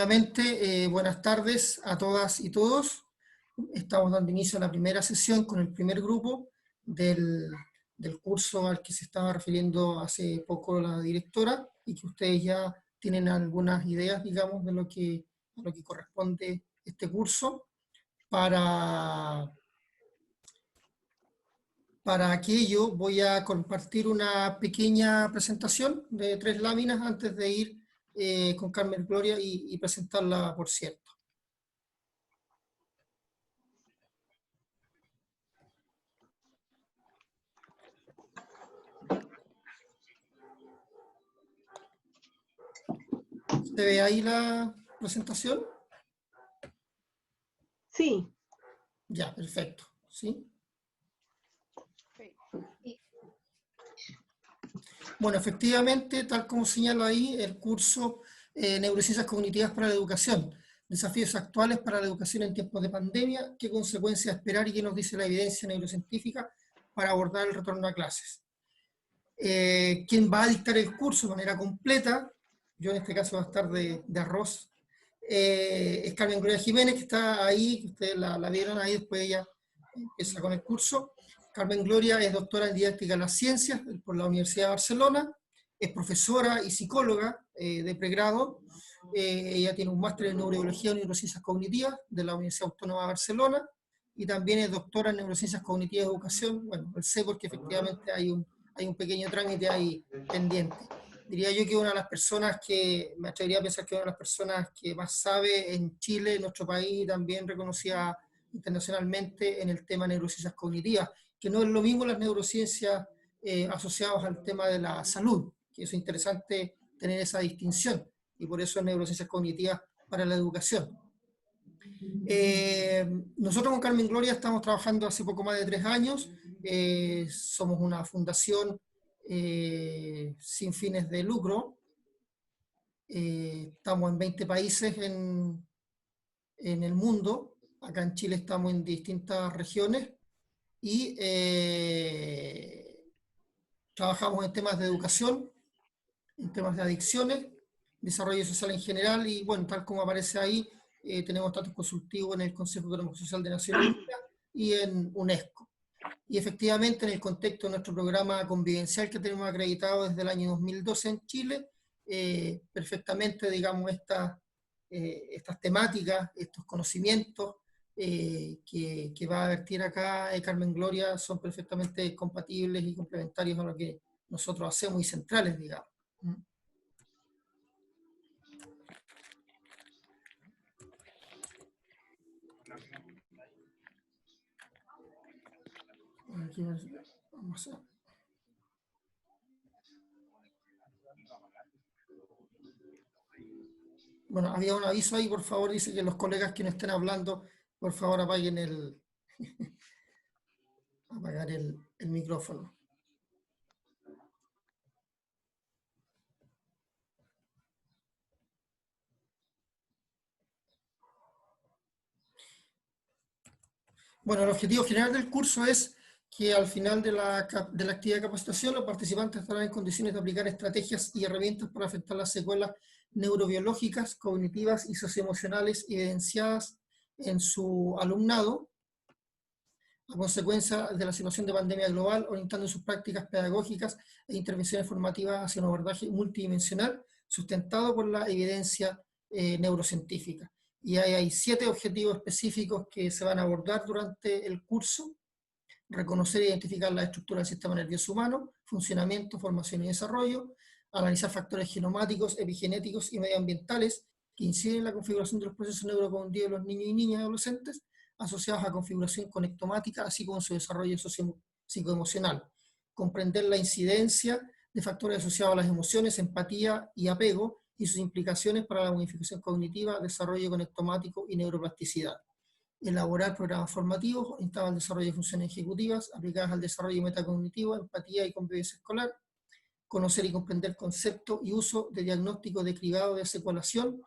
nuevamente, buenas tardes a todas y todos. Estamos dando inicio a la primera sesión con el primer grupo del curso al que se estaba refiriendo hace poco la directora y que ustedes ya tienen algunas ideas, digamos, de a lo que corresponde este curso. Para aquello voy a compartir una pequeña presentación de 3 láminas antes de ir con Carmen Gloria y presentarla, por cierto. ¿Se ve ahí la presentación? Sí. Ya, perfecto. ¿Sí? Bueno, efectivamente, tal como señala ahí, el curso Neurociencias Cognitivas para la Educación, desafíos actuales para la educación en tiempos de pandemia, qué consecuencias esperar y qué nos dice la evidencia neurocientífica para abordar el retorno a clases. ¿Quién va a dictar el curso de manera completa? Yo en este caso voy a estar de arroz. Es Carmen Gloria Jiménez, que está ahí, que ustedes la vieron ahí, después ella empieza con el curso. Carmen Gloria es doctora en didáctica de las ciencias por la Universidad de Barcelona, es profesora y psicóloga de pregrado. Ella tiene un máster en neurobiología y neurociencias cognitivas de la Universidad Autónoma de Barcelona, y también es doctora en neurociencias cognitivas de educación. Bueno, el sé porque efectivamente hay un pequeño trámite ahí pendiente. Diría yo que una de las personas que, me atrevería a pensar que una de las personas que más sabe en Chile, en nuestro país, también reconocida internacionalmente en el tema de neurociencias cognitivas, que no es lo mismo las neurociencias asociadas al tema de la salud, que es interesante tener esa distinción, y por eso neurociencias cognitivas para la educación. Nosotros con Carmen Gloria estamos trabajando hace poco más de 3 años, somos una fundación sin fines de lucro, estamos en 20 países en el mundo, acá en Chile estamos en distintas regiones, y trabajamos en temas de educación, en temas de adicciones, desarrollo social en general, y bueno, tal como aparece ahí, tenemos estatus consultivo en el Consejo Económico Social de Naciones Unidas y en UNESCO. Y efectivamente, en el contexto de nuestro programa convivencial que tenemos acreditado desde el año 2012 en Chile, perfectamente, digamos, estas temáticas, estos conocimientos que va a vertir acá Carmen Gloria son perfectamente compatibles y complementarios a lo que nosotros hacemos y centrales, digamos. Aquí vamos a... Bueno, había un aviso ahí, por favor, dice que los colegas que no estén hablando, por favor apaguen apagar el micrófono. Bueno, el objetivo general del curso es que al final de la actividad de capacitación los participantes estarán en condiciones de aplicar estrategias y herramientas para afectar las secuelas neurobiológicas, cognitivas y socioemocionales evidenciadas en su alumnado a consecuencia de la situación de pandemia global, orientando sus prácticas pedagógicas e intervenciones formativas hacia un abordaje multidimensional sustentado por la evidencia neurocientífica. Y hay 7 objetivos específicos que se van a abordar durante el curso: reconocer e identificar la estructura del sistema nervioso humano, funcionamiento, formación y desarrollo, analizar factores genomáticos, epigenéticos y medioambientales que inciden en la configuración de los procesos neurocognitivos de los niños y niñas y adolescentes asociados a configuración conectomática, así como su desarrollo psicoemocional. Comprender la incidencia de factores asociados a las emociones, empatía y apego, y sus implicaciones para la modificación cognitiva, desarrollo conectomático y neuroplasticidad. Elaborar programas formativos orientados al desarrollo de funciones ejecutivas aplicadas al desarrollo metacognitivo, empatía y convivencia escolar. Conocer y comprender concepto y uso de diagnóstico de cribado de secuelación.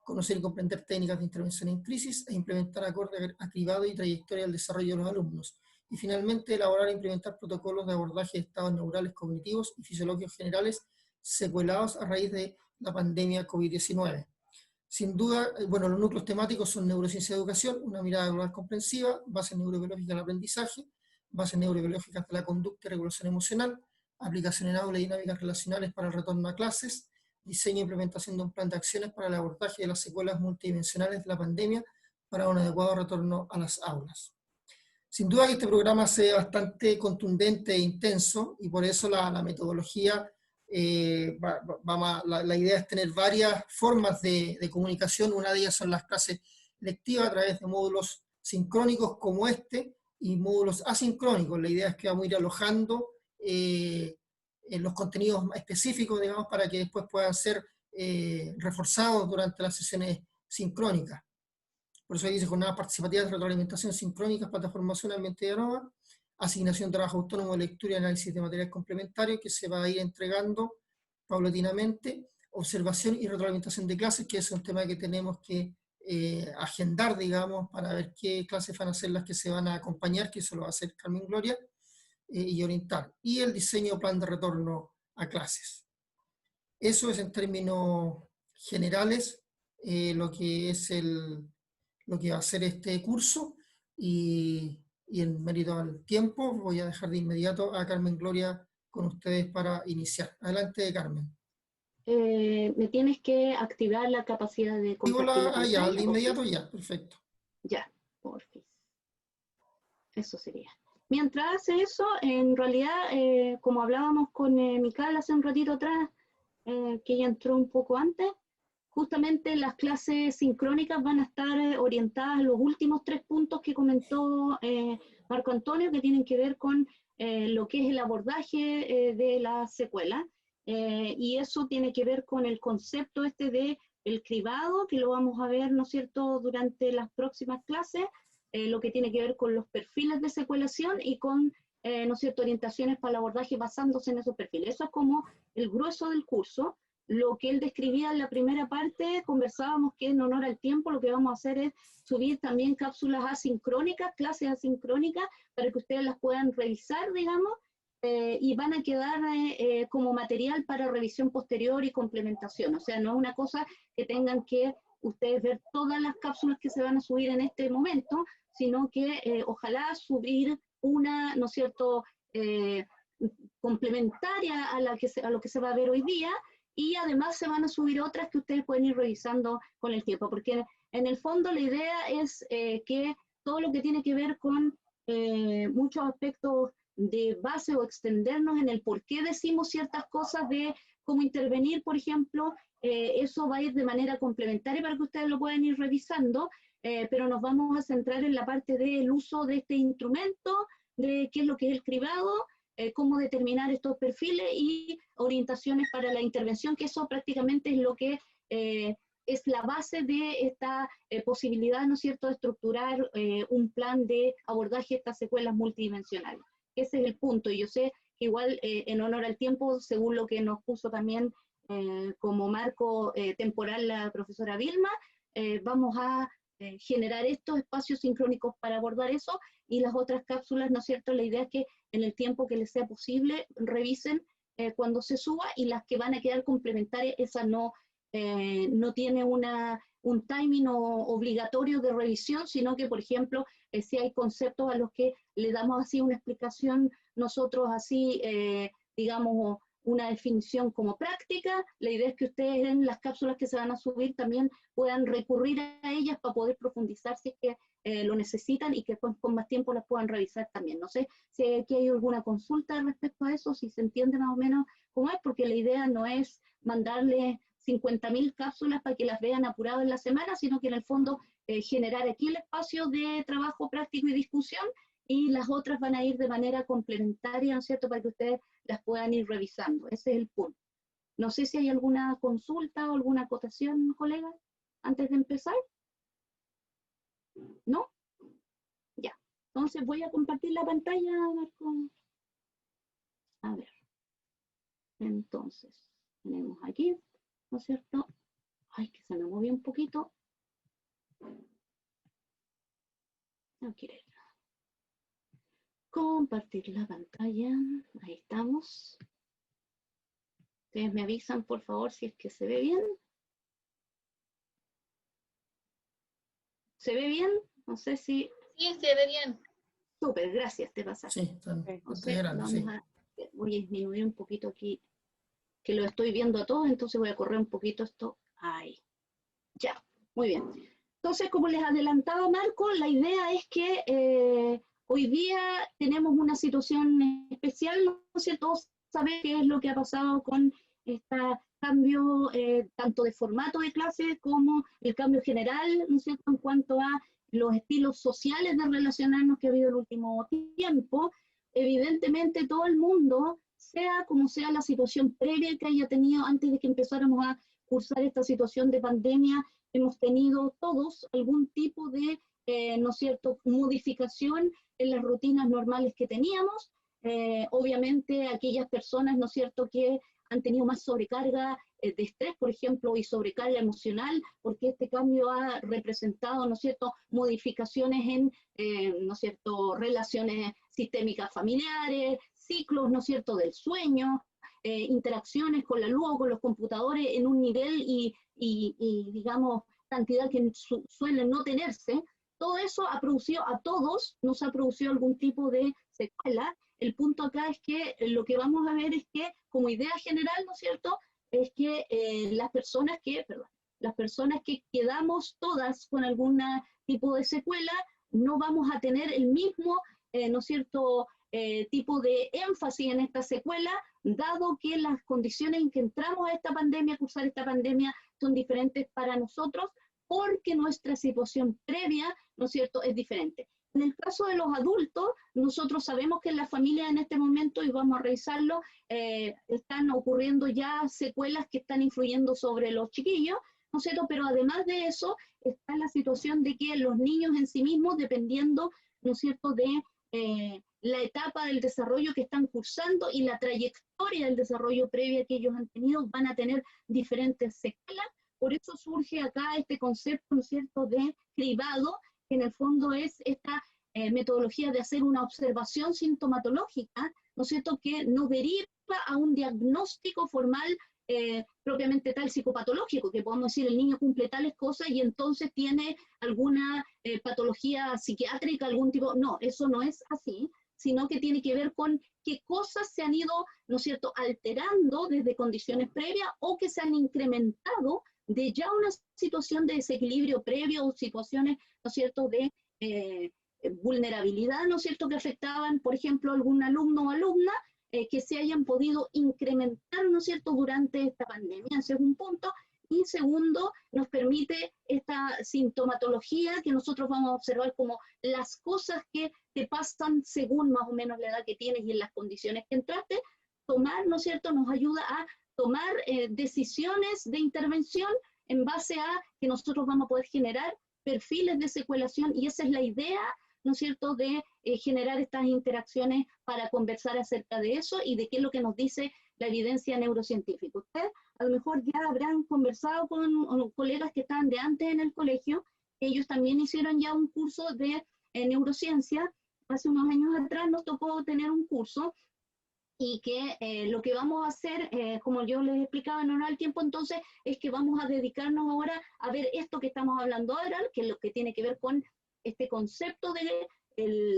Conocer y comprender técnicas de intervención en crisis e implementar acorde a cribado y trayectoria del desarrollo de los alumnos. Y finalmente, elaborar e implementar protocolos de abordaje de estados neurales cognitivos y fisiológicos generales secuelados a raíz de la pandemia COVID-19. Sin duda, bueno, los núcleos temáticos son neurociencia de educación, una mirada global comprensiva, bases neurobiológicas del aprendizaje, bases neurobiológicas de la conducta y regulación emocional, aplicación en aula y dinámicas relacionales para el retorno a clases, diseño e implementación de un plan de acciones para el abordaje de las secuelas multidimensionales de la pandemia para un adecuado retorno a las aulas. Sin duda que este programa sea bastante contundente e intenso, y por eso la metodología, la idea es tener varias formas de comunicación. Una de ellas son las clases lectivas a través de módulos sincrónicos como este, y módulos asincrónicos. La idea es que vamos a ir alojando en los contenidos específicos, digamos, para que después puedan ser reforzados durante las sesiones sincrónicas. Por eso dice jornadas participativas de retroalimentación sincrónicas, plataformación ambiente de ANOVA, asignación de trabajo autónomo de lectura y análisis de material complementario que se va a ir entregando paulatinamente, observación y retroalimentación de clases, que es un tema que tenemos que agendar, digamos, para ver qué clases van a ser las que se van a acompañar, que eso lo va a hacer Carmen Gloria, y orientar. Y el diseño plan de retorno a clases. Eso es en términos generales lo que es lo que va a ser este curso, y en mérito al tiempo voy a dejar de inmediato a Carmen Gloria con ustedes para iniciar. Adelante, Carmen. Me tienes que activar la capacidad de compartir la pantalla. Ya, de inmediato ya, perfecto. Ya, porfis. Eso sería. Mientras hace eso, en realidad, como hablábamos con Mical hace un ratito atrás, que ella entró un poco antes, justamente las clases sincrónicas van a estar orientadas a los últimos 3 puntos que comentó Marco Antonio, que tienen que ver con lo que es el abordaje de la secuela, y eso tiene que ver con el concepto este de el cribado, que lo vamos a ver, ¿no es cierto?, durante las próximas clases, lo que tiene que ver con los perfiles de secuelación y con, ¿no es cierto?, orientaciones para el abordaje basándose en esos perfiles. Eso es como el grueso del curso. Lo que él describía en la primera parte, conversábamos que en honor al tiempo lo que vamos a hacer es subir también cápsulas asincrónicas, clases asincrónicas, para que ustedes las puedan revisar, digamos, y van a quedar como material para revisión posterior y complementación. O sea, no es una cosa que tengan que ustedes ver todas las cápsulas que se van a subir en este momento, sino que ojalá subir una, ¿no es cierto?, complementaria a lo que se va a ver hoy día, y además se van a subir otras que ustedes pueden ir revisando con el tiempo, porque en el fondo la idea es que todo lo que tiene que ver con muchos aspectos de base o extendernos en el por qué decimos ciertas cosas, de cómo intervenir, por ejemplo, eso va a ir de manera complementaria para que ustedes lo puedan ir revisando, pero nos vamos a centrar en la parte del uso de este instrumento, de qué es lo que es el cribado, cómo determinar estos perfiles y orientaciones para la intervención, que eso prácticamente es lo que es la base de esta posibilidad, ¿no es cierto?, de estructurar un plan de abordaje de estas secuelas multidimensionales. Ese es el punto, y yo sé que igual en honor al tiempo, según lo que nos puso también como marco temporal la profesora Vilma, vamos a generar estos espacios sincrónicos para abordar eso, y las otras cápsulas, ¿no es cierto?, la idea es que en el tiempo que les sea posible revisen cuando se suba, y las que van a quedar complementarias, esa no tiene un timing obligatorio de revisión, sino que, por ejemplo, si hay conceptos a los que le damos así una explicación nosotros así, digamos, una definición como práctica, la idea es que ustedes en las cápsulas que se van a subir también puedan recurrir a ellas para poder profundizar si es que lo necesitan, y que con más tiempo las puedan revisar también. No sé si aquí hay alguna consulta respecto a eso, si se entiende más o menos cómo es, porque la idea no es mandarles 50.000 cápsulas para que las vean apurado en la semana, sino que en el fondo generar aquí el espacio de trabajo práctico y discusión, y las otras van a ir de manera complementaria, ¿no es cierto?, para que ustedes las puedan ir revisando. Ese es el punto. No sé si hay alguna consulta o alguna acotación, colegas, antes de empezar. ¿No? Ya. Entonces voy a compartir la pantalla, Marco. A ver. Entonces, tenemos aquí, ¿no es cierto? Ay, que se me movió un poquito. No quiere. Compartir la pantalla. Ahí estamos. Ustedes me avisan, por favor, si es que se ve bien. ¿Se ve bien? No sé si... Sí, se ve bien. Súper, gracias, te pasaste. Sí, están Entonces, grande, sí. voy a disminuir un poquito aquí, que lo estoy viendo a todos, entonces voy a correr un poquito esto. Ahí. Ya, muy bien. Entonces, como les adelantaba Marco, la idea es que hoy día tenemos una situación especial, ¿no es cierto? Saber qué es lo que ha pasado con este cambio tanto de formato de clase como el cambio general, ¿no es cierto?, en cuanto a los estilos sociales de relacionarnos que ha habido el último tiempo. Evidentemente, todo el mundo, sea como sea la situación previa que haya tenido antes de que empezáramos a cursar esta situación de pandemia, hemos tenido todos algún tipo de, ¿no es cierto?, modificación en las rutinas normales que teníamos. Obviamente aquellas personas, ¿no es cierto?, que han tenido más sobrecarga de estrés, por ejemplo, y sobrecarga emocional, porque este cambio ha representado, ¿no es cierto?, modificaciones en, ¿no es cierto?, relaciones sistémicas familiares, ciclos, ¿no es cierto?, del sueño, interacciones con la luz o con los computadores en un nivel y digamos, cantidad que suele no tenerse. Todo eso ha producido a todos, nos ha producido algún tipo de secuela. El punto acá es que lo que vamos a ver es que, como idea general, ¿no es cierto?, es que las personas que quedamos todas con algún tipo de secuela, no vamos a tener el mismo, ¿no es cierto?, tipo de énfasis en esta secuela, dado que las condiciones en que entramos a esta pandemia, a cursar esta pandemia, son diferentes para nosotros, porque nuestra situación previa, ¿no es cierto?, es diferente. En el caso de los adultos, nosotros sabemos que en la familia en este momento, y vamos a revisarlo, están ocurriendo ya secuelas que están influyendo sobre los chiquillos, ¿no es cierto? Pero además de eso, está la situación de que los niños en sí mismos, dependiendo, ¿no es cierto?, de la etapa del desarrollo que están cursando y la trayectoria del desarrollo previa que ellos han tenido, van a tener diferentes secuelas. Por eso surge acá este concepto, ¿no es cierto?, de cribado, que en el fondo es esta metodología de hacer una observación sintomatológica, ¿no es cierto?, que no deriva a un diagnóstico formal propiamente tal psicopatológico, que podemos decir el niño cumple tales cosas y entonces tiene alguna patología psiquiátrica, algún tipo, no, eso no es así, sino que tiene que ver con qué cosas se han ido, ¿no es cierto?, alterando desde condiciones previas o que se han incrementado de ya una situación de desequilibrio previo o situaciones, ¿no es cierto?, de vulnerabilidad, ¿no es cierto?, que afectaban, por ejemplo, a algún alumno o alumna, que se hayan podido incrementar, ¿no es cierto?, durante esta pandemia. Ese es un punto. Y segundo, nos permite esta sintomatología que nosotros vamos a observar como las cosas que te pasan según más o menos la edad que tienes y en las condiciones que entraste. Tomar, ¿no es cierto?, nos ayuda a tomar decisiones de intervención en base a que nosotros vamos a poder generar perfiles de secuelación, y esa es la idea, ¿no es cierto?, de generar estas interacciones para conversar acerca de eso y de qué es lo que nos dice la evidencia neurocientífica. Ustedes a lo mejor ya habrán conversado con colegas que estaban de antes en el colegio, ellos también hicieron ya un curso de neurociencia. Hace unos años atrás nos tocó tener un curso y que lo que vamos a hacer, como yo les explicaba en honor al tiempo, entonces, es que vamos a dedicarnos ahora a ver esto que estamos hablando ahora, que es lo que tiene que ver con este concepto de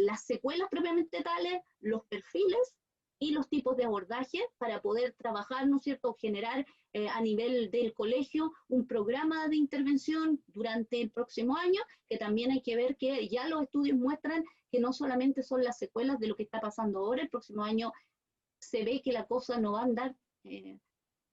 las secuelas propiamente tales, los perfiles y los tipos de abordaje para poder trabajar, ¿no es cierto?, generar a nivel del colegio un programa de intervención durante el próximo año, que también hay que ver que ya los estudios muestran que no solamente son las secuelas de lo que está pasando ahora, el próximo año se ve que la cosa no va a andar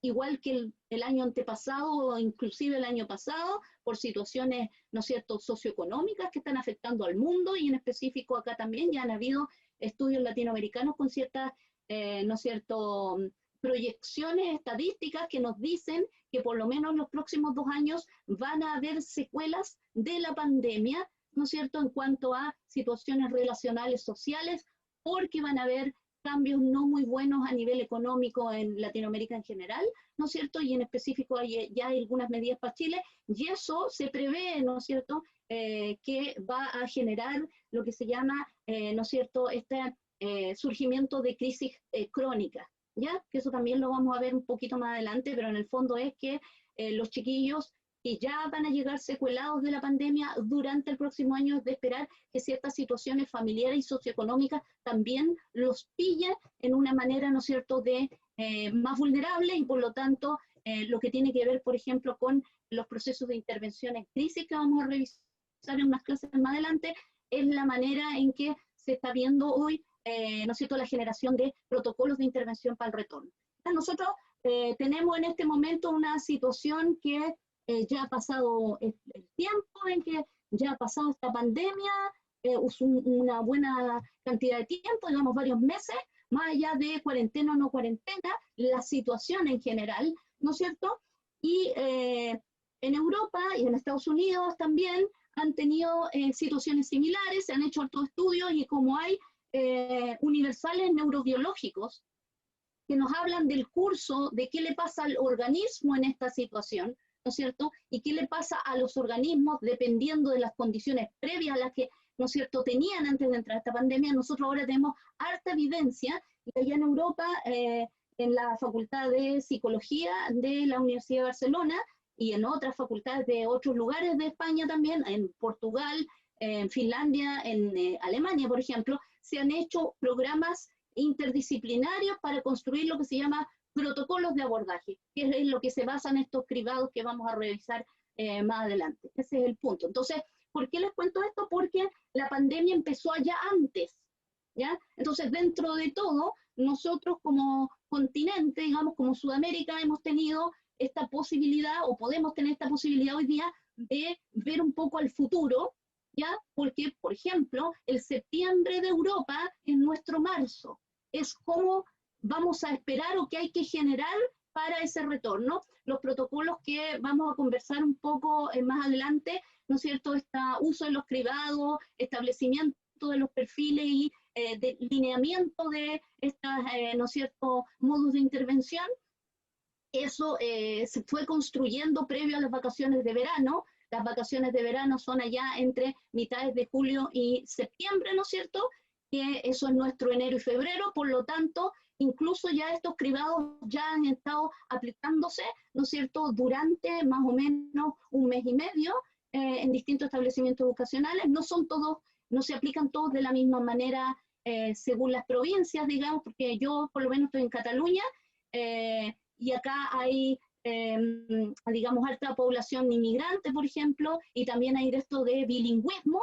igual que el año antepasado o inclusive el año pasado, por situaciones, ¿no es cierto?, socioeconómicas que están afectando al mundo, y en específico acá también ya han habido estudios latinoamericanos con ciertas, ¿no es cierto?, proyecciones estadísticas que nos dicen que por lo menos los próximos 2 años van a haber secuelas de la pandemia, ¿no es cierto?, en cuanto a situaciones relacionales sociales, porque van a haber cambios no muy buenos a nivel económico en Latinoamérica en general, ¿no es cierto? Y en específico ya hay algunas medidas para Chile, y eso se prevé, ¿no es cierto?, que va a generar lo que se llama, ¿no es cierto?, este surgimiento de crisis crónicas, ¿ya? Que eso también lo vamos a ver un poquito más adelante, pero en el fondo es que los chiquillos que ya van a llegar secuelados de la pandemia durante el próximo año, es de esperar que ciertas situaciones familiares y socioeconómicas también los pillen en una manera, ¿no es cierto?, de más vulnerable, y por lo tanto lo que tiene que ver, por ejemplo, con los procesos de intervención en crisis que vamos a revisar en unas clases más adelante, es la manera en que se está viendo hoy, ¿no es cierto?, la generación de protocolos de intervención para el retorno. Entonces, nosotros tenemos en este momento una situación que ya ha pasado el tiempo, en que ya ha pasado esta pandemia, una buena cantidad de tiempo, digamos varios meses, más allá de cuarentena o no cuarentena, la situación en general, ¿no es cierto? Y en Europa y en Estados Unidos también han tenido situaciones similares, se han hecho otros estudios, y como hay universales neurobiológicos que nos hablan del curso, de qué le pasa al organismo en esta situación, ¿no es cierto? Y qué le pasa a los organismos dependiendo de las condiciones previas a las que, ¿no es cierto?, tenían antes de entrar a esta pandemia. Nosotros ahora tenemos harta evidencia, y allá en Europa, en la Facultad de Psicología de la Universidad de Barcelona, y en otras facultades de otros lugares de España también, en Portugal, en Finlandia, en Alemania, por ejemplo, se han hecho programas interdisciplinarios para construir lo que se llama protocolos de abordaje, que es en lo que se basan estos cribados que vamos a revisar más adelante. Ese es el punto. Entonces, ¿por qué les cuento esto? Porque la pandemia empezó allá antes, ¿ya? Entonces, dentro de todo, nosotros como continente, digamos, como Sudamérica, hemos tenido esta posibilidad, o podemos tener esta posibilidad hoy día, de ver un poco al futuro, ¿ya? Porque, por ejemplo, el septiembre de Europa es nuestro marzo. Es como vamos a esperar o que hay que generar para ese retorno. Los protocolos que vamos a conversar un poco más adelante, ¿no es cierto?, este uso de los cribados, establecimiento de los perfiles y delineamiento de estos, ¿no es cierto?, modos de intervención. Eso se fue construyendo previo a las vacaciones de verano. Las vacaciones de verano son allá entre mitades de julio y septiembre, ¿no es cierto?, que eso es nuestro enero y febrero. Por lo tanto, incluso ya estos cribados ya han estado aplicándose, ¿no es cierto?, durante más o menos un mes y medio en distintos establecimientos educacionales. No son todos, no se aplican todos de la misma manera según las provincias, digamos, porque yo por lo menos estoy en Cataluña, y acá hay, digamos, alta población inmigrante, por ejemplo, y también hay esto de bilingüismo,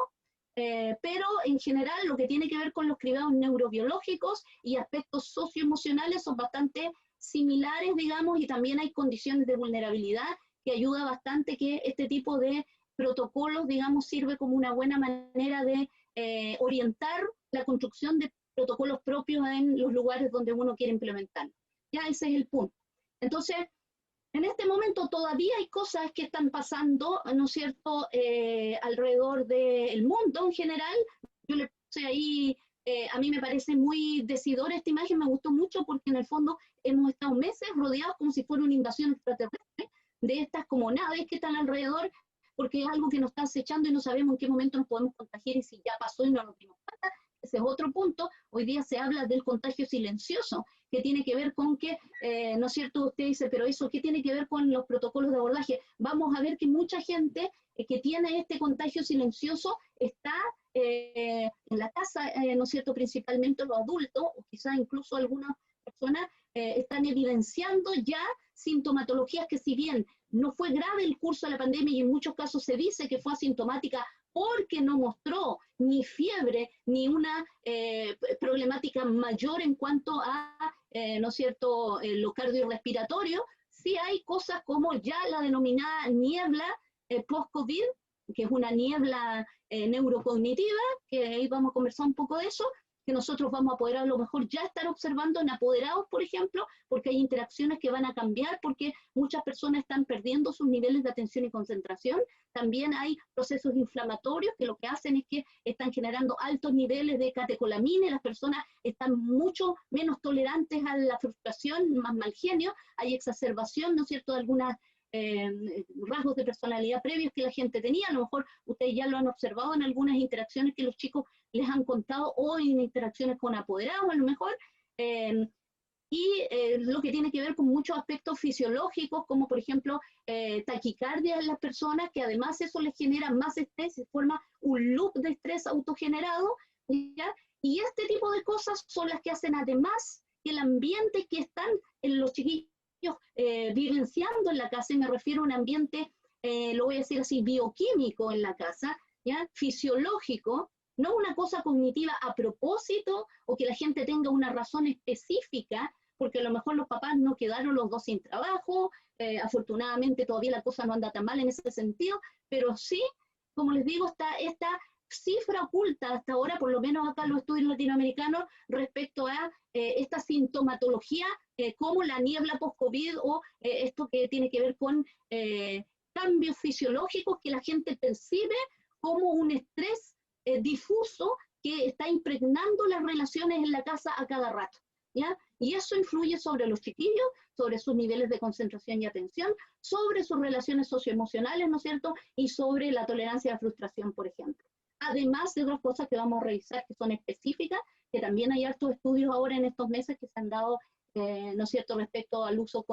pero en general lo que tiene que ver con los cribados neurobiológicos y aspectos socioemocionales son bastante similares, digamos, y también hay condiciones de vulnerabilidad que ayuda bastante, que este tipo de protocolos, digamos, sirve como una buena manera de orientar la construcción de protocolos propios en los lugares donde uno quiere implementar. Ya ese es el punto. Entonces, en este momento todavía hay cosas que están pasando, ¿no es cierto?, alrededor del mundo en general. Yo le puse ahí, a mí me parece muy decidora esta imagen, me gustó mucho porque en el fondo hemos estado meses rodeados como si fuera una invasión extraterrestre de estas como naves que están alrededor, porque es algo que nos está acechando y no sabemos en qué momento nos podemos contagiar y si ya pasó y no nos dimos cuenta. Ese es otro punto. Hoy día se habla del contagio silencioso, que tiene que ver con que, ¿no es cierto?, usted dice, pero eso, ¿qué tiene que ver con los protocolos de abordaje? Vamos a ver que mucha gente que tiene este contagio silencioso está en la casa, ¿no es cierto?, principalmente los adultos, o quizás incluso algunas personas están evidenciando ya sintomatologías que, si bien no fue grave el curso de la pandemia y en muchos casos se dice que fue asintomática porque no mostró ni fiebre ni una problemática mayor en cuanto a, ¿no es cierto?, lo cardiorrespiratorio, sí hay cosas como ya la denominada niebla post-COVID, que es una niebla neurocognitiva, que ahí vamos a conversar un poco de eso, que nosotros vamos a poder a lo mejor ya estar observando en apoderados, por ejemplo, porque hay interacciones que van a cambiar, porque muchas personas están perdiendo sus niveles de atención y concentración. También hay procesos inflamatorios que lo que hacen es que están generando altos niveles de catecolamina y las personas están mucho menos tolerantes a la frustración, más mal genio. Hay exacerbación, ¿no es cierto?, de algunas rasgos de personalidad previos que la gente tenía. A lo mejor ustedes ya lo han observado en algunas interacciones que los chicos les han contado o en interacciones con apoderados, a lo mejor. y lo que tiene que ver con muchos aspectos fisiológicos, como por ejemplo taquicardia en las personas, que además eso les genera más estrés, se forma un loop de estrés autogenerado, ¿ya? Y este tipo de cosas son las que hacen además que el ambiente que están en los chiquillos vivenciando en la casa, y me refiero a un ambiente, lo voy a decir así, bioquímico en la casa, ¿ya? Fisiológico, no una cosa cognitiva a propósito o que la gente tenga una razón específica, porque a lo mejor los papás no quedaron los dos sin trabajo, afortunadamente todavía la cosa no anda tan mal en ese sentido, pero sí, como les digo, está esta cifra oculta hasta ahora, por lo menos acá en los estudios latinoamericanos, respecto a esta sintomatología como la niebla post-COVID o esto que tiene que ver con cambios fisiológicos que la gente percibe como un estrés difuso que está impregnando las relaciones en la casa a cada rato, ¿ya? Y eso influye sobre los chiquillos, sobre sus niveles de concentración y atención, sobre sus relaciones socioemocionales, ¿no es cierto? Y sobre la tolerancia a la frustración, por ejemplo. Además de otras cosas que vamos a revisar que son específicas, que también hay hartos estudios ahora en estos meses que se han dado, ¿no es cierto?, respecto al uso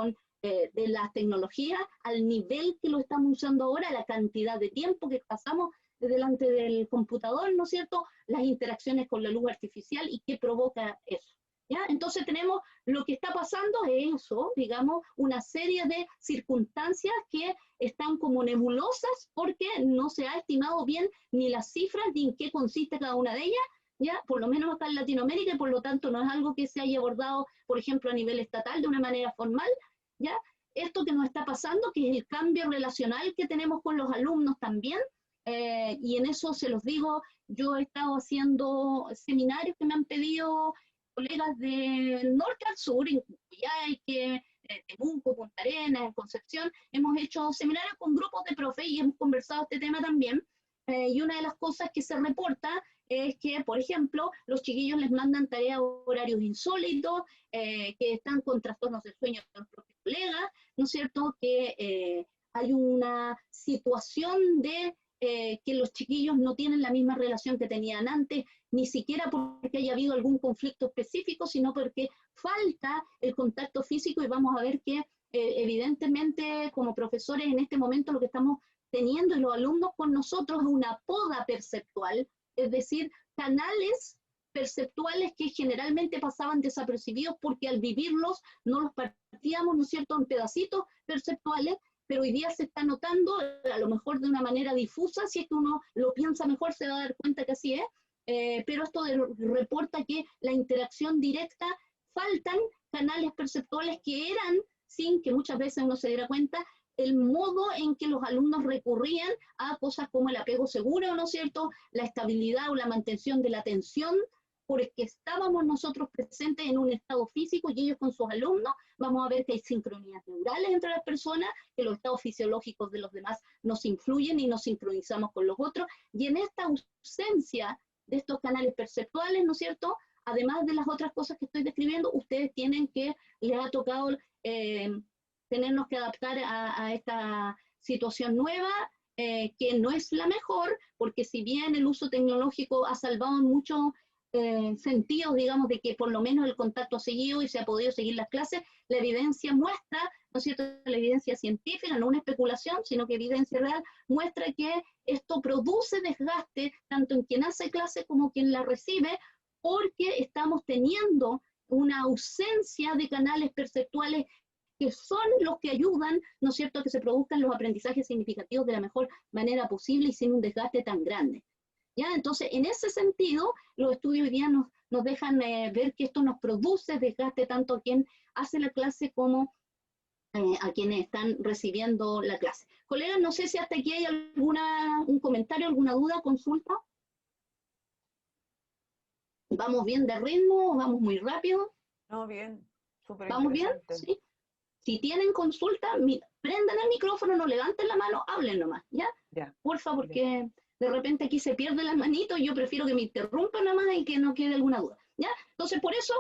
de las tecnologías, al nivel que lo estamos usando ahora, la cantidad de tiempo que pasamos delante del computador, ¿no es cierto?, las interacciones con la luz artificial y qué provoca eso, ¿ya? Entonces tenemos lo que está pasando es eso, digamos, una serie de circunstancias que están como nebulosas porque no se ha estimado bien ni las cifras ni en qué consiste cada una de ellas, ¿ya? Por lo menos acá en Latinoamérica, y por lo tanto no es algo que se haya abordado, por ejemplo, a nivel estatal de una manera formal, ¿ya? Esto que nos está pasando, que es el cambio relacional que tenemos con los alumnos también, y en eso se los digo, yo he estado haciendo seminarios que me han pedido colegas del norte al sur, en Coyhaique, Temuco, Punta Arenas, en Concepción, hemos hecho seminarios con grupos de profe y hemos conversado este tema también, y una de las cosas que se reporta es que, por ejemplo, los chiquillos les mandan tareas a horarios insólitos, que están con trastornos del sueño de los propios colegas, ¿no es cierto?, que hay una situación de que los chiquillos no tienen la misma relación que tenían antes, ni siquiera porque haya habido algún conflicto específico, sino porque falta el contacto físico, y vamos a ver que evidentemente como profesores en este momento lo que estamos teniendo y los alumnos con nosotros es una poda perceptual, es decir, canales perceptuales que generalmente pasaban desapercibidos porque al vivirlos no los partíamos, ¿no es cierto?, en pedacitos perceptuales, pero hoy día se está notando, a lo mejor de una manera difusa, si es que uno lo piensa mejor se va a dar cuenta que así es, pero esto reporta que la interacción directa, faltan canales perceptuales que eran, sin que muchas veces uno se diera cuenta, el modo en que los alumnos recurrían a cosas como el apego seguro, ¿no es cierto?, la estabilidad o la mantención de la atención, porque estábamos nosotros presentes en un estado físico y ellos con sus alumnos, vamos a ver que hay sincronías neurales entre las personas, que los estados fisiológicos de los demás nos influyen y nos sincronizamos con los otros, y en esta ausencia de estos canales perceptuales, ¿no es cierto?, además de las otras cosas que estoy describiendo, ustedes tienen que, les ha tocado tenernos que adaptar a esta situación nueva, que no es la mejor, porque si bien el uso tecnológico ha salvado en muchos sentidos, digamos, de que por lo menos el contacto ha seguido y se ha podido seguir las clases, la evidencia muestra, ¿no es cierto?, la evidencia científica, no una especulación, sino que evidencia real, muestra que esto produce desgaste tanto en quien hace clase como quien la recibe, porque estamos teniendo una ausencia de canales perceptuales que son los que ayudan, ¿no es cierto?, a que se produzcan los aprendizajes significativos de la mejor manera posible y sin un desgaste tan grande. ¿Ya? Entonces, en ese sentido, los estudios hoy día nos dejan ver que esto nos produce desgaste tanto a quien hace la clase como a quienes están recibiendo la clase. Colegas, no sé si hasta aquí hay un comentario, alguna duda, consulta. ¿Vamos bien de ritmo o vamos muy rápido? No, bien, súper ¿Vamos bien? ¿Sí? Si tienen consulta, prendan el micrófono, no levanten la mano, hablen nomás, ¿ya? Ya. Por favor, porque de repente aquí se pierden las manitos y yo prefiero que me interrumpan nada más y que no quede alguna duda, ¿ya? Entonces, por eso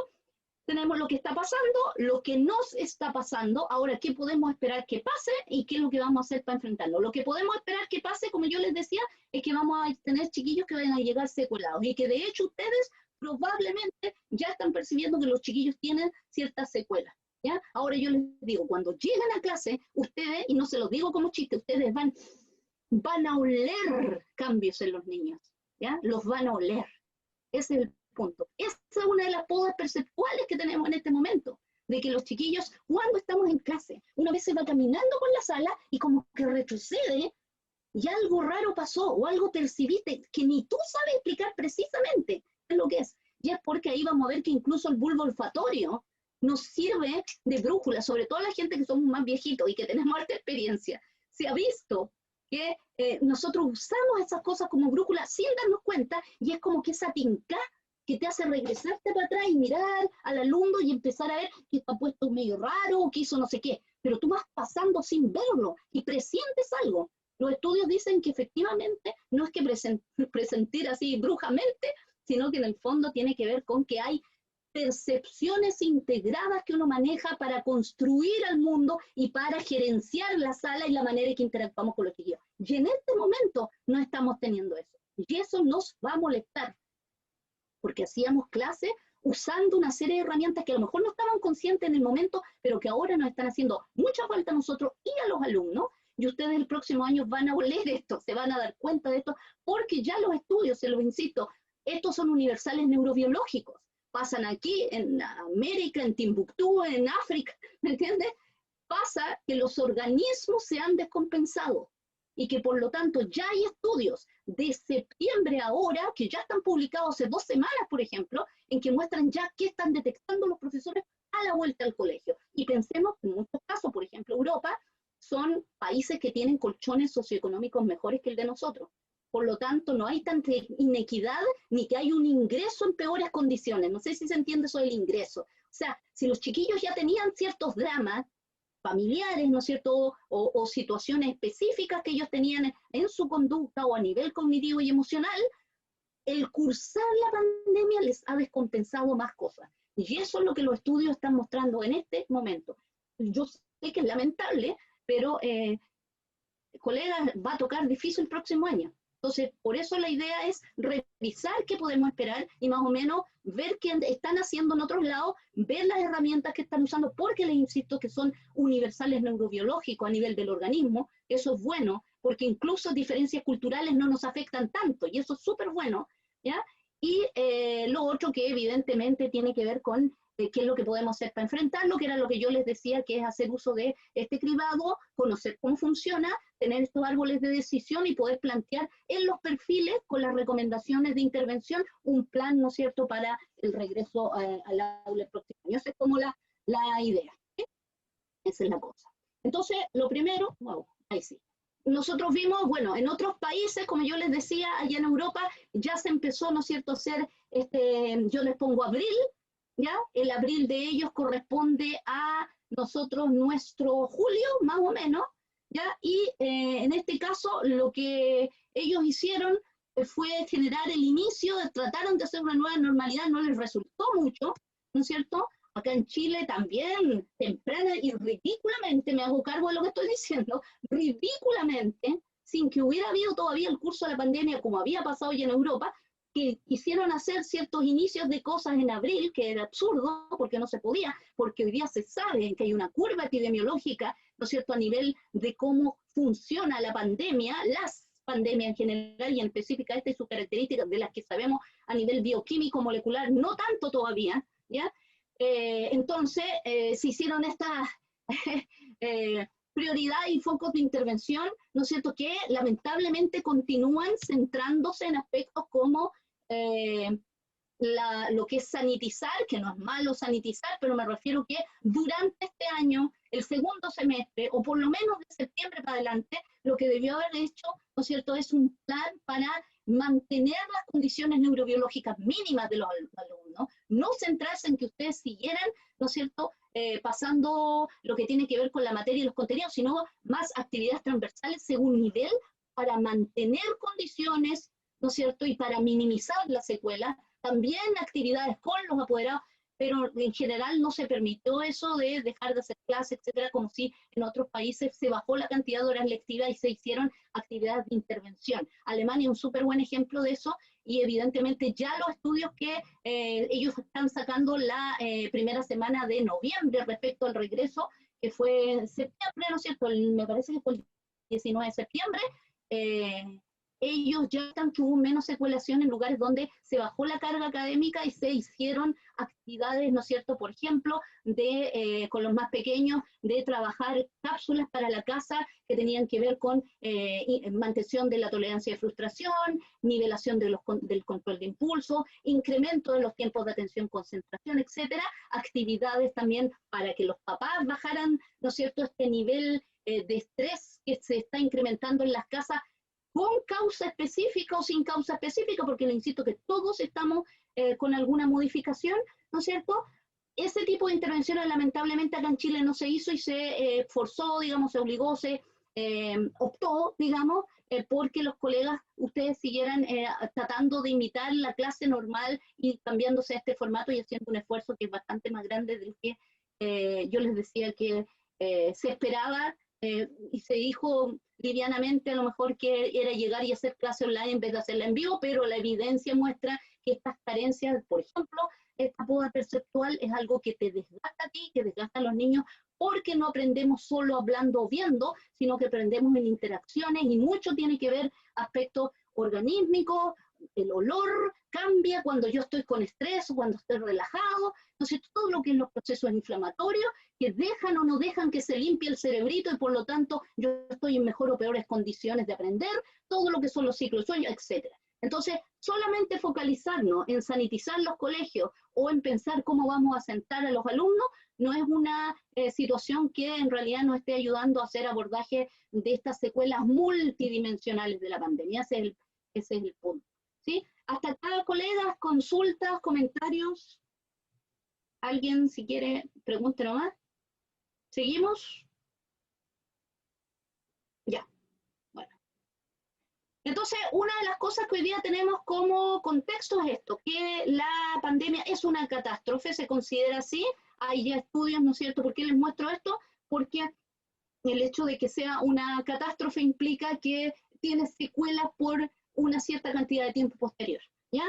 tenemos lo que está pasando, lo que nos está pasando, ahora qué podemos esperar que pase y qué es lo que vamos a hacer para enfrentarlo. Lo que podemos esperar que pase, como yo les decía, es que vamos a tener chiquillos que vayan a llegar secuelados y que de hecho ustedes probablemente ya están percibiendo que los chiquillos tienen ciertas secuelas. ¿Ya? Ahora yo les digo, cuando llegan a clase, ustedes, y no se los digo como chiste, ustedes van a oler cambios en los niños, ¿ya? Los van a oler. Ese es el punto. Esa es una de las podas perceptuales que tenemos en este momento, de que los chiquillos, cuando estamos en clase, una vez se va caminando por la sala y como que retrocede y algo raro pasó o algo percibiste que ni tú sabes explicar precisamente qué es lo que es. Y es porque ahí vamos a ver que incluso el bulbo olfatorio nos sirve de brújula, sobre todo la gente que somos más viejitos y que tenemos harta experiencia. Se ha visto que nosotros usamos esas cosas como brújula sin darnos cuenta, y es como que esa tinca que te hace regresarte para atrás y mirar al alumno y empezar a ver que está puesto medio raro o que hizo no sé qué, pero tú vas pasando sin verlo y presientes algo. Los estudios dicen que efectivamente no es que presentir así brujamente, sino que en el fondo tiene que ver con que hay percepciones integradas que uno maneja para construir al mundo y para gerenciar la sala y la manera en que interactuamos con los chiquillos. Y en este momento no estamos teniendo eso. Y eso nos va a molestar, porque hacíamos clases usando una serie de herramientas que a lo mejor no estaban conscientes en el momento, pero que ahora nos están haciendo mucha falta a nosotros y a los alumnos, y ustedes el próximo año van a oler esto, se van a dar cuenta de esto, porque ya los estudios, se los insisto, estos son universales neurobiológicos. Pasan aquí, en América, en Timbuktu, en África, ¿me entiendes? Pasa que los organismos se han descompensado y que por lo tanto ya hay estudios de septiembre ahora, que ya están publicados hace 2 semanas, por ejemplo, en que muestran ya qué están detectando los profesores a la vuelta al colegio. Y pensemos que en muchos casos, por ejemplo, Europa, son países que tienen colchones socioeconómicos mejores que el de nosotros. Por lo tanto, no hay tanta inequidad ni que hay un ingreso en peores condiciones. No sé si se entiende eso del ingreso. O sea, si los chiquillos ya tenían ciertos dramas familiares, ¿no es cierto?, o situaciones específicas que ellos tenían en su conducta o a nivel cognitivo y emocional, el cursar la pandemia les ha descompensado más cosas. Y eso es lo que los estudios están mostrando en este momento. Yo sé que es lamentable, pero, colegas, va a tocar difícil el próximo año. Entonces, por eso la idea es revisar qué podemos esperar y más o menos ver qué están haciendo en otros lados, ver las herramientas que están usando, porque les insisto que son universales neurobiológicos a nivel del organismo. Eso es bueno, porque incluso diferencias culturales no nos afectan tanto, y eso es súper bueno, ¿ya? Y lo otro que evidentemente tiene que ver con qué es lo que podemos hacer para enfrentarlo, que era lo que yo les decía, que es hacer uso de este cribado, conocer cómo funciona, tener estos árboles de decisión y poder plantear en los perfiles, con las recomendaciones de intervención, un plan, ¿no es cierto?, para el regreso al aula el próximo año. Esa es como la idea, ¿sí? Esa es la cosa. Entonces, lo primero, wow, ahí sí. Nosotros vimos, bueno, en otros países, como yo les decía, allá en Europa, ya se empezó, ¿no es cierto?, a hacer, yo les pongo abril, ¿ya? El abril de ellos corresponde a nosotros nuestro julio, más o menos, ¿ya? Y en este caso lo que ellos hicieron fue generar el inicio, trataron de hacer una nueva normalidad, no les resultó mucho, ¿no es cierto? Acá en Chile también, temprana y ridículamente, me hago cargo de lo que estoy diciendo, ridículamente, sin que hubiera habido todavía el curso de la pandemia como había pasado ya en Europa, que quisieron hacer ciertos inicios de cosas en abril, que era absurdo, porque no se podía, porque hoy día se sabe que hay una curva epidemiológica, ¿no es cierto?, a nivel de cómo funciona la pandemia, las pandemias en general y en específica esta y sus características, de las que sabemos a nivel bioquímico, molecular, no tanto todavía, ¿ya? Entonces, se hicieron estas prioridad y focos de intervención, ¿no es cierto?, que lamentablemente continúan centrándose en aspectos como lo que es sanitizar, que no es malo sanitizar, pero me refiero que durante este año, el segundo semestre, o por lo menos de septiembre para adelante, lo que debió haber hecho, ¿no es cierto?, es un plan para mantener las condiciones neurobiológicas mínimas de los alumnos, no centrarse en que ustedes siguieran, ¿no es cierto?, pasando lo que tiene que ver con la materia y los contenidos, sino más actividades transversales según nivel para mantener condiciones, ¿no es cierto?, y para minimizar las secuelas, también actividades con los apoderados, pero en general no se permitió eso de dejar de hacer clases, etcétera, como si en otros países se bajó la cantidad de horas lectivas y se hicieron actividades de intervención. Alemania es un súper buen ejemplo de eso, y evidentemente ya los estudios que ellos están sacando la primera semana de noviembre respecto al regreso, que fue en septiembre, ¿no es cierto? Me parece que fue el 19 de septiembre, ellos ya están que hubo menos secuelación en lugares donde se bajó la carga académica y se hicieron actividades, ¿no es cierto? Por ejemplo, con los más pequeños, de trabajar cápsulas para la casa que tenían que ver con mantención de la tolerancia de frustración, nivelación del control de impulso, incremento de los tiempos de atención, concentración, etcétera. Actividades también para que los papás bajaran, ¿no es cierto?, este nivel de estrés que se está incrementando en las casas, con causa específica o sin causa específica, porque le insisto que todos estamos con alguna modificación, ¿no es cierto? Ese tipo de intervenciones lamentablemente acá en Chile no se hizo y se forzó, digamos, se obligó, se optó, digamos, porque los colegas, ustedes siguieran tratando de imitar la clase normal y cambiándose a este formato y haciendo un esfuerzo que es bastante más grande del que yo les decía que se esperaba, y se dijo livianamente a lo mejor que era llegar y hacer clase online en vez de hacerla en vivo, pero la evidencia muestra que estas carencias, por ejemplo, esta poda perceptual es algo que te desgasta a ti, que desgasta a los niños, porque no aprendemos solo hablando o viendo, sino que aprendemos en interacciones y mucho tiene que ver aspectos organísmicos, el olor cambia cuando yo estoy con estrés o cuando estoy relajado, entonces todo lo que es los procesos inflamatorios que dejan o no dejan que se limpie el cerebrito y por lo tanto yo estoy en mejor o peores condiciones de aprender, todo lo que son los ciclos de sueño, etc. Entonces, solamente focalizarnos en sanitizar los colegios o en pensar cómo vamos a sentar a los alumnos no es una situación que en realidad nos esté ayudando a hacer abordaje de estas secuelas multidimensionales de la pandemia. Ese es el punto. ¿Sí? Hasta acá, colegas, consultas, comentarios. ¿Alguien, si quiere, pregunte nomás? ¿Seguimos? Ya, bueno. Entonces, una de las cosas que hoy día tenemos como contexto es esto, que la pandemia es una catástrofe, se considera así. Hay ya estudios, ¿no es cierto? ¿Por qué les muestro esto? Porque el hecho de que sea una catástrofe implica que tiene secuelas por una cierta cantidad de tiempo posterior, ¿ya?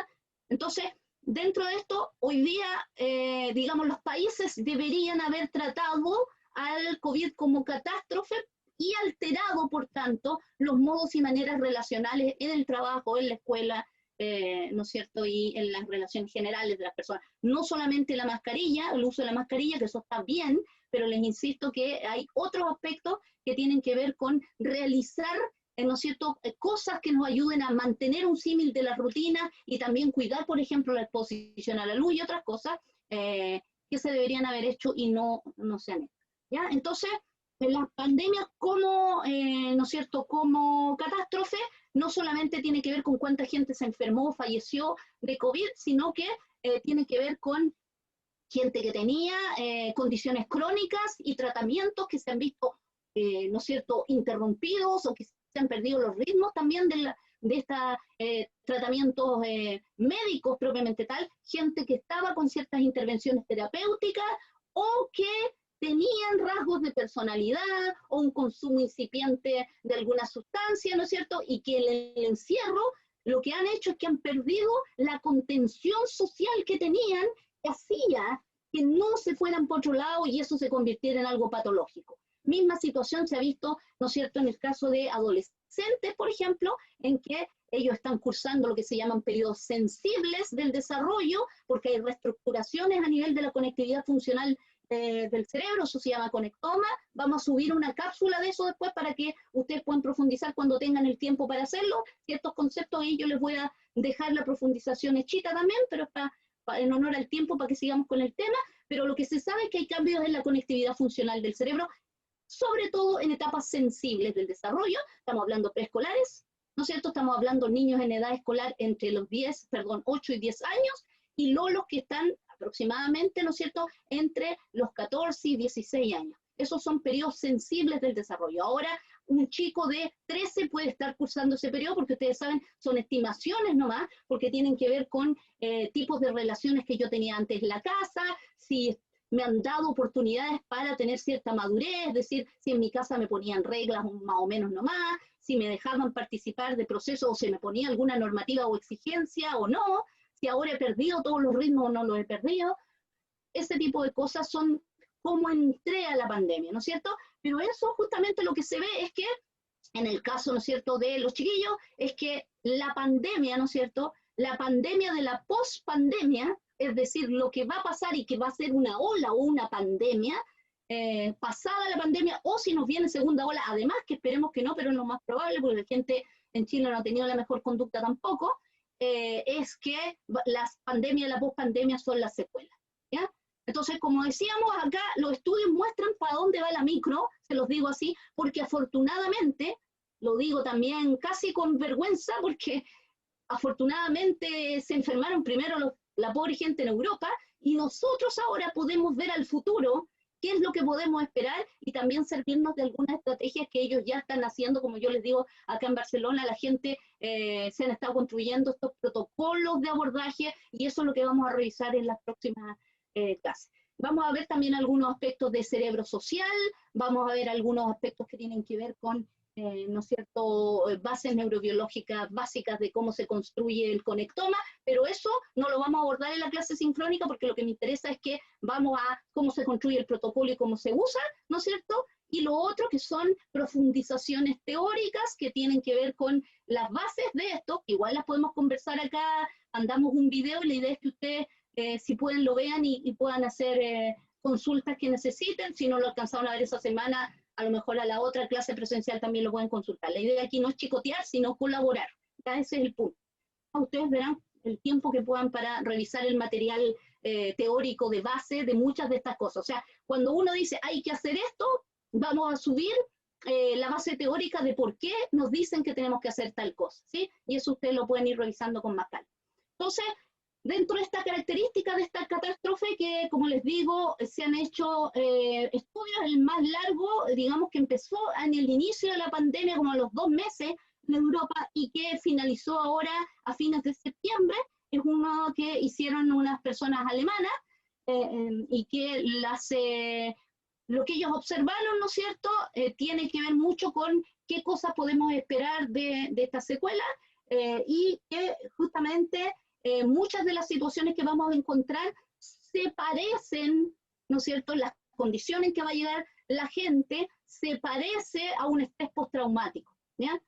Entonces, dentro de esto, hoy día, digamos, los países deberían haber tratado al COVID como catástrofe y alterado, por tanto, los modos y maneras relacionales en el trabajo, en la escuela, ¿no es cierto?, y en las relaciones generales de las personas. No solamente la mascarilla, el uso de la mascarilla, que eso está bien, pero les insisto que hay otros aspectos que tienen que ver con realizar, ¿no es cierto?, cosas que nos ayuden a mantener un símil de la rutina y también cuidar, por ejemplo, la exposición a la luz y otras cosas que se deberían haber hecho y no se han hecho, ¿ya? Entonces, la pandemia como, ¿no es cierto?, como catástrofe, no solamente tiene que ver con cuánta gente se enfermó o falleció de COVID, sino que tiene que ver con gente que tenía condiciones crónicas y tratamientos que se han visto, ¿no es cierto?, interrumpidos o que se han perdido los ritmos también de estos tratamientos médicos propiamente tal, gente que estaba con ciertas intervenciones terapéuticas o que tenían rasgos de personalidad o un consumo incipiente de alguna sustancia, ¿no es cierto?, y que el encierro lo que han hecho es que han perdido la contención social que tenían, que hacía que no se fueran por otro lado y eso se convirtiera en algo patológico. Misma situación se ha visto, ¿no es cierto?, en el caso de adolescentes, por ejemplo, en que ellos están cursando lo que se llaman periodos sensibles del desarrollo, porque hay reestructuraciones a nivel de la conectividad funcional del cerebro, eso se llama conectoma. Vamos a subir una cápsula de eso después para que ustedes puedan profundizar cuando tengan el tiempo para hacerlo. Ciertos conceptos ahí yo les voy a dejar la profundización hechita también, pero en honor al tiempo para que sigamos con el tema. Pero lo que se sabe es que hay cambios en la conectividad funcional del cerebro, sobre todo en etapas sensibles del desarrollo. Estamos hablando preescolares, ¿no es cierto? Estamos hablando niños en edad escolar entre los 8 y 10 años, y lolos que están aproximadamente, ¿no es cierto?, entre los 14 y 16 años. Esos son periodos sensibles del desarrollo. Ahora, un chico de 13 puede estar cursando ese periodo, porque ustedes saben, son estimaciones nomás, porque tienen que ver con tipos de relaciones que yo tenía antes en la casa, si me han dado oportunidades para tener cierta madurez, es decir, si en mi casa me ponían reglas más o menos nomás, si me dejaban participar de procesos o se me ponía alguna normativa o exigencia o no, si ahora he perdido todos los ritmos o no los he perdido. Ese tipo de cosas son cómo entré a la pandemia, ¿no es cierto? Pero eso justamente lo que se ve es que, en el caso, ¿no es cierto?, de los chiquillos, es que la pandemia, ¿no es cierto?, la pandemia de la pospandemia, es decir, lo que va a pasar y que va a ser una ola o una pandemia, pasada la pandemia, o si nos viene segunda ola, además que esperemos que no, pero es lo más probable, porque la gente en Chile no ha tenido la mejor conducta tampoco, es que las pandemias y la pospandemia son las secuelas, ¿ya? Entonces, como decíamos acá, los estudios muestran para dónde va la micro, se los digo así, porque afortunadamente, lo digo también casi con vergüenza, porque afortunadamente se enfermaron primero la pobre gente en Europa, y nosotros ahora podemos ver al futuro qué es lo que podemos esperar y también servirnos de algunas estrategias que ellos ya están haciendo. Como yo les digo, acá en Barcelona la gente se han estado construyendo estos protocolos de abordaje, y eso es lo que vamos a revisar en las próximas clases. Vamos a ver también algunos aspectos de cerebro social, vamos a ver algunos aspectos que tienen que ver con, ¿no es cierto?, bases neurobiológicas básicas de cómo se construye el conectoma, pero eso no lo vamos a abordar en la clase sincrónica, porque lo que me interesa es que vamos a cómo se construye el protocolo y cómo se usa, ¿no es cierto? Y lo otro que son profundizaciones teóricas que tienen que ver con las bases de esto, que igual las podemos conversar acá, mandamos un video y la idea es que ustedes si pueden lo vean y puedan hacer consultas que necesiten. Si no lo alcanzaron a ver esa semana, a lo mejor a la otra clase presencial también lo pueden consultar. La idea aquí no es chicotear, sino colaborar. Ya ese es el punto. Ustedes verán el tiempo que puedan para revisar el material teórico de base de muchas de estas cosas. O sea, cuando uno dice hay que hacer esto, vamos a subir la base teórica de por qué nos dicen que tenemos que hacer tal cosa, ¿sí? Y eso ustedes lo pueden ir revisando con más calma. Entonces, dentro de esta característica de esta catástrofe, que como les digo, se han hecho estudios, el más largo, digamos que empezó en el inicio de la pandemia, como a los 2 meses en Europa, y que finalizó ahora a fines de septiembre, es uno que hicieron unas personas alemanas, y que lo que ellos observaron, ¿no es cierto?, tiene que ver mucho con qué cosas podemos esperar de esta secuela, y que justamente muchas de las situaciones que vamos a encontrar se parecen, ¿no es cierto?, las condiciones en que va a llegar la gente se parece a un estrés postraumático, ¿ya?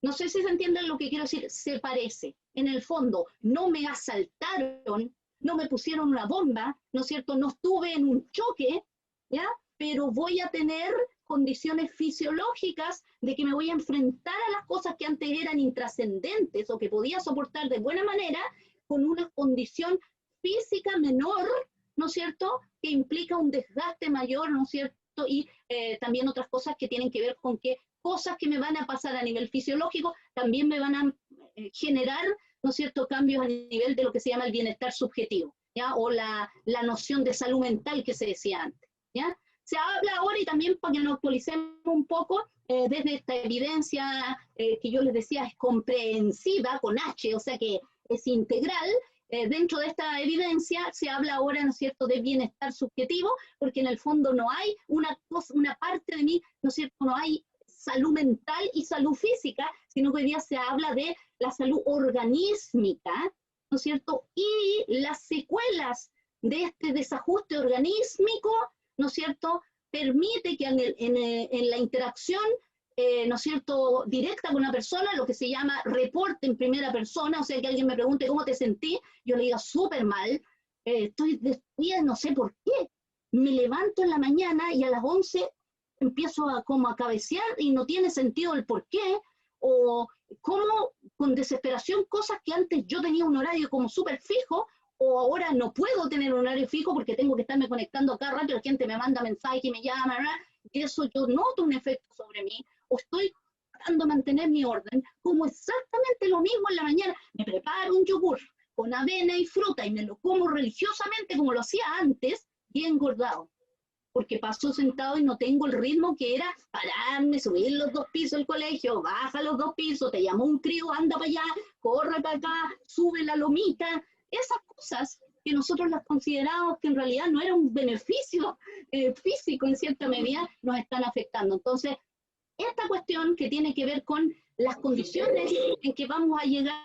No sé si se entiende lo que quiero decir, se parece. En el fondo, no me asaltaron, no me pusieron una bomba, ¿no es cierto?, no estuve en un choque, ¿ya?, pero voy a tener condiciones fisiológicas de que me voy a enfrentar a las cosas que antes eran intrascendentes o que podía soportar de buena manera, con una condición física menor, ¿no es cierto?, que implica un desgaste mayor, ¿no es cierto?, y también otras cosas que tienen que ver con que cosas que me van a pasar a nivel fisiológico también me van a generar, ¿no es cierto?, cambios a nivel de lo que se llama el bienestar subjetivo, ¿ya?, o la noción de salud mental que se decía antes, ¿ya? Se habla ahora, y también para que nos actualicemos un poco, desde esta evidencia que yo les decía es comprensiva, con H, o sea que es integral. Dentro de esta evidencia se habla ahora, ¿no es cierto?, de bienestar subjetivo, porque en el fondo no hay una parte de mí, ¿no es cierto?, no hay salud mental y salud física, sino que hoy día se habla de la salud organísmica, ¿no es cierto?, y las secuelas de este desajuste organísmico, ¿no es cierto?, permite que en la interacción, ¿no es cierto?, directa con una persona, lo que se llama reporte en primera persona, o sea, que alguien me pregunte cómo te sentí, yo le digo súper mal, estoy destruida, no sé por qué, me levanto en la mañana y a las 11 empiezo como a cabecear y no tiene sentido el por qué, o como con desesperación cosas que antes yo tenía un horario como súper fijo, o ahora no puedo tener un horario fijo porque tengo que estarme conectando cada rato, la gente me manda mensajes y me llama, ¿verdad?, y eso yo noto un efecto sobre mí, o estoy tratando de mantener mi orden, como exactamente lo mismo en la mañana, me preparo un yogur con avena y fruta y me lo como religiosamente como lo hacía antes, y he engordado, porque paso sentado y no tengo el ritmo que era pararme, subir los 2 pisos del colegio, baja los 2 pisos, te llamó un crío, anda para allá, corre para acá, sube la lomita, esas cosas que nosotros las consideramos que en realidad no era un beneficio físico en cierta medida, nos están afectando. Entonces, esta cuestión que tiene que ver con las condiciones en que vamos a llegar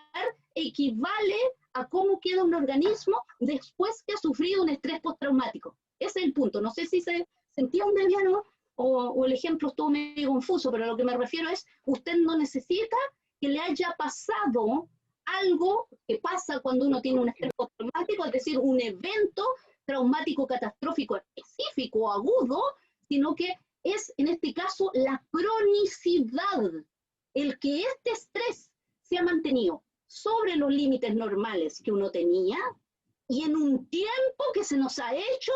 equivale a cómo queda un organismo después que ha sufrido un estrés postraumático. Ese es el punto. No sé si se entiende bien o el ejemplo estuvo medio confuso, pero a lo que me refiero es, usted no necesita que le haya pasado algo que pasa cuando uno tiene un estrés postraumático, es decir, un evento traumático catastrófico específico o agudo, sino que es en este caso la cronicidad, el que este estrés se ha mantenido sobre los límites normales que uno tenía y en un tiempo que se nos ha hecho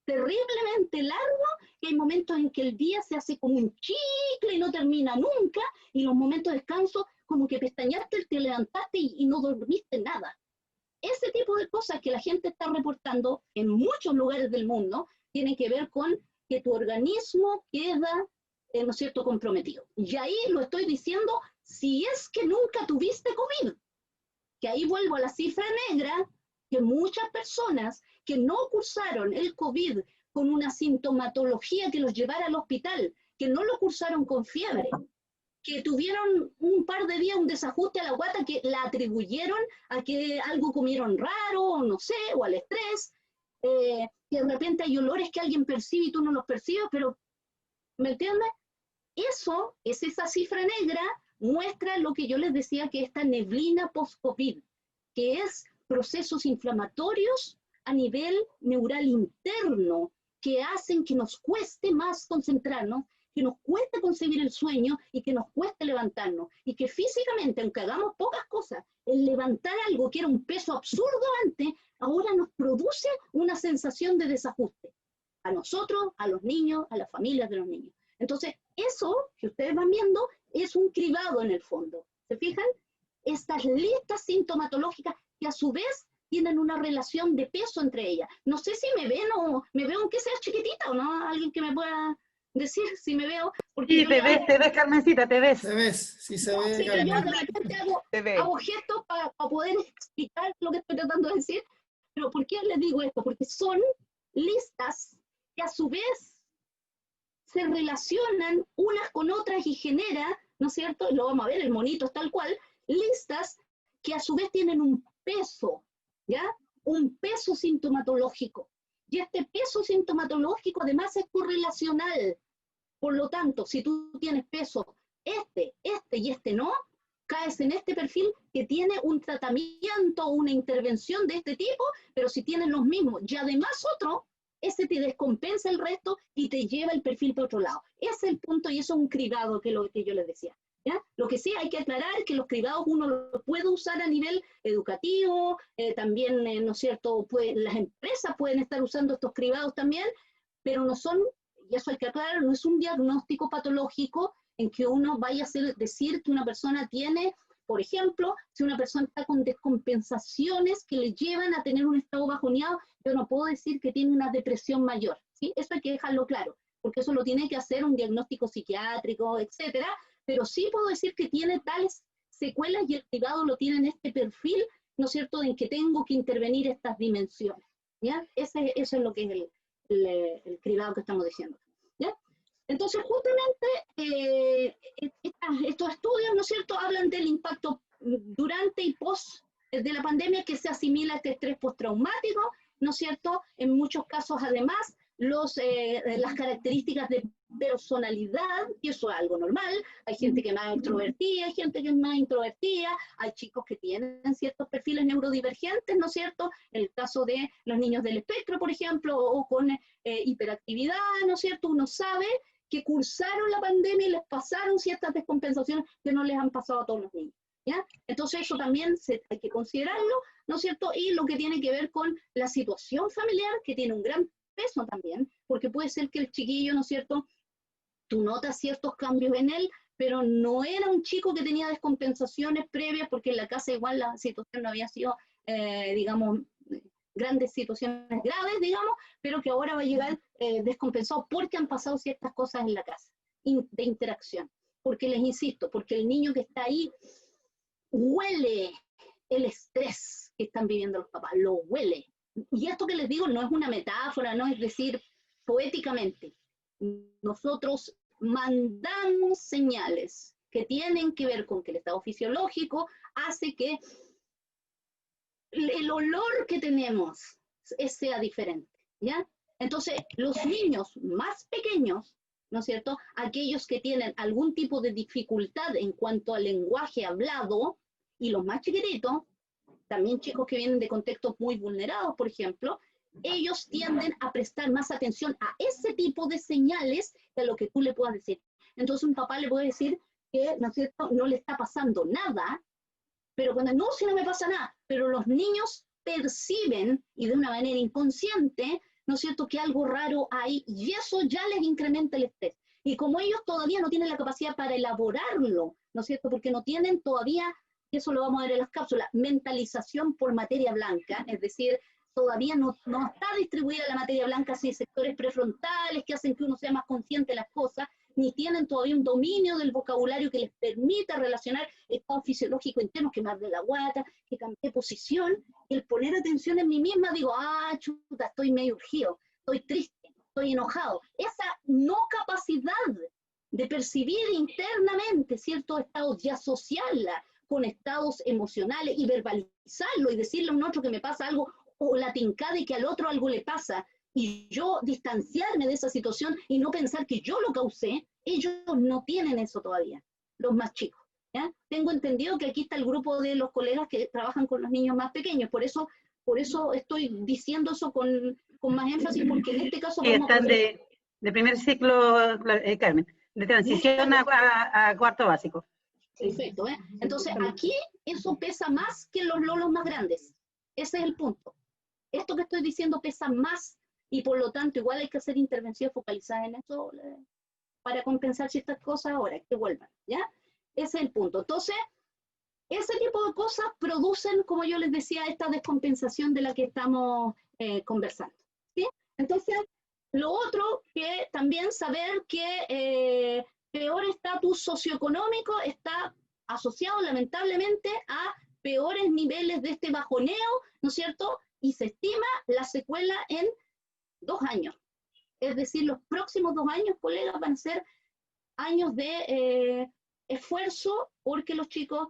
terriblemente largo, que hay momentos en que el día se hace como un chicle y no termina nunca, y los momentos de descanso como que pestañaste, te levantaste y no dormiste nada. Ese tipo de cosas que la gente está reportando en muchos lugares del mundo tienen que ver con que tu organismo queda, ¿no es cierto?, comprometido. Y ahí lo estoy diciendo si es que nunca tuviste COVID, que ahí vuelvo a la cifra negra, que muchas personas que no cursaron el COVID con una sintomatología que los llevara al hospital, que no lo cursaron con fiebre, que tuvieron un par de días un desajuste a la guata que la atribuyeron a que algo comieron raro, o no sé, o al estrés, que de repente hay olores que alguien percibe y tú no los percibes, pero, ¿me entiendes? Eso, es esa cifra negra, muestra lo que yo les decía, que esta neblina post-COVID, que es procesos inflamatorios a nivel neural interno, que hacen que nos cueste más concentrarnos, que nos cueste conseguir el sueño y que nos cueste levantarnos. Y que físicamente, aunque hagamos pocas cosas, el levantar algo que era un peso absurdo antes, ahora nos produce una sensación de desajuste. A nosotros, a los niños, a las familias de los niños. Entonces, eso que ustedes van viendo es un cribado en el fondo. ¿Se fijan? Estas listas sintomatológicas que a su vez tienen una relación de peso entre ellas. No sé si me ven o me veo aunque sea chiquitita o no, alguien que me pueda decir si me veo. Porque Sí, te ves, Carmencita, te ves. Se ves, sí se ve. Sí, yo de repente ve. hago gestos para poder explicar lo que estoy tratando de decir. Pero ¿por qué les digo esto? Porque son listas que a su vez se relacionan unas con otras y genera, ¿no es cierto? Lo vamos a ver, el monito es tal cual, listas que a su vez tienen un peso, ¿ya? Un peso sintomatológico. Y este peso sintomatológico además es correlacional. Por lo tanto, si tú tienes peso este y este no, caes en este perfil que tiene un tratamiento o una intervención de este tipo, pero si tienes los mismos y además otro, ese te descompensa el resto y te lleva el perfil para otro lado. Ese es el punto y eso es un cribado que es lo que yo les decía. ¿Ya? Lo que sí hay que aclarar que los cribados uno los puede usar a nivel educativo, también, ¿no es cierto?, las empresas pueden estar usando estos cribados también, pero no son, y eso hay que aclarar, no es un diagnóstico patológico en que uno vaya a decir que una persona tiene, por ejemplo, si una persona está con descompensaciones que le llevan a tener un estado bajoneado, yo no puedo decir que tiene una depresión mayor, ¿sí? Eso hay que dejarlo claro, porque eso lo tiene que hacer un diagnóstico psiquiátrico, etcétera, pero sí puedo decir que tiene tales secuelas y el cribado lo tiene en este perfil, ¿no es cierto?, en que tengo que intervenir estas dimensiones, ¿ya? Eso es lo que es el cribado que estamos diciendo, ¿ya? Entonces, justamente, estos estudios, ¿no es cierto?, hablan del impacto durante y post de la pandemia que se asimila a este estrés postraumático, ¿no es cierto?, en muchos casos, además, las características de personalidad, que eso es algo normal, hay gente que es más extrovertida, hay gente que es más introvertida, hay chicos que tienen ciertos perfiles neurodivergentes, ¿no es cierto?, en el caso de los niños del espectro, por ejemplo, o con hiperactividad, ¿no es cierto?, uno sabe que cursaron la pandemia y les pasaron ciertas descompensaciones que no les han pasado a todos los niños, ¿ya? Entonces eso también hay que considerarlo, ¿no es cierto?, y lo que tiene que ver con la situación familiar, que tiene un gran peso también, porque puede ser que el chiquillo, ¿no es cierto?, tú notas ciertos cambios en él, pero no era un chico que tenía descompensaciones previas, porque en la casa igual la situación no había sido, digamos, grandes situaciones graves, digamos, pero que ahora va a llegar descompensado porque han pasado ciertas cosas en la casa, de interacción. Porque les insisto, porque el niño que está ahí huele el estrés que están viviendo los papás, lo huele. Y esto que les digo no es una metáfora, no es decir poéticamente. Nosotros mandamos señales que tienen que ver con que el estado fisiológico hace que el olor que tenemos sea diferente, ¿ya? Entonces, los niños más pequeños, ¿no es cierto?, aquellos que tienen algún tipo de dificultad en cuanto al lenguaje hablado, y los más chiquititos, también chicos que vienen de contextos muy vulnerados, por ejemplo, ellos tienden a prestar más atención a ese tipo de señales que a lo que tú le puedas decir. Entonces un papá le puede decir que, ¿no es cierto?, no le está pasando nada, pero cuando no, si no me pasa nada, pero los niños perciben, y de una manera inconsciente, ¿no es cierto?, que algo raro hay, y eso ya les incrementa el estrés. Y como ellos todavía no tienen la capacidad para elaborarlo, ¿no es cierto?, porque no tienen todavía, eso lo vamos a ver en las cápsulas, mentalización por materia blanca, es decir, todavía no está distribuida la materia blanca así, sectores prefrontales que hacen que uno sea más consciente de las cosas, ni tienen todavía un dominio del vocabulario que les permita relacionar estados fisiológicos internos, que me arde la guata, que cambié posición, y el poner atención en mí misma, digo, chuta, estoy medio urgido, estoy triste, estoy enojado. Esa no capacidad de percibir internamente ciertos estados y asociarla con estados emocionales y verbalizarlo y decirle a un otro que me pasa algo, o la tincada de que al otro algo le pasa, y yo distanciarme de esa situación y no pensar que yo lo causé, ellos no tienen eso todavía, los más chicos, ¿ya? Tengo entendido que aquí está el grupo de los colegas que trabajan con los niños más pequeños, por eso estoy diciendo eso con más énfasis, porque en este caso vamos están de primer ciclo, Carmen, de transición a cuarto básico. Perfecto, ¿eh? Entonces aquí eso pesa más que los lolos más grandes, ese es el punto. Esto que estoy diciendo pesa más, y por lo tanto igual hay que hacer intervenciones focalizadas en eso para compensar ciertas cosas ahora, que vuelvan, ¿ya? Ese es el punto. Entonces, ese tipo de cosas producen, como yo les decía, esta descompensación de la que estamos conversando, ¿sí? Entonces, lo otro que también saber que peor estatus socioeconómico está asociado lamentablemente a peores niveles de este bajoneo, ¿no es cierto?, y se estima la secuela en 2 años. Es decir, los próximos 2 años, colegas, van a ser años de esfuerzo, porque los chicos,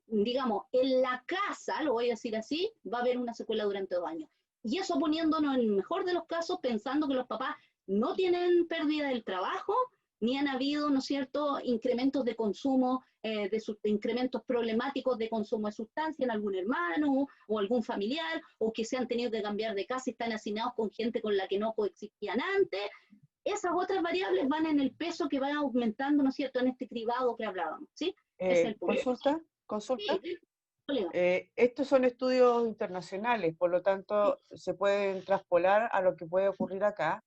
digamos, en la casa, lo voy a decir así, va a haber una secuela durante 2 años. Y eso poniéndonos en el mejor de los casos, pensando que los papás no tienen pérdida del trabajo, ni han habido, ¿no es cierto?, incrementos de consumo, incrementos problemáticos de consumo de sustancia en algún hermano o algún familiar, o que se han tenido que cambiar de casa y están hacinados con gente con la que no coexistían antes. Esas otras variables van en el peso que van aumentando, ¿no es cierto?, en este cribado que hablábamos, ¿sí? Es el punto. Consulta. Sí, Estos son estudios internacionales, por lo tanto se pueden traspolar a lo que puede ocurrir acá,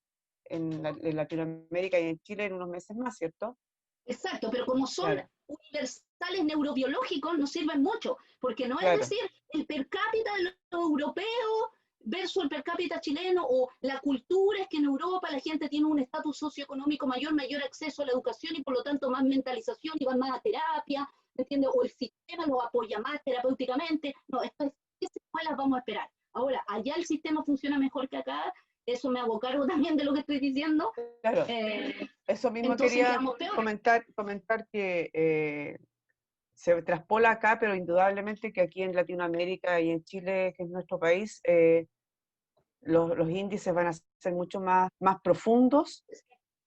en Latinoamérica y en Chile en unos meses más, ¿cierto? exacto, pero como son universales neurobiológicos, nos sirven mucho, porque no es decir el per cápita de los europeos versus el per cápita chileno, o la cultura es que en Europa la gente tiene un estatus socioeconómico mayor, mayor acceso a la educación y por lo tanto más mentalización y van más a terapia, ¿me entiendes? O el sistema los apoya más terapéuticamente. No, ¿qué secuelas vamos a esperar? Ahora, allá el sistema funciona mejor que acá, eso me hago cargo también de lo que estoy diciendo. Claro, eso mismo quería comentar que se traspola acá, pero indudablemente que aquí en Latinoamérica y en Chile, que es nuestro país, los índices van a ser mucho más profundos,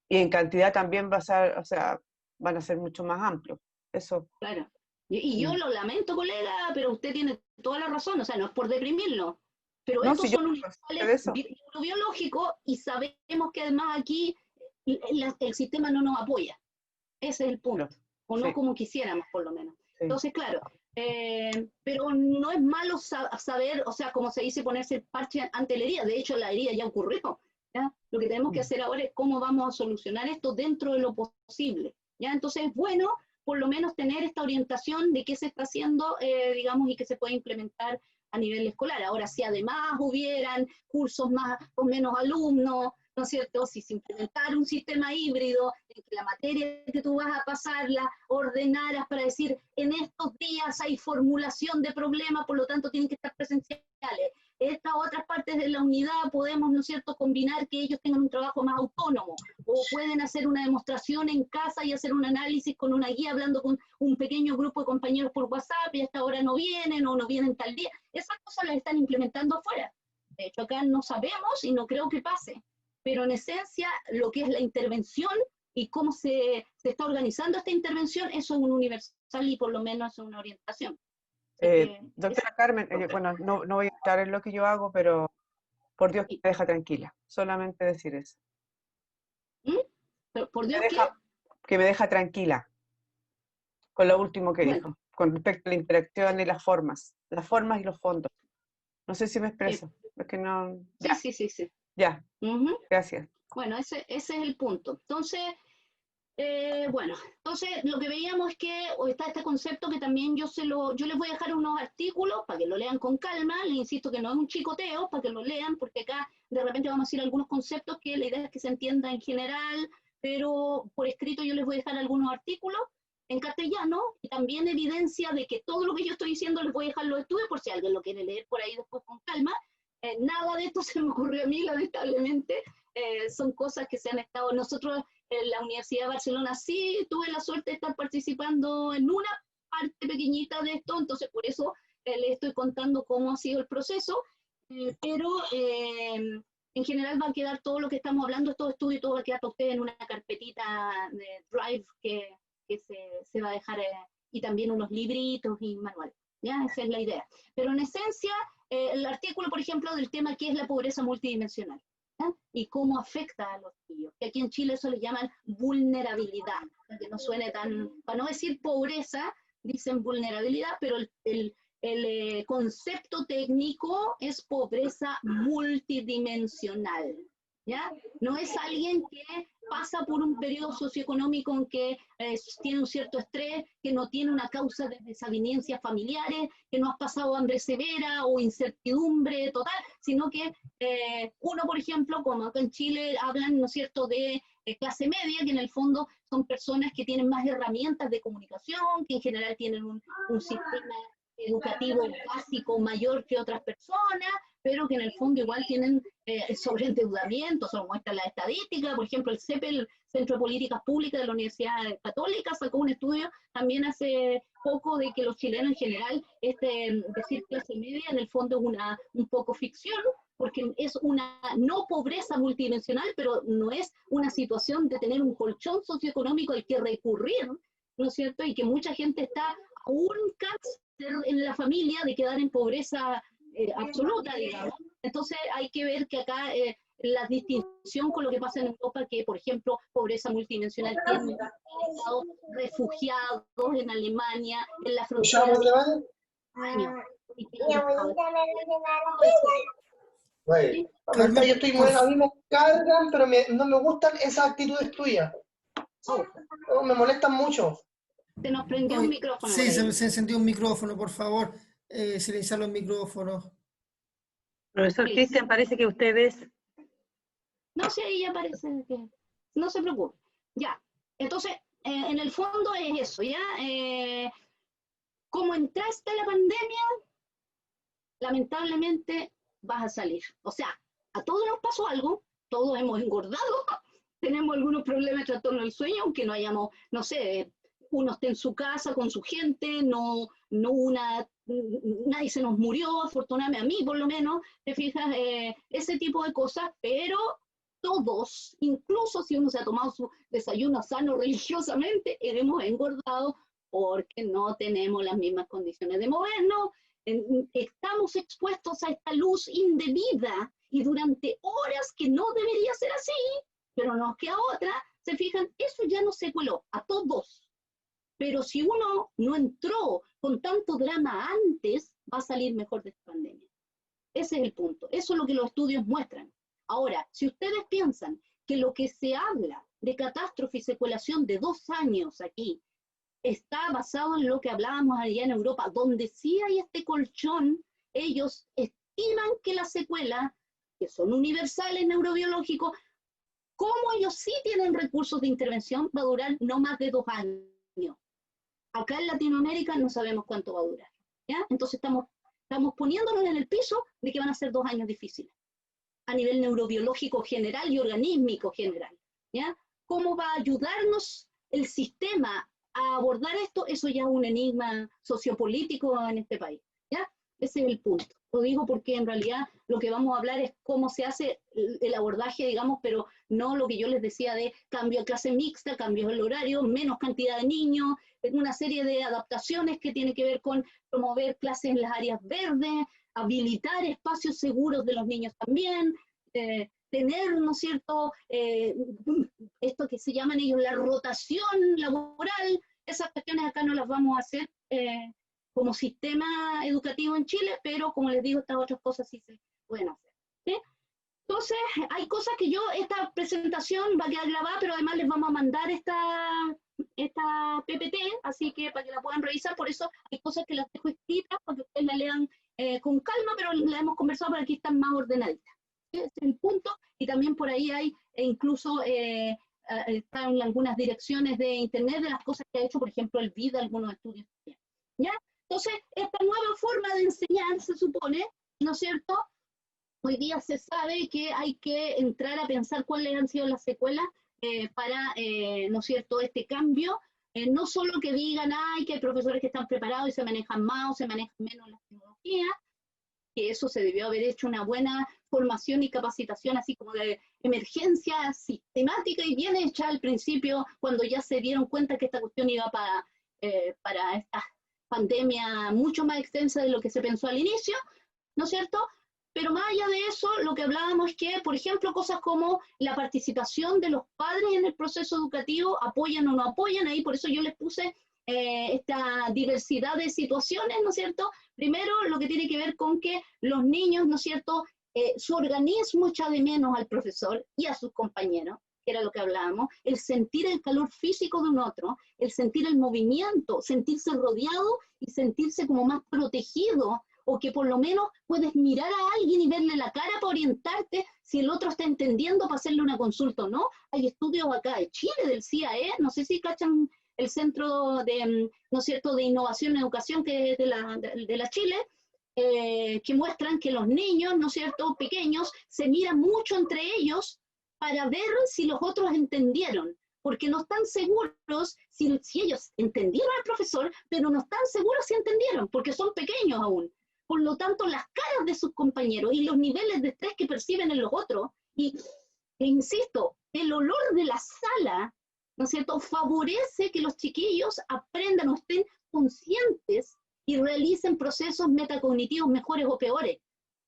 y en cantidad también van a ser mucho más amplios. Eso. Claro. Y yo lo lamento, colega, pero usted tiene toda la razón, o sea, no es por deprimirlo, pero No, estos si yo son sé de universales eso. neurobiológicos y sabemos que además aquí el sistema no nos apoya. Ese es el punto. Claro. O no Sí. como quisiéramos, por lo menos. Sí. Entonces, claro, pero no es malo saber, o sea, como se dice, ponerse el parche ante la herida. De hecho, la herida ya ocurrió, ¿ya? Lo que tenemos que hacer ahora es cómo vamos a solucionar esto dentro de lo posible, ¿ya? Entonces, es bueno por lo menos tener esta orientación de qué se está haciendo, digamos, y que se puede implementar a nivel escolar. Ahora, si además hubieran cursos más con menos alumnos, ¿no es cierto? Si se implementara un sistema híbrido en que la materia que tú vas a pasarla ordenaras para decir, en estos días hay formulación de problemas, por lo tanto tienen que estar presenciales. estas otras partes de la unidad podemos, ¿no es cierto?, combinar que ellos tengan un trabajo más autónomo, o pueden hacer una demostración en casa y hacer un análisis con una guía hablando con un pequeño grupo de compañeros por WhatsApp y hasta ahora no vienen o no vienen tal día. Esas cosas las están implementando afuera. De hecho, acá no sabemos y no creo que pase, pero en esencia lo que es la intervención y cómo se está organizando esta intervención, eso es un universal y por lo menos es una orientación. Doctora Carmen, bueno, no voy a estar en lo que yo hago, pero por Dios que me deja tranquila, solamente decir eso. ¿Pero por Dios que me deja tranquila con lo último que dijo, con respecto a la interacción y las formas y los fondos. No sé si me expreso, es que no... Ya. Sí. Ya, gracias. Bueno, ese es el punto. Entonces, entonces lo que veíamos es que está este concepto que también yo les voy a dejar unos artículos para que lo lean con calma. Les insisto que no es un chicoteo, para que lo lean, porque acá de repente vamos a decir algunos conceptos que la idea es que se entienda en general, pero por escrito yo les voy a dejar algunos artículos en castellano y también evidencia de que todo lo que yo estoy diciendo les voy a dejar los estudios por si alguien lo quiere leer por ahí después con calma. Nada de esto se me ocurrió a mí, lamentablemente. Son cosas que se han estado... Nosotros en la Universidad de Barcelona sí tuve la suerte de estar participando en una parte pequeñita de esto, entonces por eso les estoy contando cómo ha sido el proceso, pero en general va a quedar todo lo que estamos hablando, estos estudios, todo va a quedar para ustedes en una carpetita de Drive que se va a dejar, y también unos libritos y manuales. ¿Ya? Esa es la idea. Pero en esencia, el artículo, por ejemplo, del tema que es la pobreza multidimensional, ¿ya? Y cómo afecta a los niños. Que aquí en Chile eso le llaman vulnerabilidad, para que no suene tan, para no decir pobreza, dicen vulnerabilidad, pero el concepto técnico es pobreza multidimensional. ¿Ya? No es alguien que pasa por un periodo socioeconómico en que tiene un cierto estrés, que no tiene una causa de desavenencias familiares, que no has pasado hambre severa o incertidumbre total, sino que uno, por ejemplo, como acá en Chile hablan, ¿no es cierto?, de clase media, que en el fondo son personas que tienen más herramientas de comunicación, que en general tienen un sistema educativo básico mayor que otras personas, pero que en el fondo igual tienen sobreendeudamiento, eso lo muestra la estadística. Por ejemplo, el CEPE, el Centro de Políticas Públicas de la Universidad Católica, sacó un estudio también hace poco de que los chilenos en general, decir clase media, en el fondo es un poco ficción, porque es una no pobreza multidimensional, pero no es una situación de tener un colchón socioeconómico al que recurrir, ¿no es cierto? Y que mucha gente está a un cáncer en la familia de quedar en pobreza absoluta, digamos. Entonces hay que ver que acá la distinción con lo que pasa en Europa, que por ejemplo pobreza multidimensional tiene refugiados en Alemania, en la frontera de años. Carmen, yo estoy muy, a mí me cargan, pero no me gustan esas actitudes tuyas. Me molestan mucho. Se nos prendió un micrófono. Sí, se encendió un micrófono, por favor. Silenciar los micrófonos. Profesor Cristian, parece que ustedes... No sé, ahí ya parece que... No se preocupe. Ya, entonces, en el fondo es eso, ¿ya? Como entraste a la pandemia, lamentablemente vas a salir. O sea, a todos nos pasó algo, todos hemos engordado, tenemos algunos problemas de trastorno del sueño, aunque no hayamos, no sé, uno esté en su casa con su gente, nadie se nos murió, afortunadamente, a mí por lo menos, te fijas, ese tipo de cosas, pero todos, incluso si uno se ha tomado su desayuno sano religiosamente, hemos engordado porque no tenemos las mismas condiciones de movernos, estamos expuestos a esta luz indebida y durante horas que no debería ser así, pero nos queda otra, se fijan, eso ya no se coló a todos. Pero si uno no entró con tanto drama antes, va a salir mejor de esta pandemia. Ese es el punto. Eso es lo que los estudios muestran. Ahora, si ustedes piensan que lo que se habla de catástrofe y secuelación de 2 años aquí está basado en lo que hablábamos allá en Europa, donde sí hay este colchón, ellos estiman que las secuelas, que son universales neurobiológicos, como ellos sí tienen recursos de intervención, va a durar no más de 2 años. Acá en Latinoamérica no sabemos cuánto va a durar, ¿ya? Entonces estamos Estamos poniéndonos en el piso de que van a ser 2 años difíciles, a nivel neurobiológico general y organísmico general, ¿ya? ¿Cómo va a ayudarnos el sistema a abordar esto? Eso ya es un enigma sociopolítico en este país, ¿ya? Ese es el punto. Lo digo porque en realidad lo que vamos a hablar es cómo se hace el abordaje, digamos, pero no lo que yo les decía de cambio a clase mixta, cambios del horario, menos cantidad de niños, una serie de adaptaciones que tienen que ver con promover clases en las áreas verdes, habilitar espacios seguros de los niños también, tener, ¿no es cierto?, esto que se llaman ellos la rotación laboral. Esas cuestiones acá no las vamos a hacer como sistema educativo en Chile, pero como les digo, estas otras cosas sí se pueden hacer, ¿sí? Entonces, hay cosas que esta presentación va a quedar grabada, pero además les vamos a mandar esta PPT, así que para que la puedan revisar. Por eso hay cosas que las dejo escritas, para que ustedes la lean con calma, pero la hemos conversado, pero aquí están más ordenaditas. Ese es el punto, y también por ahí hay, incluso están algunas direcciones de internet de las cosas que ha hecho, por ejemplo, el VIDA, algunos estudios también, ¿ya? Entonces, esta nueva forma de enseñar, se supone, ¿no es cierto? Hoy día se sabe que hay que entrar a pensar cuáles han sido las secuelas para, ¿no es cierto?, este cambio. No solo que digan, que hay profesores que están preparados y se manejan más o se manejan menos las tecnologías, que eso se debió haber hecho una buena formación y capacitación, así como de emergencia sistemática y bien hecha al principio, cuando ya se dieron cuenta que esta cuestión iba para esta pandemia mucho más extensa de lo que se pensó al inicio, ¿no es cierto? Pero más allá de eso, lo que hablábamos es que, por ejemplo, cosas como la participación de los padres en el proceso educativo, apoyan o no apoyan, ahí por eso yo les puse esta diversidad de situaciones, ¿no es cierto? Primero, lo que tiene que ver con que los niños, ¿no es cierto?, su organismo echa de menos al profesor y a sus compañeros, que era lo que hablábamos, el sentir el calor físico de un otro, el sentir el movimiento, sentirse rodeado y sentirse como más protegido, o que por lo menos puedes mirar a alguien y verle la cara para orientarte si el otro está entendiendo para hacerle una consulta o no. Hay estudios acá de Chile, del CIAE, no sé si cachan el Centro de, ¿no es cierto?, de Innovación en Educación, que es de la Chile, que muestran que los niños, ¿no es cierto?, pequeños, se miran mucho entre ellos para ver si los otros entendieron, porque no están seguros si ellos entendieron al profesor, pero no están seguros si entendieron, porque son pequeños aún. Por lo tanto, las caras de sus compañeros y los niveles de estrés que perciben en los otros, e insisto, el olor de la sala, ¿no es cierto?, favorece que los chiquillos aprendan o estén conscientes y realicen procesos metacognitivos mejores o peores.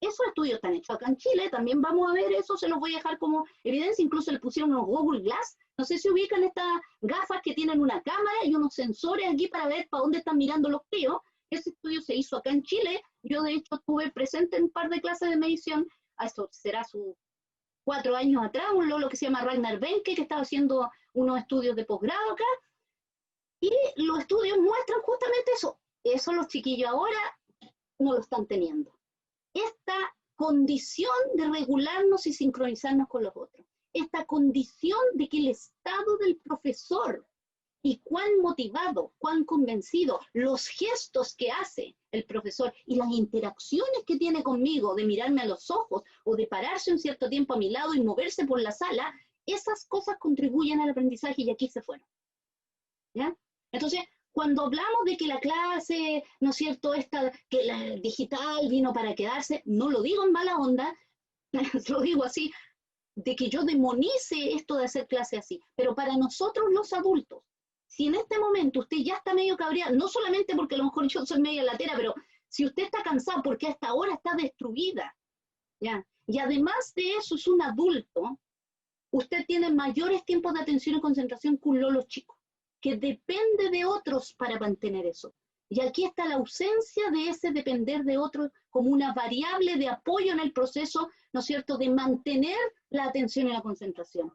Esos estudios están hechos acá en Chile, también vamos a ver eso, se los voy a dejar como evidencia. Incluso le pusieron unos Google Glass, no sé si ubican estas gafas que tienen una cámara y unos sensores aquí para ver para dónde están mirando los críos. Ese estudio se hizo acá en Chile, yo de hecho estuve presente en un par de clases de medición, esto será sus 4 años atrás, un lolo que se llama Ragnar Benke, que estaba haciendo unos estudios de posgrado acá, y los estudios muestran justamente eso. Eso los chiquillos ahora no lo están teniendo. Esta condición de regularnos y sincronizarnos con los otros, esta condición de que el estado del profesor y cuán motivado, cuán convencido, los gestos que hace el profesor y las interacciones que tiene conmigo, de mirarme a los ojos o de pararse un cierto tiempo a mi lado y moverse por la sala, esas cosas contribuyen al aprendizaje y aquí se fueron, ¿ya? Entonces, cuando hablamos de que la clase, ¿no es cierto?, que la digital vino para quedarse, no lo digo en mala onda, lo digo así, de que yo demonice esto de hacer clase así, pero para nosotros los adultos, si en este momento usted ya está medio cabreado, no solamente porque a lo mejor yo soy media latera, pero si usted está cansado porque hasta ahora está destruida, ¿ya? Y además de eso es un adulto, usted tiene mayores tiempos de atención y concentración que un lolo chico, que depende de otros para mantener eso. Y aquí está la ausencia de ese depender de otros como una variable de apoyo en el proceso, ¿no es cierto?, de mantener la atención y la concentración.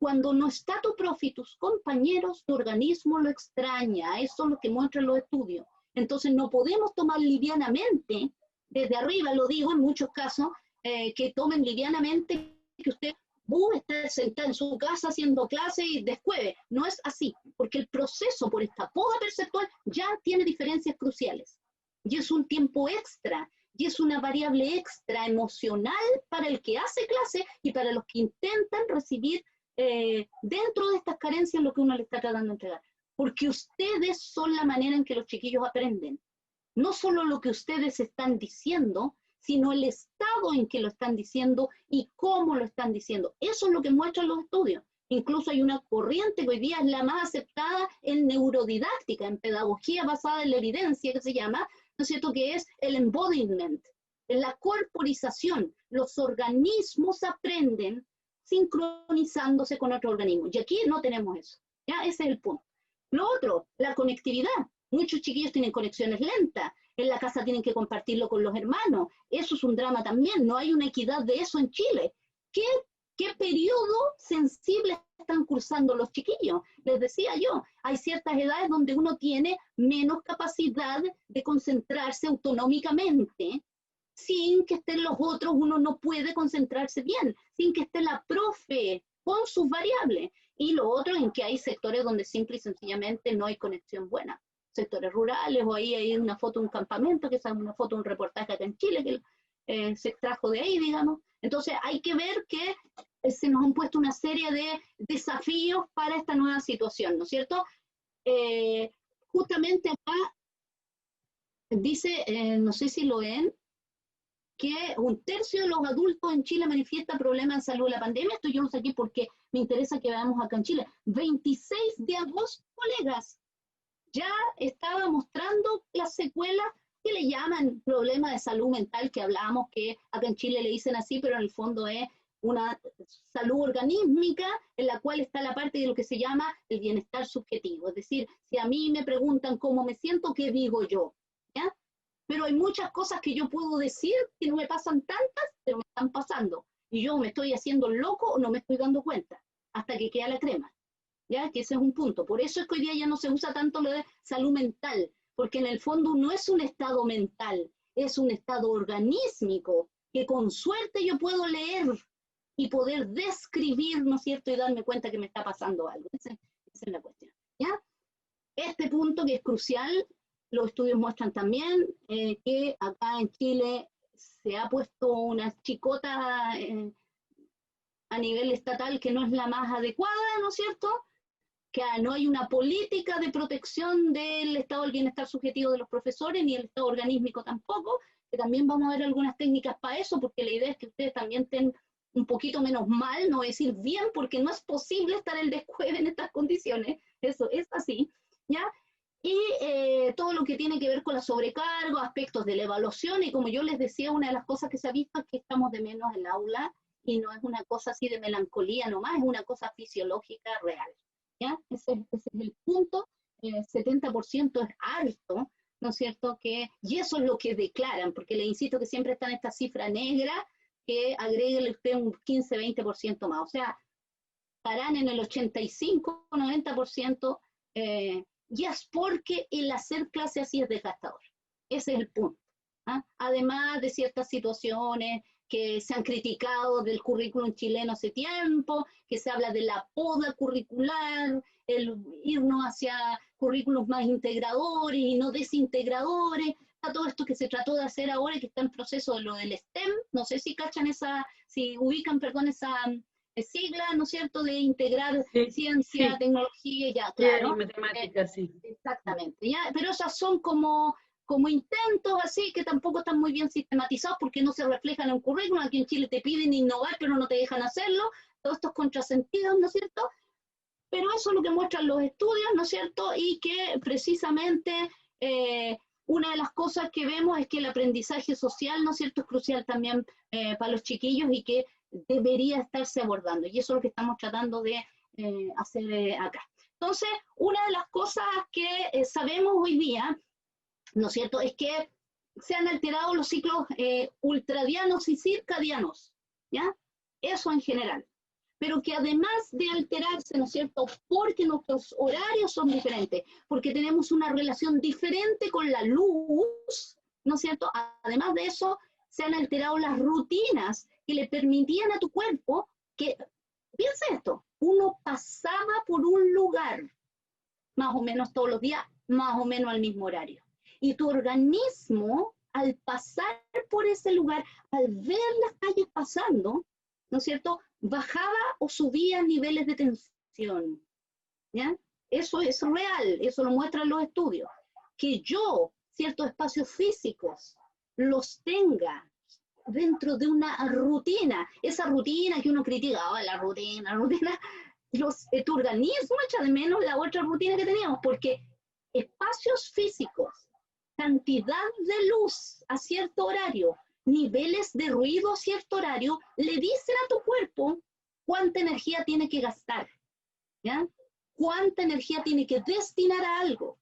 Cuando no está tu profe y tus compañeros, tu organismo lo extraña. Eso es lo que muestran los estudios. Entonces no podemos tomar livianamente, desde arriba lo digo en muchos casos, que tomen livianamente que usted está sentado en su casa haciendo clase y descueve. No es así, porque el proceso por esta poda perceptual ya tiene diferencias cruciales. y es un tiempo extra, y es una variable extra emocional para el que hace clase y para los que intentan recibir dentro de estas carencias lo que uno le está tratando de entregar. Porque ustedes son la manera en que los chiquillos aprenden. No solo lo que ustedes están diciendo, sino el estado en que lo están diciendo y cómo lo están diciendo. Eso es lo que muestran los estudios. Incluso hay una corriente que hoy día es la más aceptada en neurodidáctica, en pedagogía basada en la evidencia, que se llama, ¿no es cierto?, que es el embodiment, la corporización. Los organismos aprenden sincronizándose con otros organismos. Y aquí no tenemos eso. ¿Ya? Ese es el punto. Lo otro, la conectividad. Muchos chiquillos tienen conexiones lentas. En la casa tienen que compartirlo con los hermanos. Eso es un drama también. No hay una equidad de eso en Chile. ¿Qué periodo sensible están cursando los chiquillos? Les decía yo, hay ciertas edades donde uno tiene menos capacidad de concentrarse autonómicamente. Sin que estén los otros, uno no puede concentrarse bien. Sin que esté la profe con sus variables. Y lo otro en que hay sectores donde simple y sencillamente no hay conexión buena. Sectores rurales, o ahí hay una foto de un campamento, que es una foto de un reportaje acá en Chile, que se extrajo de ahí, digamos. Entonces hay que ver que se nos han puesto una serie de desafíos para esta nueva situación, ¿no es cierto? Justamente acá dice, no sé si lo ven, que 1/3 de los adultos en Chile manifiesta problemas de salud en la pandemia. Esto yo lo saqué porque me interesa que veamos acá en Chile. 26 de agosto, colegas, ya estaba mostrando las secuelas que le llaman problema de salud mental, que hablábamos que acá en Chile le dicen así, pero en el fondo es una salud organísmica en la cual está la parte de lo que se llama el bienestar subjetivo. Es decir, si a mí me preguntan cómo me siento, ¿qué digo yo? ¿Ya? Pero hay muchas cosas que yo puedo decir que no me pasan tantas, pero me están pasando. Y yo me estoy haciendo loco o no me estoy dando cuenta, hasta que queda la crema. ¿Ya? Que ese es un punto. Por eso es que hoy día ya no se usa tanto lo de salud mental, porque en el fondo no es un estado mental, es un estado organísmico, que con suerte yo puedo leer y poder describir, ¿no es cierto?, y darme cuenta que me está pasando algo. Esa es la cuestión. ¿Ya? Este punto que es crucial, los estudios muestran también que acá en Chile se ha puesto una chicota a nivel estatal que no es la más adecuada, ¿no es cierto?, que no hay una política de protección del estado del bienestar subjetivo de los profesores, ni el estado organísmico tampoco, que también vamos a ver algunas técnicas para eso, porque la idea es que ustedes también estén un poquito menos mal, no voy a decir bien, porque no es posible estar el descueve en estas condiciones, eso es así, ¿ya? Y todo lo que tiene que ver con la sobrecarga, aspectos de la evaluación, y como yo les decía, una de las cosas que se ha visto es que estamos de menos en el aula, y no es una cosa así de melancolía nomás, es una cosa fisiológica real. ¿Ya? Ese es el punto. 70% es alto, ¿no es cierto? Y eso es lo que declaran, porque le insisto que siempre está en esta cifra negra, que agréguele usted un 15-20% más, o sea, estarán en el 85-90%, y es porque el hacer clase así es desgastador. Ese es el punto. ¿Ah? Además de ciertas situaciones que se han criticado del currículum chileno hace tiempo, que se habla de la poda curricular, el irnos hacia currículums más integradores y no desintegradores, a todo esto que se trató de hacer ahora y que está en proceso de lo del STEM, no sé si cachan si ubican, perdón, esa sigla, ¿no es cierto?, de integrar ciencia, sí, tecnología, ya, claro. Y matemáticas, sí. Exactamente, ya, pero esas son como intentos así que tampoco están muy bien sistematizados porque no se reflejan en un currículum. Aquí en Chile te piden innovar pero no te dejan hacerlo, todos estos contrasentidos, ¿no es cierto? Pero eso es lo que muestran los estudios, ¿no es cierto? Y que precisamente una de las cosas que vemos es que el aprendizaje social, ¿no es cierto?, es crucial también para los chiquillos y que debería estarse abordando, y eso es lo que estamos tratando de hacer acá. Entonces, una de las cosas que sabemos hoy día, ¿no es cierto?, es que se han alterado los ciclos ultradianos y circadianos, ¿ya? Eso en general. Pero que además de alterarse, ¿no es cierto?, porque nuestros horarios son diferentes, porque tenemos una relación diferente con la luz, ¿no es cierto?, además de eso, se han alterado las rutinas que le permitían a tu cuerpo que, piensa esto, uno pasaba por un lugar más o menos todos los días, más o menos al mismo horario. Y tu organismo, al pasar por ese lugar, al ver las calles pasando, ¿no es cierto?, bajaba o subía niveles de tensión, ¿ya? Eso es real, eso lo muestran los estudios. Que yo, ciertos espacios físicos, los tenga dentro de una rutina, esa rutina que uno critica, oh, la rutina, tu organismo echa de menos la otra rutina que teníamos, porque espacios físicos, cantidad de luz a cierto horario, niveles de ruido a cierto horario, le dicen a tu cuerpo cuánta energía tiene que gastar, ¿ya? Cuánta energía tiene que destinar a algo.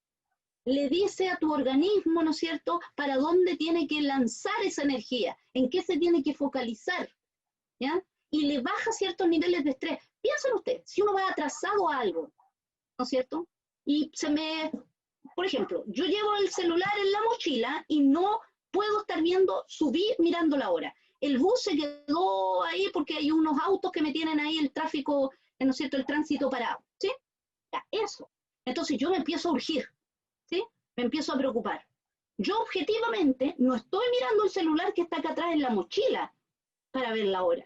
Le dice a tu organismo, ¿no es cierto?, para dónde tiene que lanzar esa energía, en qué se tiene que focalizar, ¿ya? Y le baja ciertos niveles de estrés. Piensen ustedes, si uno va atrasado a algo, ¿no es cierto?, y por ejemplo, yo llevo el celular en la mochila y no puedo estar subir mirando la hora. El bus se quedó ahí porque hay unos autos que me tienen ahí el tráfico, ¿no es cierto?, el tránsito parado, ¿sí? Ya, eso. Entonces yo me empiezo a urgir, ¿sí? Me empiezo a preocupar. Yo objetivamente no estoy mirando el celular que está acá atrás en la mochila para ver la hora.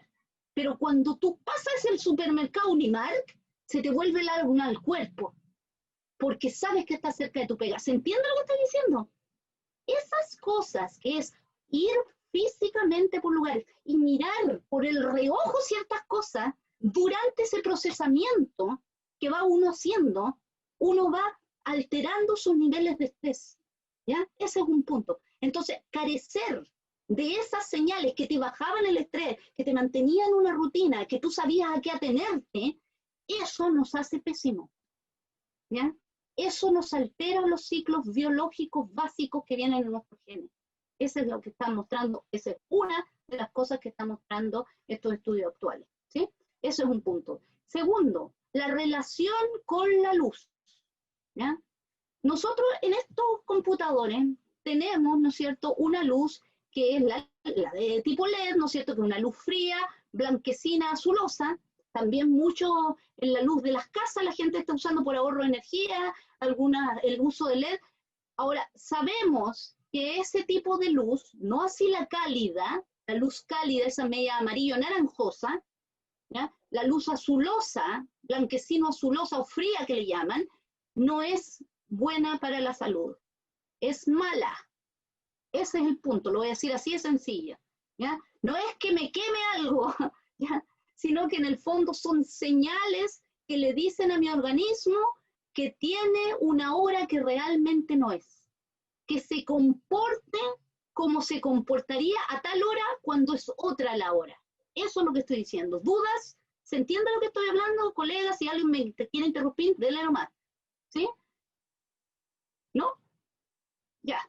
Pero cuando tú pasas el supermercado Unimark, se te vuelve laguna al cuerpo, porque sabes que está cerca de tu pega. ¿Se entiende lo que estoy diciendo? Esas cosas, que es ir físicamente por lugares y mirar por el reojo ciertas cosas, durante ese procesamiento que va uno haciendo, uno va alterando sus niveles de estrés, ¿ya? Ese es un punto. Entonces, carecer de esas señales que te bajaban el estrés, que te mantenían en una rutina, que tú sabías a qué atenerte, eso nos hace pésimo, ¿ya? Eso nos altera los ciclos biológicos básicos que vienen en nuestros genes. Eso es lo que están mostrando, esa es una de las cosas que están mostrando estos estudios actuales, ¿sí? Eso es un punto. Segundo, la relación con la luz, ¿ya? Nosotros en estos computadores tenemos, ¿no es cierto?, una luz que es la de tipo LED, ¿no es cierto?, que es una luz fría, blanquecina, azulosa. También mucho en la luz de las casas la gente está usando por ahorro de energía, el uso de LED. Ahora, sabemos que ese tipo de luz, no así la cálida, la luz cálida, esa media amarillo-naranjosa, ¿ya?, la luz azulosa, blanquecino-azulosa o fría que le llaman, no es buena para la salud, es mala. Ese es el punto, lo voy a decir así de sencilla, ¿ya? No es que me queme algo, ¿ya?, sino que en el fondo son señales que le dicen a mi organismo que tiene una hora que realmente no es, que se comporte como se comportaría a tal hora cuando es otra la hora. Eso es lo que estoy diciendo. ¿Dudas? ¿Se entiende lo que estoy hablando, colegas? Si alguien me quiere interrumpir, déle nomás. ¿Sí? ¿No? Ya.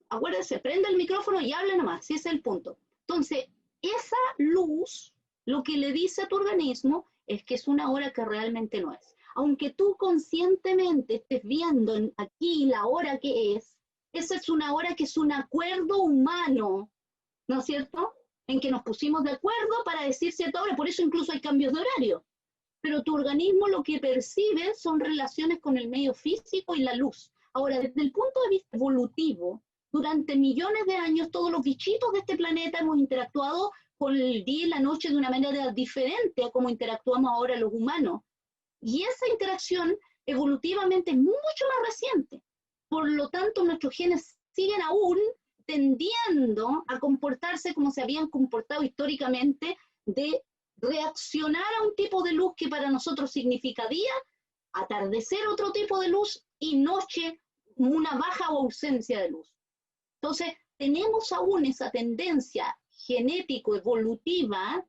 Acuérdense, prende el micrófono y habla nomás, si ese es el punto. Entonces, esa luz, lo que le dice a tu organismo es que es una hora que realmente no es. Aunque tú conscientemente estés viendo aquí la hora que es, esa es una hora que es un acuerdo humano, ¿no es cierto?, en que nos pusimos de acuerdo para decir cierta hora, por eso incluso hay cambios de horario. Pero tu organismo lo que percibe son relaciones con el medio físico y la luz. Ahora, desde el punto de vista evolutivo, durante millones de años todos los bichitos de este planeta hemos interactuado con el día y la noche de una manera diferente a como interactuamos ahora los humanos. Y esa interacción evolutivamente es mucho más reciente. Por lo tanto, nuestros genes siguen aún tendiendo a comportarse como se habían comportado históricamente, de reaccionar a un tipo de luz que para nosotros significa día, atardecer otro tipo de luz y noche una baja o ausencia de luz. Entonces, tenemos aún esa tendencia genético-evolutiva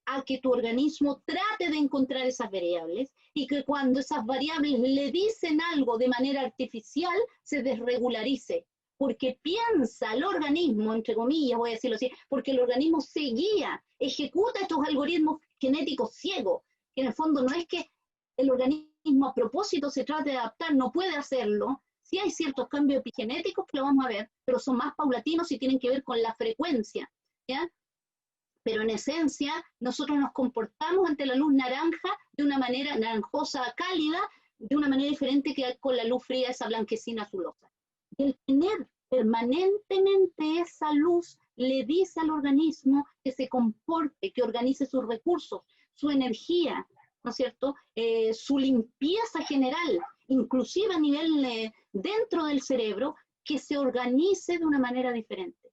a que tu organismo trate de encontrar esas variables y que cuando esas variables le dicen algo de manera artificial, se desregularice. Porque piensa el organismo, entre comillas, voy a decirlo así, porque el organismo se guía, ejecuta estos algoritmos genéticos ciegos, que en el fondo no es que el organismo a propósito se trate de adaptar, no puede hacerlo. Sí hay ciertos cambios epigenéticos que lo vamos a ver, pero son más paulatinos y tienen que ver con la frecuencia, ¿ya? Pero en esencia, nosotros nos comportamos ante la luz naranja de una manera naranjosa, cálida, de una manera diferente que con la luz fría, esa blanquecina azulosa. Y el tener permanentemente esa luz le dice al organismo que se comporte, que organice sus recursos, su energía, ¿no es cierto? Su limpieza general, inclusive a nivel dentro del cerebro, que se organice de una manera diferente.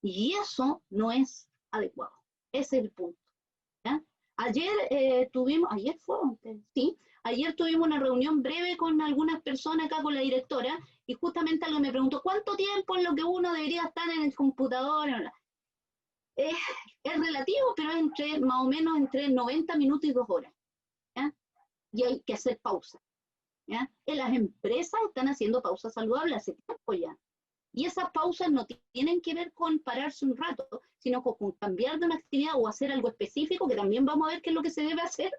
Y eso no es adecuado. Ese es el punto. ¿Ya? Ayer tuvimos una reunión breve con algunas personas acá, con la directora, y justamente alguien me preguntó, ¿cuánto tiempo es lo que uno debería estar en el computador? Es relativo, pero es más o menos entre 90 minutos y 2 horas. ¿Ya? Y hay que hacer pausa. ¿Ya? En las empresas están haciendo pausas saludables hace tiempo ya. Y esas pausas no tienen que ver con pararse un rato, sino con cambiar de una actividad o hacer algo específico, que también vamos a ver qué es lo que se debe hacer,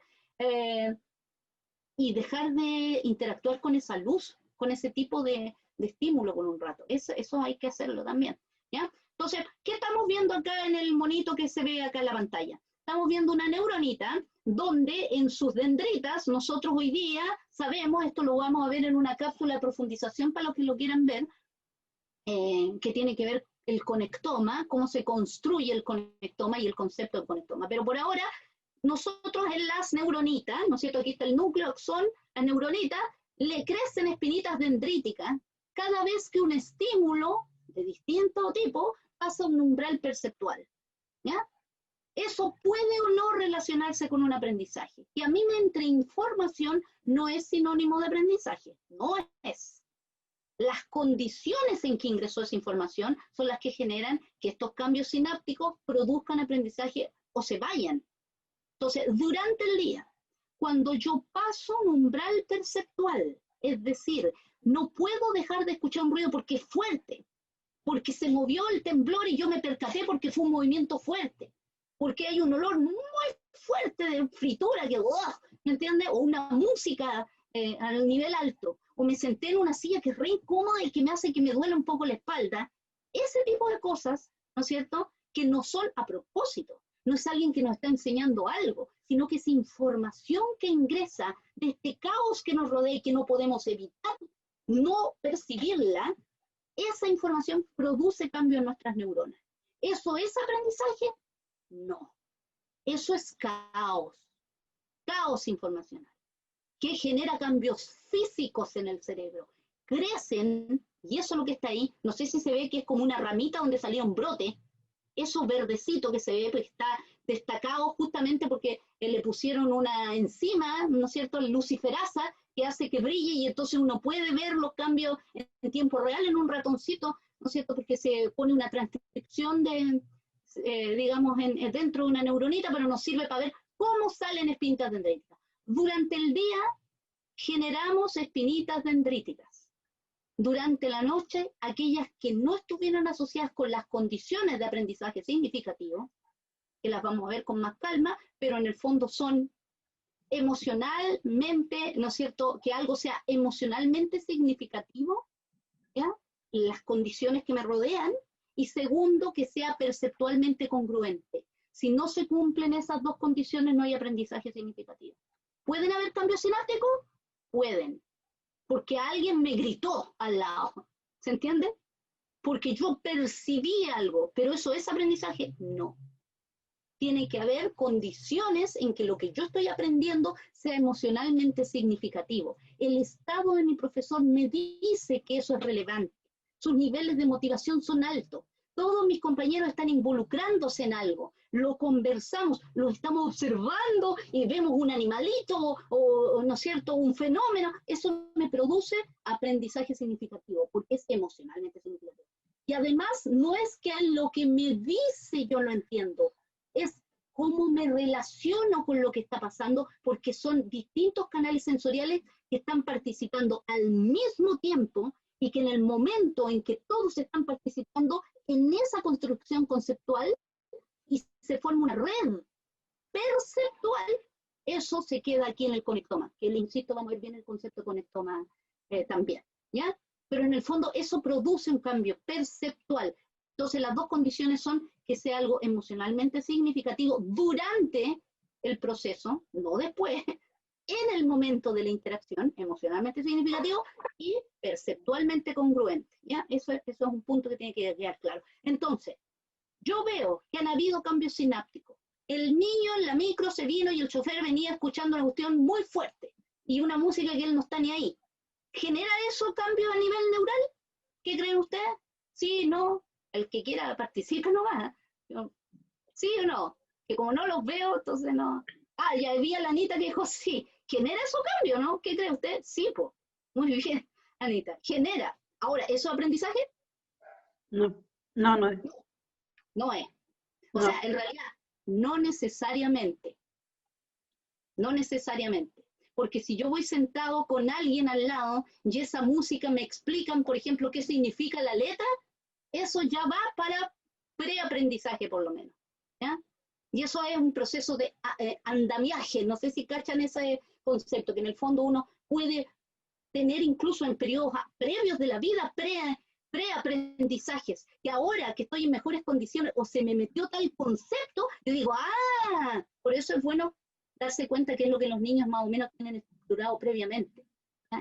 y dejar de interactuar con esa luz, con ese tipo de estímulo por un rato. Eso hay que hacerlo también. ¿Ya? Entonces, ¿qué estamos viendo acá en el monito que se ve acá en la pantalla? Estamos viendo una neuronita donde en sus dendritas, nosotros hoy día sabemos, esto lo vamos a ver en una cápsula de profundización para los que lo quieran ver, que tiene que ver el conectoma, cómo se construye el conectoma y el concepto del conectoma. Pero por ahora, nosotros en las neuronitas, ¿no es cierto? Aquí está el núcleo, axón, las neuronitas, le crecen espinitas dendríticas cada vez que un estímulo de distinto tipo pasa un umbral perceptual. ¿Ya? Eso puede o no relacionarse con un aprendizaje. Y a mí me entre información no es sinónimo de aprendizaje, no es. Las condiciones en que ingresó esa información son las que generan que estos cambios sinápticos produzcan aprendizaje o se vayan. Entonces, durante el día, cuando yo paso un umbral perceptual, es decir, no puedo dejar de escuchar un ruido porque es fuerte, porque se movió el temblor y yo me percaté porque fue un movimiento fuerte, porque hay un olor muy fuerte de fritura, que, ¿me entiendes? O una música al nivel alto, o me senté en una silla que es re incómoda y que me hace que me duele un poco la espalda. Ese tipo de cosas, ¿no es cierto?, que no son a propósito. No es alguien que nos está enseñando algo, sino que es información que ingresa de este caos que nos rodea y que no podemos evitar no percibirla. Esa información produce cambio en nuestras neuronas. ¿Eso es aprendizaje? No. Eso es caos. Caos informacional, que genera cambios físicos en el cerebro. Crecen, y eso es lo que está ahí, no sé si se ve que es como una ramita donde salía un brote, eso verdecito que se ve, pues está destacado justamente porque le pusieron una enzima, ¿no es cierto?, luciferasa, que hace que brille, y entonces uno puede ver los cambios en tiempo real en un ratoncito, ¿no es cierto?, porque se pone una transcripción de, digamos, dentro de una neuronita, pero nos sirve para ver cómo salen espinitas dendríticas. Durante el día generamos espinitas dendríticas. Durante la noche, aquellas que no estuvieron asociadas con las condiciones de aprendizaje significativo, que las vamos a ver con más calma, pero en el fondo son emocionalmente, ¿no es cierto?, que algo sea emocionalmente significativo, ¿ya?, las condiciones que me rodean, y segundo, que sea perceptualmente congruente. Si no se cumplen esas dos condiciones, no hay aprendizaje significativo. ¿Pueden haber cambios sinápticos? Pueden. Porque alguien me gritó al lado. ¿Se entiende? Porque yo percibí algo, pero ¿eso es aprendizaje? No. Tiene que haber condiciones en que lo que yo estoy aprendiendo sea emocionalmente significativo. El estado de mi profesor me dice que eso es relevante. Sus niveles de motivación son altos. Todos mis compañeros están involucrándose en algo. Lo conversamos, lo estamos observando y vemos un animalito o ¿no es cierto?, un fenómeno. Eso me produce aprendizaje significativo porque es emocionalmente significativo. Y además no es que a lo que me dice yo lo entiendo, es cómo me relaciono con lo que está pasando, porque son distintos canales sensoriales que están participando al mismo tiempo, y que en el momento en que todos están participando en esa construcción conceptual y se forma una red perceptual, eso se queda aquí en el conectoma, que le insisto, vamos a ver bien el concepto de conectoma también, ¿ya? Pero en el fondo eso produce un cambio perceptual. Entonces las dos condiciones son que sea algo emocionalmente significativo durante el proceso, no después, en el momento de la interacción, emocionalmente significativo y perceptualmente congruente, ¿ya? Eso es un punto que tiene que quedar claro. Entonces, yo veo que han habido cambios sinápticos. El niño en la micro se vino y el chofer venía escuchando una cuestión muy fuerte y una música que él no está ni ahí. ¿Genera eso cambios a nivel neural? ¿Qué creen ustedes? Sí, no, el que quiera participar no va. ¿Sí o no? Que como no los veo, entonces no. Ah, ya había la Anita que dijo sí. ¿Genera eso cambio, no? ¿Qué cree usted? Sí, pues. Muy bien, Anita. Genera. Ahora, ¿eso aprendizaje? No. No es. O sea, en realidad, no necesariamente. No necesariamente. Porque si yo voy sentado con alguien al lado y esa música me explican, por ejemplo, qué significa la letra, eso ya va para preaprendizaje por lo menos, ¿ya? Y eso es un proceso de andamiaje, no sé si cachan ese concepto, que en el fondo uno puede tener incluso en periodos previos de la vida preaprendizajes, que ahora que estoy en mejores condiciones o se me metió tal concepto, yo digo, por eso es bueno darse cuenta que es lo que los niños más o menos tienen estructurado previamente.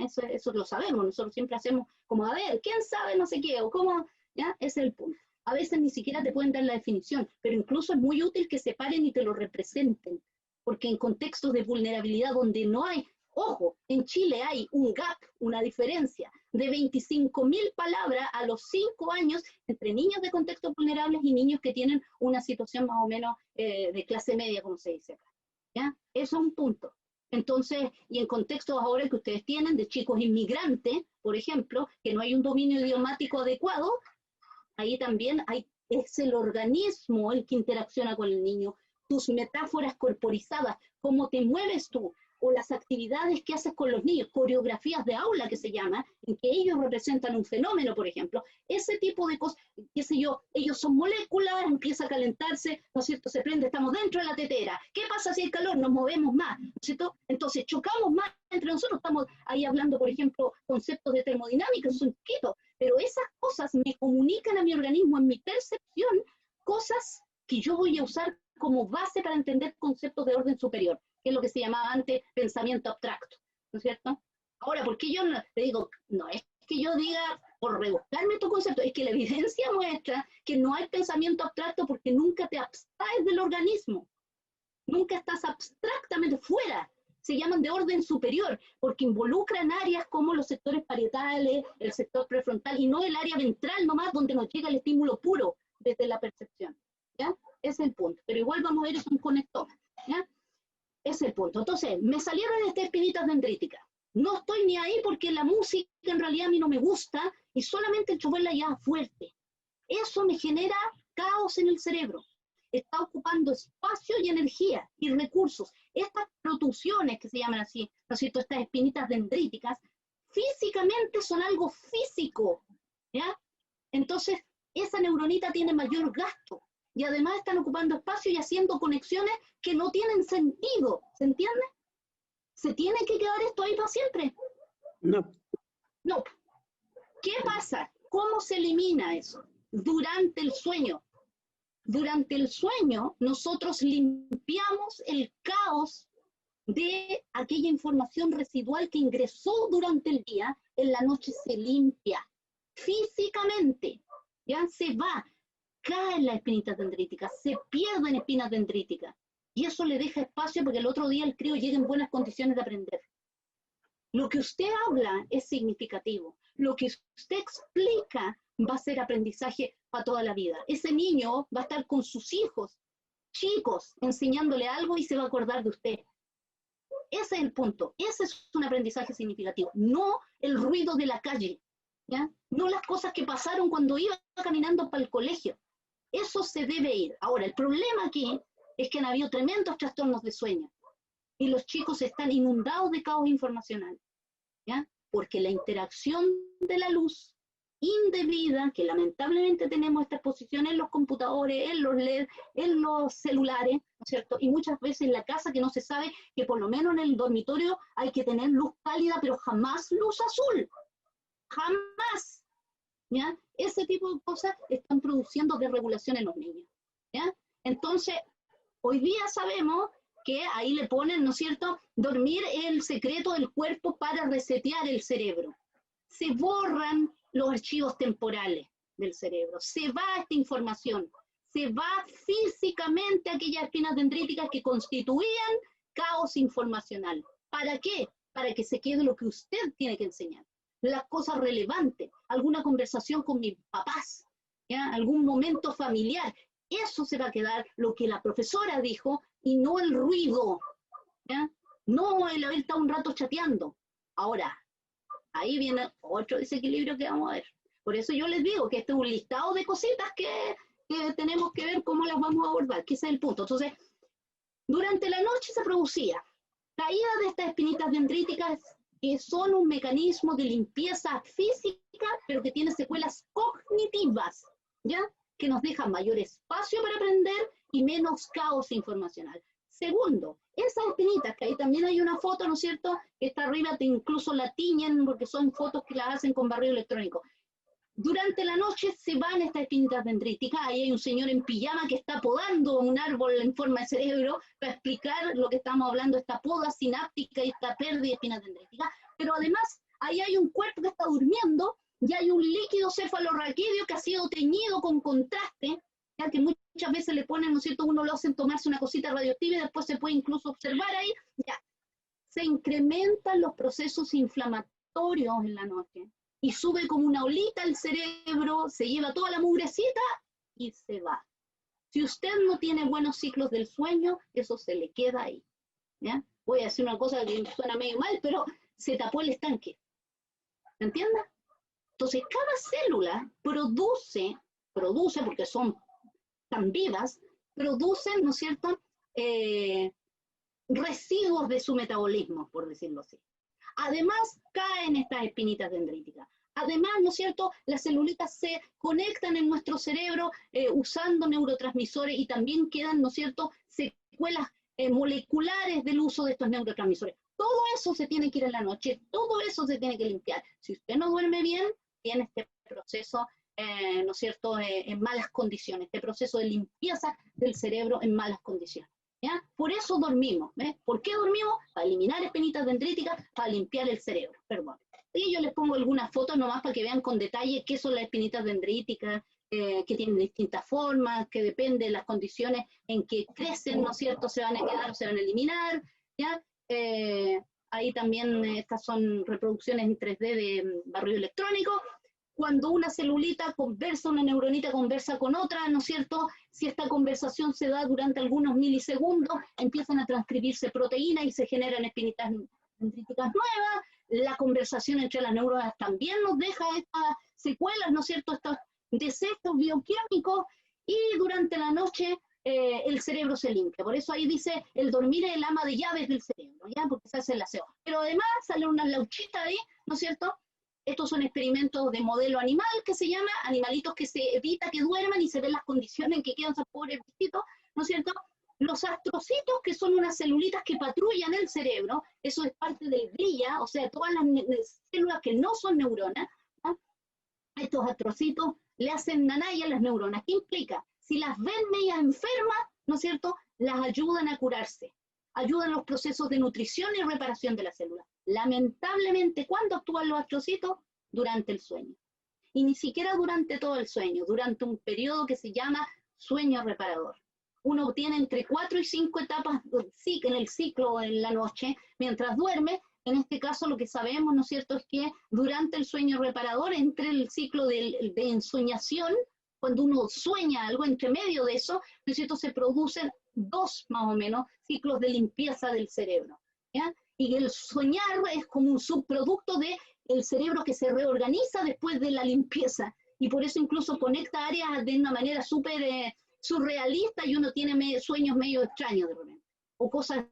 Eso lo sabemos, nosotros siempre hacemos como, a ver, ¿quién sabe no sé qué? O cómo, ¿ya? Ese es el punto. A veces ni siquiera te pueden dar la definición, pero incluso es muy útil que se paren y te lo representen, porque en contextos de vulnerabilidad donde no hay, ojo, en Chile hay un gap, una diferencia de 25.000 palabras a los 5 años entre niños de contextos vulnerables y niños que tienen una situación más o menos de clase media, como se dice acá. ¿Ya? Eso es un punto. Entonces, y en contextos ahora que ustedes tienen de chicos inmigrantes, por ejemplo, que no hay un dominio idiomático adecuado, ahí también es el organismo el que interacciona con el niño, tus metáforas corporizadas, cómo te mueves tú, o las actividades que haces con los niños, coreografías de aula que se llama, en que ellos representan un fenómeno, por ejemplo, ese tipo de cosas, qué sé yo, ellos son moléculas, empieza a calentarse, ¿no es cierto?, se prende, estamos dentro de la tetera, ¿qué pasa si hay calor? Nos movemos más, ¿no es cierto? Entonces chocamos más entre nosotros, estamos ahí hablando, por ejemplo, conceptos de termodinámica, son chiquitos, pero esas cosas me comunican a mi organismo, en mi percepción, cosas que yo voy a usar como base para entender conceptos de orden superior, que es lo que se llamaba antes pensamiento abstracto, ¿no es cierto? Ahora, ¿por qué yo te digo, no es que yo diga por rebuscarme tu concepto, es que la evidencia muestra que no hay pensamiento abstracto porque nunca te abstraes del organismo, nunca estás abstractamente fuera, se llaman de orden superior, porque involucran áreas como los sectores parietales, el sector prefrontal, y no el área ventral nomás, donde nos llega el estímulo puro desde la percepción, ¿ya? Ese es el punto, pero igual vamos a ver eso en conector, ¿ya? Ese es el punto. Entonces, me salieron estas espinitas dendríticas. No estoy ni ahí porque la música en realidad a mí no me gusta y solamente el chofer la llama fuerte. Eso me genera caos en el cerebro. Está ocupando espacio y energía y recursos. Estas protusiones que se llaman así, ¿no es cierto? Estas espinitas dendríticas, físicamente son algo físico, ¿ya? Entonces, esa neuronita tiene mayor gasto. Y además están ocupando espacio y haciendo conexiones que no tienen sentido, ¿se entiende? ¿Se tiene que quedar esto ahí para siempre? No. No. ¿Qué pasa? ¿Cómo se elimina eso? Durante el sueño. Durante el sueño nosotros limpiamos el caos de aquella información residual que ingresó durante el día, en la noche se limpia físicamente, ya se va. Caen las espinitas dendríticas, se pierden espinas dendríticas, y eso le deja espacio para que el otro día el crío llegue en buenas condiciones de aprender. Lo que usted habla es significativo, lo que usted explica va a ser aprendizaje para toda la vida. Ese niño va a estar con sus hijos, chicos, enseñándole algo y se va a acordar de usted. Ese es el punto, ese es un aprendizaje significativo, no el ruido de la calle, ¿ya? No las cosas que pasaron cuando iba caminando para el colegio. Eso se debe ir. Ahora, el problema aquí es que han habido tremendos trastornos de sueño y los chicos están inundados de caos informacional, ¿ya? Porque la interacción de la luz indebida, que lamentablemente tenemos esta exposición en los computadores, en los LED, en los celulares, ¿no es cierto? Y muchas veces en la casa que no se sabe que por lo menos en el dormitorio hay que tener luz cálida, pero jamás luz azul. Jamás. ¿Ya? Ese tipo de cosas están produciendo desregulación en los niños, ¿ya? Entonces, hoy día sabemos que ahí le ponen, ¿no es cierto?, dormir es el secreto del cuerpo para resetear el cerebro. Se borran los archivos temporales del cerebro, se va esta información, se va físicamente aquellas espinas dendríticas que constituían caos informacional. ¿Para qué? Para que se quede lo que usted tiene que enseñar, las cosas relevantes, alguna conversación con mis papás, ¿ya? Algún momento familiar. Eso se va a quedar, lo que la profesora dijo, y no el ruido, ¿ya? No el haber estado un rato chateando. Ahora, ahí viene otro desequilibrio que vamos a ver. Por eso yo les digo que este es un listado de cositas que tenemos que ver cómo las vamos a abordar, que ese es el punto. Entonces, durante la noche se producía caída de estas espinitas dendríticas, que son un mecanismo de limpieza física, pero que tiene secuelas cognitivas, ¿ya?, que nos deja mayor espacio para aprender y menos caos informacional. Segundo, esas espinitas, que ahí también hay una foto, ¿no es cierto?, que está arriba, incluso la tiñen, porque son fotos que las hacen con barrido electrónico. Durante la noche se van estas espinitas dendríticas, ahí hay un señor en pijama que está podando un árbol en forma de cerebro para explicar lo que estamos hablando, esta poda sináptica y esta pérdida de espinas dendríticas, pero además ahí hay un cuerpo que está durmiendo y hay un líquido cefalorraquídeo que ha sido teñido con contraste, ya que muchas veces le ponen, ¿no es cierto?, uno lo hacen tomarse una cosita radioactiva y después se puede incluso observar ahí, ya. Se incrementan los procesos inflamatorios en la noche y sube como una olita al cerebro, se lleva toda la mugrecita y se va. Si usted no tiene buenos ciclos del sueño, eso se le queda ahí, ¿ya? Voy a decir una cosa que suena medio mal, pero se tapó el estanque. ¿Me entiendes? Entonces, cada célula produce, porque son tan vivas, producen, ¿no es cierto?, residuos de su metabolismo, por decirlo así. Además, caen estas espinitas dendríticas. Además, ¿no es cierto?, las celulitas se conectan en nuestro cerebro usando neurotransmisores y también quedan, ¿no es cierto?, secuelas moleculares del uso de estos neurotransmisores. Todo eso se tiene que ir en la noche, todo eso se tiene que limpiar. Si usted no duerme bien, tiene este proceso, ¿no es cierto?, en malas condiciones, este proceso de limpieza del cerebro en malas condiciones. ¿Ya? Por eso dormimos. ¿Ves? ¿Por qué dormimos? Para eliminar espinitas dendríticas, para limpiar el cerebro. Perdón. Y yo les pongo algunas fotos nomás para que vean con detalle qué son las espinitas dendríticas, que tienen distintas formas, que depende de las condiciones en que crecen, ¿no es cierto?, se van a quedar o se van a eliminar. ¿Ya? Ahí también estas son reproducciones en 3D de barrido electrónico. Cuando una celulita conversa, una neuronita conversa con otra, ¿no es cierto?, si esta conversación se da durante algunos milisegundos, empiezan a transcribirse proteínas y se generan espinitas dendríticas nuevas. La conversación entre las neuronas también nos deja estas secuelas, ¿no es cierto?, estos desechos bioquímicos, y durante la noche el cerebro se limpia. Por eso ahí dice, el dormir es el ama de llaves del cerebro, ¿ya?, porque se hace el aseo. Pero además sale una lauchita ahí, ¿no es cierto? Estos son experimentos de modelo animal, que se llama, animalitos que se evita que duerman y se ven las condiciones en que quedan esos pobres bichitos, ¿no es cierto? Los astrocitos, que son unas celulitas que patrullan el cerebro, eso es parte del glia, o sea, todas las células que no son neuronas, ¿no? Estos astrocitos le hacen nanay a las neuronas. ¿Qué implica? Si las ven medias enfermas, ¿no es cierto?, las ayudan a curarse, ayudan a los procesos de nutrición y reparación de la célula. Lamentablemente, ¿cuándo actúan los astrocitos? Durante el sueño. Y ni siquiera durante todo el sueño, durante un periodo que se llama sueño reparador. Uno tiene entre 4 y 5 etapas en el ciclo en la noche, mientras duerme. En este caso lo que sabemos, ¿no es cierto?, es que durante el sueño reparador, entre el ciclo de ensoñación, cuando uno sueña algo entre medio de eso, ¿no es cierto?, se producen 2 más o menos ciclos de limpieza del cerebro, ¿ya? Y el soñar es como un subproducto del cerebro que se reorganiza después de la limpieza, y por eso incluso conecta áreas de una manera súper surrealista, y uno tiene sueños medio extraños de repente, o cosas,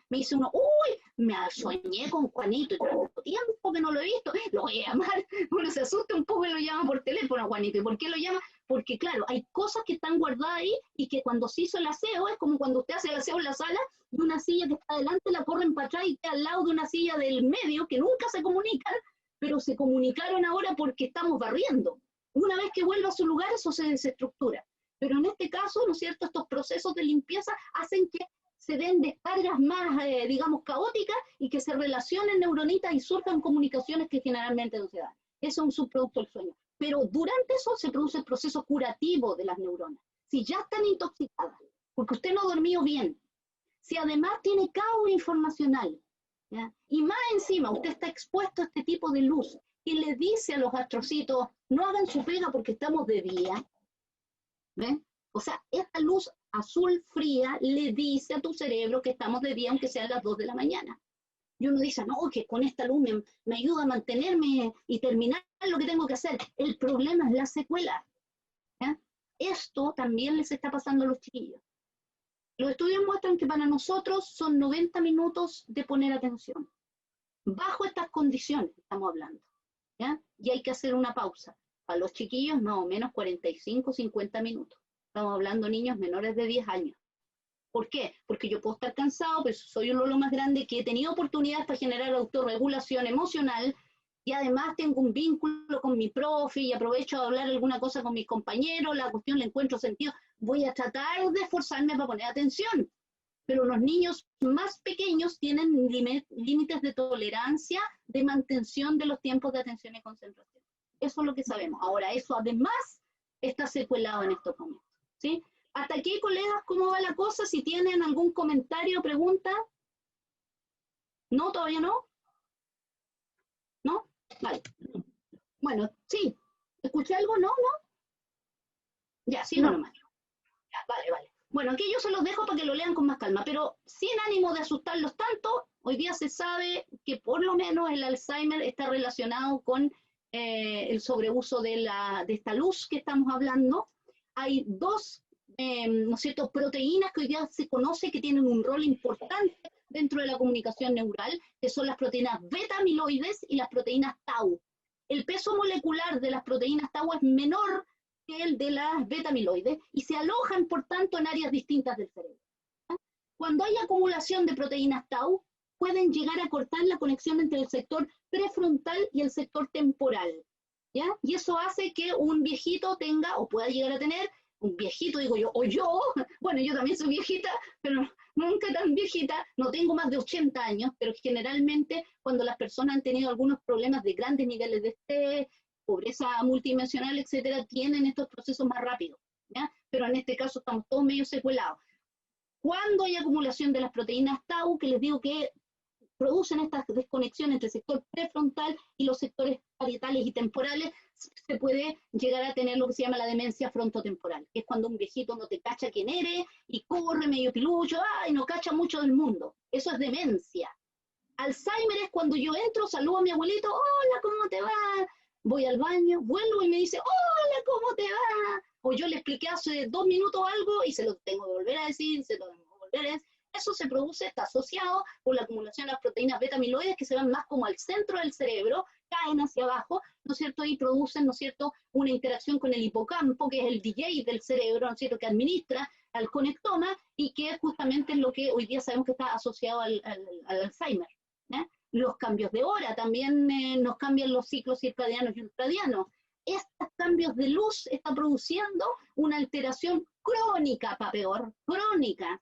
me dice uno, uy, me soñé con Juanito, y tanto tiempo que no lo he visto, lo voy a llamar, uno se asusta un poco y lo llama por teléfono, Juanito. ¿Y por qué lo llama? Porque claro, hay cosas que están guardadas ahí, y que cuando se hizo el aseo, es como cuando usted hace el aseo en la sala, y una silla que está adelante la corren para atrás y queda al lado de una silla del medio, que nunca se comunican, pero se comunicaron ahora porque estamos barriendo. Una vez que vuelva a su lugar, eso se desestructura. Pero en este caso, ¿no es cierto?, estos procesos de limpieza hacen que se den descargas más, digamos, caóticas y que se relacionen neuronitas y surjan comunicaciones que generalmente no se dan. Eso es un subproducto del sueño. Pero durante eso se produce el proceso curativo de las neuronas. Si ya están intoxicadas, porque usted no ha dormido bien, si además tiene caos informacional, ¿ya? Y más encima usted está expuesto a este tipo de luz y le dice a los astrocitos, no hagan su pega porque estamos de día, ¿ve? O sea, esta luz azul fría le dice a tu cerebro que estamos de día aunque sean las 2 de la mañana. Y uno dice, no, que con esta luz me ayuda a mantenerme y terminar lo que tengo que hacer. El problema es la secuela, ¿ya? Esto también les está pasando a los chiquillos. Los estudios muestran que para nosotros son 90 minutos de poner atención. Bajo estas condiciones estamos hablando, ¿ya? Y hay que hacer una pausa. Para los chiquillos, más o menos 45, 50 minutos. Estamos hablando de niños menores de 10 años. ¿Por qué? Porque yo puedo estar cansado, pues soy un lolo más grande que he tenido oportunidades para generar autorregulación emocional y además tengo un vínculo con mi profe y aprovecho a hablar alguna cosa con mis compañeros, la cuestión le encuentro sentido. Voy a tratar de esforzarme para poner atención. Pero los niños más pequeños tienen límites de tolerancia, de mantención de los tiempos de atención y concentración. Eso es lo que sabemos. Ahora, eso además está secuelado en estos momentos, ¿sí? Hasta aquí, colegas, ¿cómo va la cosa? Si tienen algún comentario o pregunta. ¿No? ¿Todavía no? ¿No? Vale. Bueno, sí. ¿Escuché algo? ¿No? ¿No? Ya, sí, no, nomás. Ya, vale, vale. Bueno, aquí yo se los dejo para que lo lean con más calma, pero sin ánimo de asustarlos tanto, hoy día se sabe que por lo menos el Alzheimer está relacionado con el sobreuso de esta luz que estamos hablando. Hay dos ¿no es cierto?, proteínas que hoy día se conoce que tienen un rol importante dentro de la comunicación neural, que son las proteínas beta-amiloides y las proteínas tau. El peso molecular de las proteínas tau es menor que el de las beta-amiloides y se alojan, por tanto, en áreas distintas del cerebro. Cuando hay acumulación de proteínas tau, pueden llegar a cortar la conexión entre el sector prefrontal y el sector temporal, ¿ya? Y eso hace que un viejito tenga, o pueda llegar a tener, un viejito, digo yo, o yo, bueno, yo también soy viejita, pero nunca tan viejita, no tengo más de 80 años, pero generalmente cuando las personas han tenido algunos problemas de grandes niveles de estrés, pobreza multidimensional, etcétera, tienen estos procesos más rápidos, ¿ya? Pero en este caso estamos todos medio secuelados. Cuando hay acumulación de las proteínas tau, que les digo que producen estas desconexiones entre el sector prefrontal y los sectores parietales y temporales, se puede llegar a tener lo que se llama la demencia frontotemporal, que es cuando un viejito no te cacha quién eres y corre medio pilucho, y no cacha mucho del mundo. Eso es demencia. Alzheimer es cuando yo entro, saludo a mi abuelito, hola, ¿cómo te va? Voy al baño, vuelvo y me dice, hola, ¿cómo te va? O yo le expliqué hace 2 minutos algo y se lo tengo que volver a decir, se lo tengo que volver a decir. Eso se produce, está asociado con la acumulación de las proteínas beta-amiloides que se van más como al centro del cerebro, caen hacia abajo, ¿no es cierto? Y producen, ¿no es cierto?, una interacción con el hipocampo, que es el DJ del cerebro, ¿no es cierto?, que administra al conectoma y que justamente es lo que hoy día sabemos que está asociado al Alzheimer, ¿eh? Los cambios de hora también nos cambian los ciclos circadianos y ultradianos. Estos cambios de luz están produciendo una alteración crónica, para peor, crónica,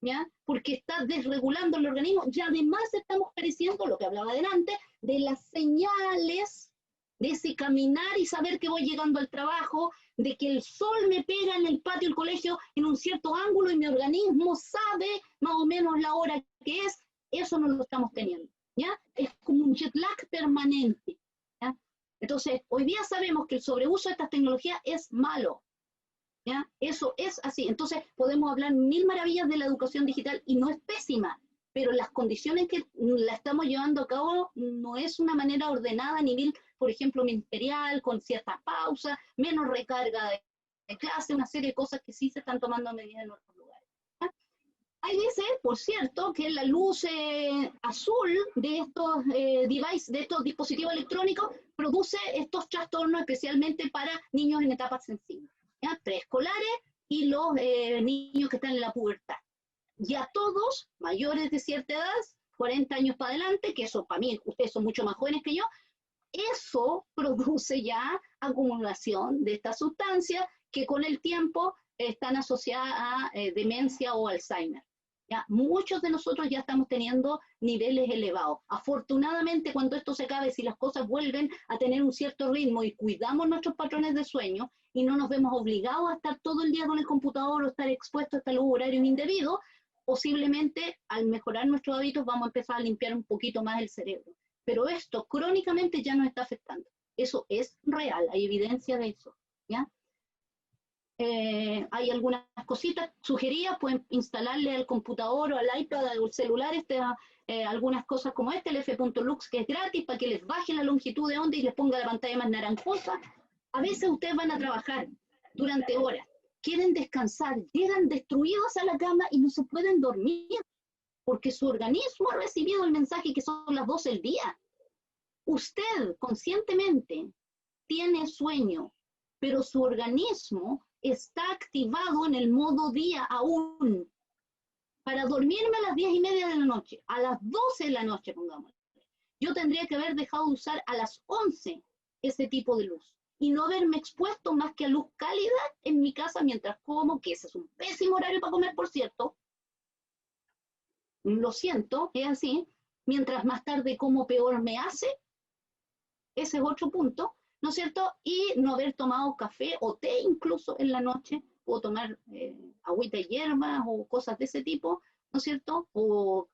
¿ya? Porque está desregulando el organismo y además estamos careciendo, lo que hablaba adelante, de las señales de ese caminar y saber que voy llegando al trabajo, de que el sol me pega en el patio del colegio en un cierto ángulo y mi organismo sabe más o menos la hora que es. Eso no lo estamos teniendo, ¿ya? Es como un jet lag permanente, ¿ya? Entonces, hoy día sabemos que el sobreuso de estas tecnologías es malo, ¿ya? Eso es así. Entonces, podemos hablar mil maravillas de la educación digital y no es pésima, pero las condiciones que la estamos llevando a cabo no es una manera ordenada a nivel, por ejemplo, ministerial, con ciertas pausas, menos recarga de clase, una serie de cosas que sí se están tomando medidas en otros lugares, ¿ya? Ahí dice, por cierto, que la luz azul de estos devices, de estos dispositivos electrónicos, produce estos trastornos especialmente para niños en etapas sensibles, ¿ya? Preescolares y los niños que están en la pubertad. Y a todos, mayores de cierta edad, 40 años para adelante, que eso para mí, ustedes son mucho más jóvenes que yo, eso produce ya acumulación de estas sustancias que con el tiempo están asociadas a demencia o Alzheimer. ¿ya? Muchos de nosotros ya estamos teniendo niveles elevados. Afortunadamente, cuando esto se acabe, si las cosas vuelven a tener un cierto ritmo y cuidamos nuestros patrones de sueño y no nos vemos obligados a estar todo el día con el computador o estar expuestos hasta los horarios indebidos, posiblemente al mejorar nuestros hábitos vamos a empezar a limpiar un poquito más el cerebro. Pero esto crónicamente ya nos está afectando. Eso es real, hay evidencia de eso, ¿ya? Hay algunas cositas sugeridas, pueden instalarle al computador o al iPad, al celular, algunas cosas como el F.lux, que es gratis, para que les baje la longitud de onda y les ponga la pantalla más naranjosa. A veces ustedes van a trabajar durante horas, quieren descansar, llegan destruidos a la cama y no se pueden dormir, porque su organismo ha recibido el mensaje que son las 12 del día. Usted conscientemente tiene sueño, pero su organismo está activado en el modo día aún. Para dormirme a las 10:30 de la noche, a las 12 de la noche, pongamos, yo tendría que haber dejado de usar a las 11 ese tipo de luz y no haberme expuesto más que a luz cálida en mi casa mientras como, que ese es un pésimo horario para comer, por cierto. Lo siento, es así. Mientras más tarde como, peor me hace. Ese es otro punto, ¿no es cierto? Y no haber tomado café o té incluso en la noche, o tomar agüita de hierbas o cosas de ese tipo, ¿no es cierto? O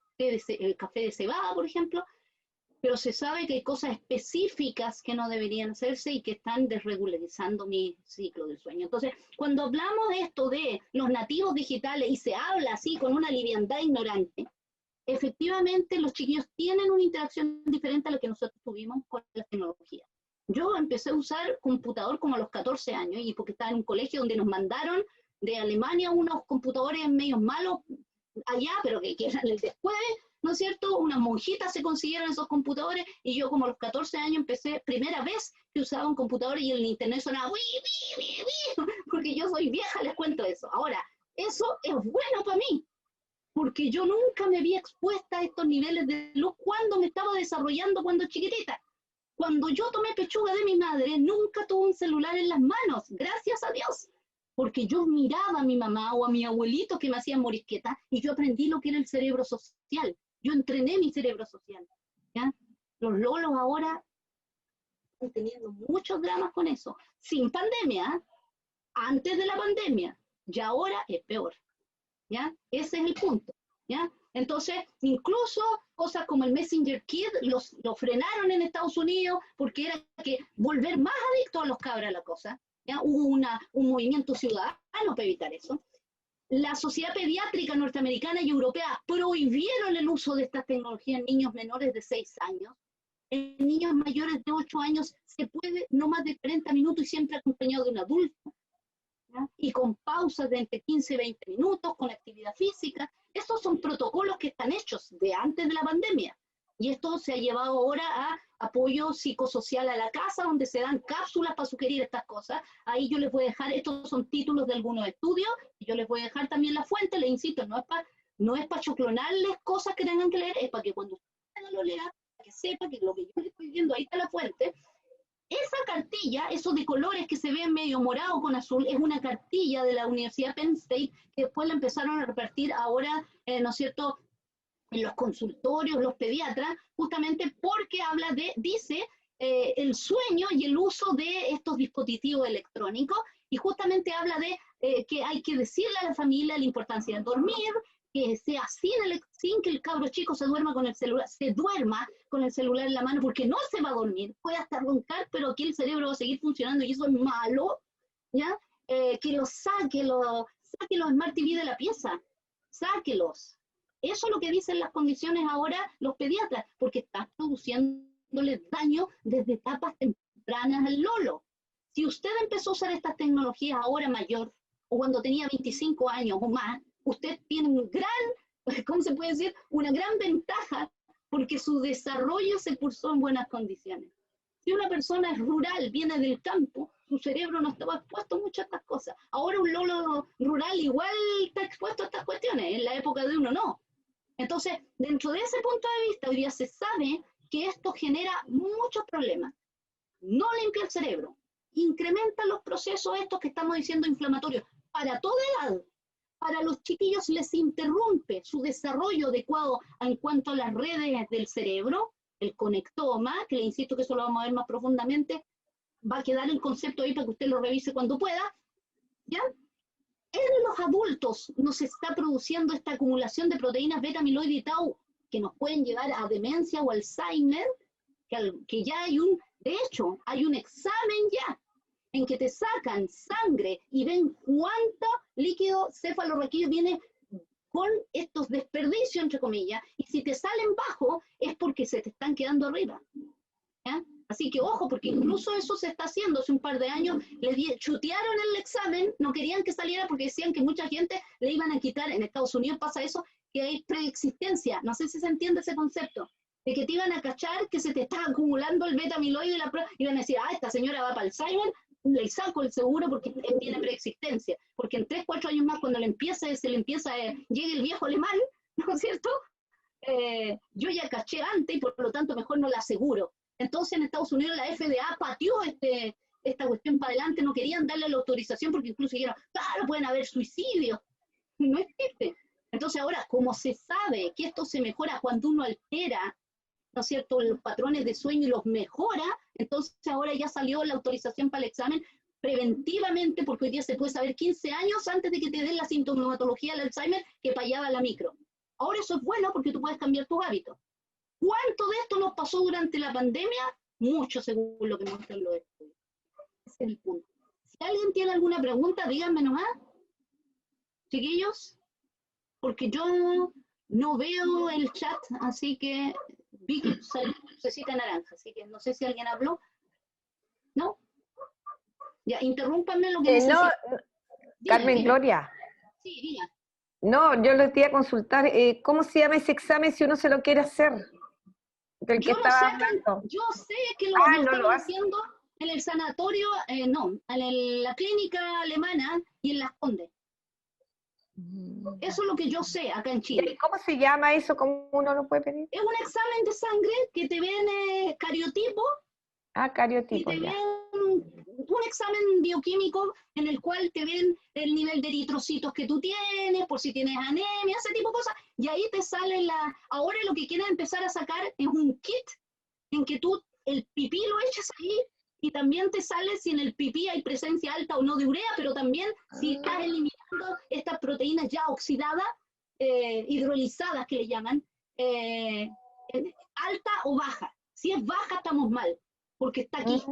café de cebada, por ejemplo. Pero se sabe que hay cosas específicas que no deberían hacerse y que están desregularizando mi ciclo del sueño. Entonces, cuando hablamos de esto de los nativos digitales y se habla así con una liviandad ignorante, efectivamente los chiquillos tienen una interacción diferente a la que nosotros tuvimos con la tecnología. Yo empecé a usar computador como a los 14 años, y porque estaba en un colegio donde nos mandaron de Alemania unos computadores medios malos allá, pero que eran el después, ¿no es cierto? Unas monjitas se consiguieron esos computadores, y yo como a los 14 años empecé, primera vez que usaba un computador y el internet sonaba, porque yo soy vieja, les cuento eso. Ahora, eso es bueno para mí, porque yo nunca me había expuesta a estos niveles de luz cuando me estaba desarrollando cuando chiquitita. Cuando yo tomé pechuga de mi madre, nunca tuve un celular en las manos, gracias a Dios, porque yo miraba a mi mamá o a mi abuelito que me hacían morisqueta, y yo aprendí lo que era el cerebro social. Yo entrené mi cerebro social, ¿ya? Los lolos ahora están teniendo muchos dramas con eso, sin pandemia, antes de la pandemia, y ahora es peor, ¿ya? Ese es el punto, ¿ya? Entonces, incluso cosas como el Messenger Kid lo frenaron en Estados Unidos porque era que volver más adictos a los cabras a la cosa, ¿ya? Hubo un movimiento ciudadano para evitar eso. La Sociedad Pediátrica Norteamericana y Europea prohibieron el uso de estas tecnologías en niños menores de 6 años. En niños mayores de 8 años se puede no más de 40 minutos y siempre acompañado de un adulto, ¿ya? Y con pausas de entre 15 y 20 minutos, con actividad física. Estos son protocolos que están hechos de antes de la pandemia. Y esto se ha llevado ahora a apoyo psicosocial a la casa, donde se dan cápsulas para sugerir estas cosas. Ahí yo les voy a dejar, estos son títulos de algunos estudios, y yo les voy a dejar también la fuente, les insisto, no es para choclonarles cosas que tengan que leer, es para que cuando ustedes lo lean, que sepan que lo que yo les estoy viendo, ahí está la fuente. Esa cartilla, eso de colores que se ven medio morado con azul, es una cartilla de la Universidad Penn State, que después la empezaron a repartir ahora, ¿no es cierto?, en los consultorios, los pediatras, justamente porque dice el sueño y el uso de estos dispositivos electrónicos, y justamente habla de que hay que decirle a la familia la importancia de dormir, que sea sin que el cabro chico se duerma con el celular, en la mano, porque no se va a dormir, puede hasta roncar, pero aquí el cerebro va a seguir funcionando y eso es malo, ¿ya? Que saque los Smart TV de la pieza, sáquelos. Eso es lo que dicen las condiciones ahora los pediatras, porque están produciéndole daño desde etapas tempranas al lolo. Si usted empezó a usar estas tecnologías ahora mayor, o cuando tenía 25 años o más, usted tiene una gran ventaja, porque su desarrollo se cursó en buenas condiciones. Si una persona es rural, viene del campo, su cerebro no estaba expuesto mucho a estas cosas. Ahora un lolo rural igual está expuesto a estas cuestiones, en la época de uno no. Entonces, dentro de ese punto de vista, hoy día se sabe que esto genera muchos problemas. No limpia el cerebro, incrementa los procesos estos que estamos diciendo inflamatorios, para toda edad, para los chiquillos les interrumpe su desarrollo adecuado en cuanto a las redes del cerebro, el conectoma, que le insisto que eso lo vamos a ver más profundamente, va a quedar el concepto ahí para que usted lo revise cuando pueda, ¿ya? En los adultos nos está produciendo esta acumulación de proteínas beta, amiloide y tau que nos pueden llevar a demencia o Alzheimer, que ya hay de hecho, hay un examen ya en que te sacan sangre y ven cuánto líquido cefalorraquídeo viene con estos desperdicios, entre comillas, y si te salen bajo es porque se te están quedando arriba. ¿Ya? Así que ojo, porque incluso eso se está haciendo. Hace un par de años chutearon el examen, no querían que saliera porque decían que mucha gente le iban a quitar, en Estados Unidos pasa eso, que hay preexistencia, no sé si se entiende ese concepto, de que te iban a cachar que se te está acumulando el beta amiloide y iban a decir, esta señora va para Alzheimer, le saco el seguro porque tiene preexistencia, porque en 3, 4 años más cuando llegue el viejo alemán, ¿no es cierto? Yo ya caché antes y por lo tanto mejor no la aseguro. Entonces en Estados Unidos la FDA pateó esta cuestión para adelante, no querían darle la autorización porque incluso dijeron, claro, pueden haber suicidios. No existe. Entonces ahora, como se sabe que esto se mejora cuando uno altera, ¿no es cierto?, los patrones de sueño y los mejora, entonces ahora ya salió la autorización para el examen preventivamente, porque hoy día se puede saber 15 años antes de que te den la sintomatología del Alzheimer que fallaba la micro. Ahora eso es bueno porque tú puedes cambiar tus hábitos. ¿Cuánto de esto nos pasó durante la pandemia? Mucho, según lo que muestran los estudios. Ese es el punto. Si alguien tiene alguna pregunta, díganme nomás. Chiquillos, porque yo no veo el chat, así que vi que salió lucecita naranja, así que no sé si alguien habló. ¿No? Ya, interrúmpanme lo que necesiten. No, Carmen Gloria. Sí, diga. No, yo les quería consultar, ¿cómo se llama ese examen si uno se lo quiere hacer? Del que estaba hablando. Yo sé que lo no están lo haciendo en el sanatorio, no, en la clínica alemana y en Las Condes. Eso es lo que yo sé acá en Chile. ¿Y cómo se llama eso? ¿Cómo uno lo puede pedir? Es un examen de sangre que te ven cariotipo. Cariotipo, y te ya. ven un examen bioquímico en el cual te ven el nivel de eritrocitos que tú tienes, por si tienes anemia, ese tipo de cosas, y ahí te sale ahora lo que quieren empezar a sacar es un kit en que tú el pipí lo echas ahí y también te sale si en el pipí hay presencia alta o no de urea, pero también si estás eliminando estas proteínas ya oxidadas, hidrolizadas que le llaman, alta o baja. Si es baja estamos mal, porque está aquí.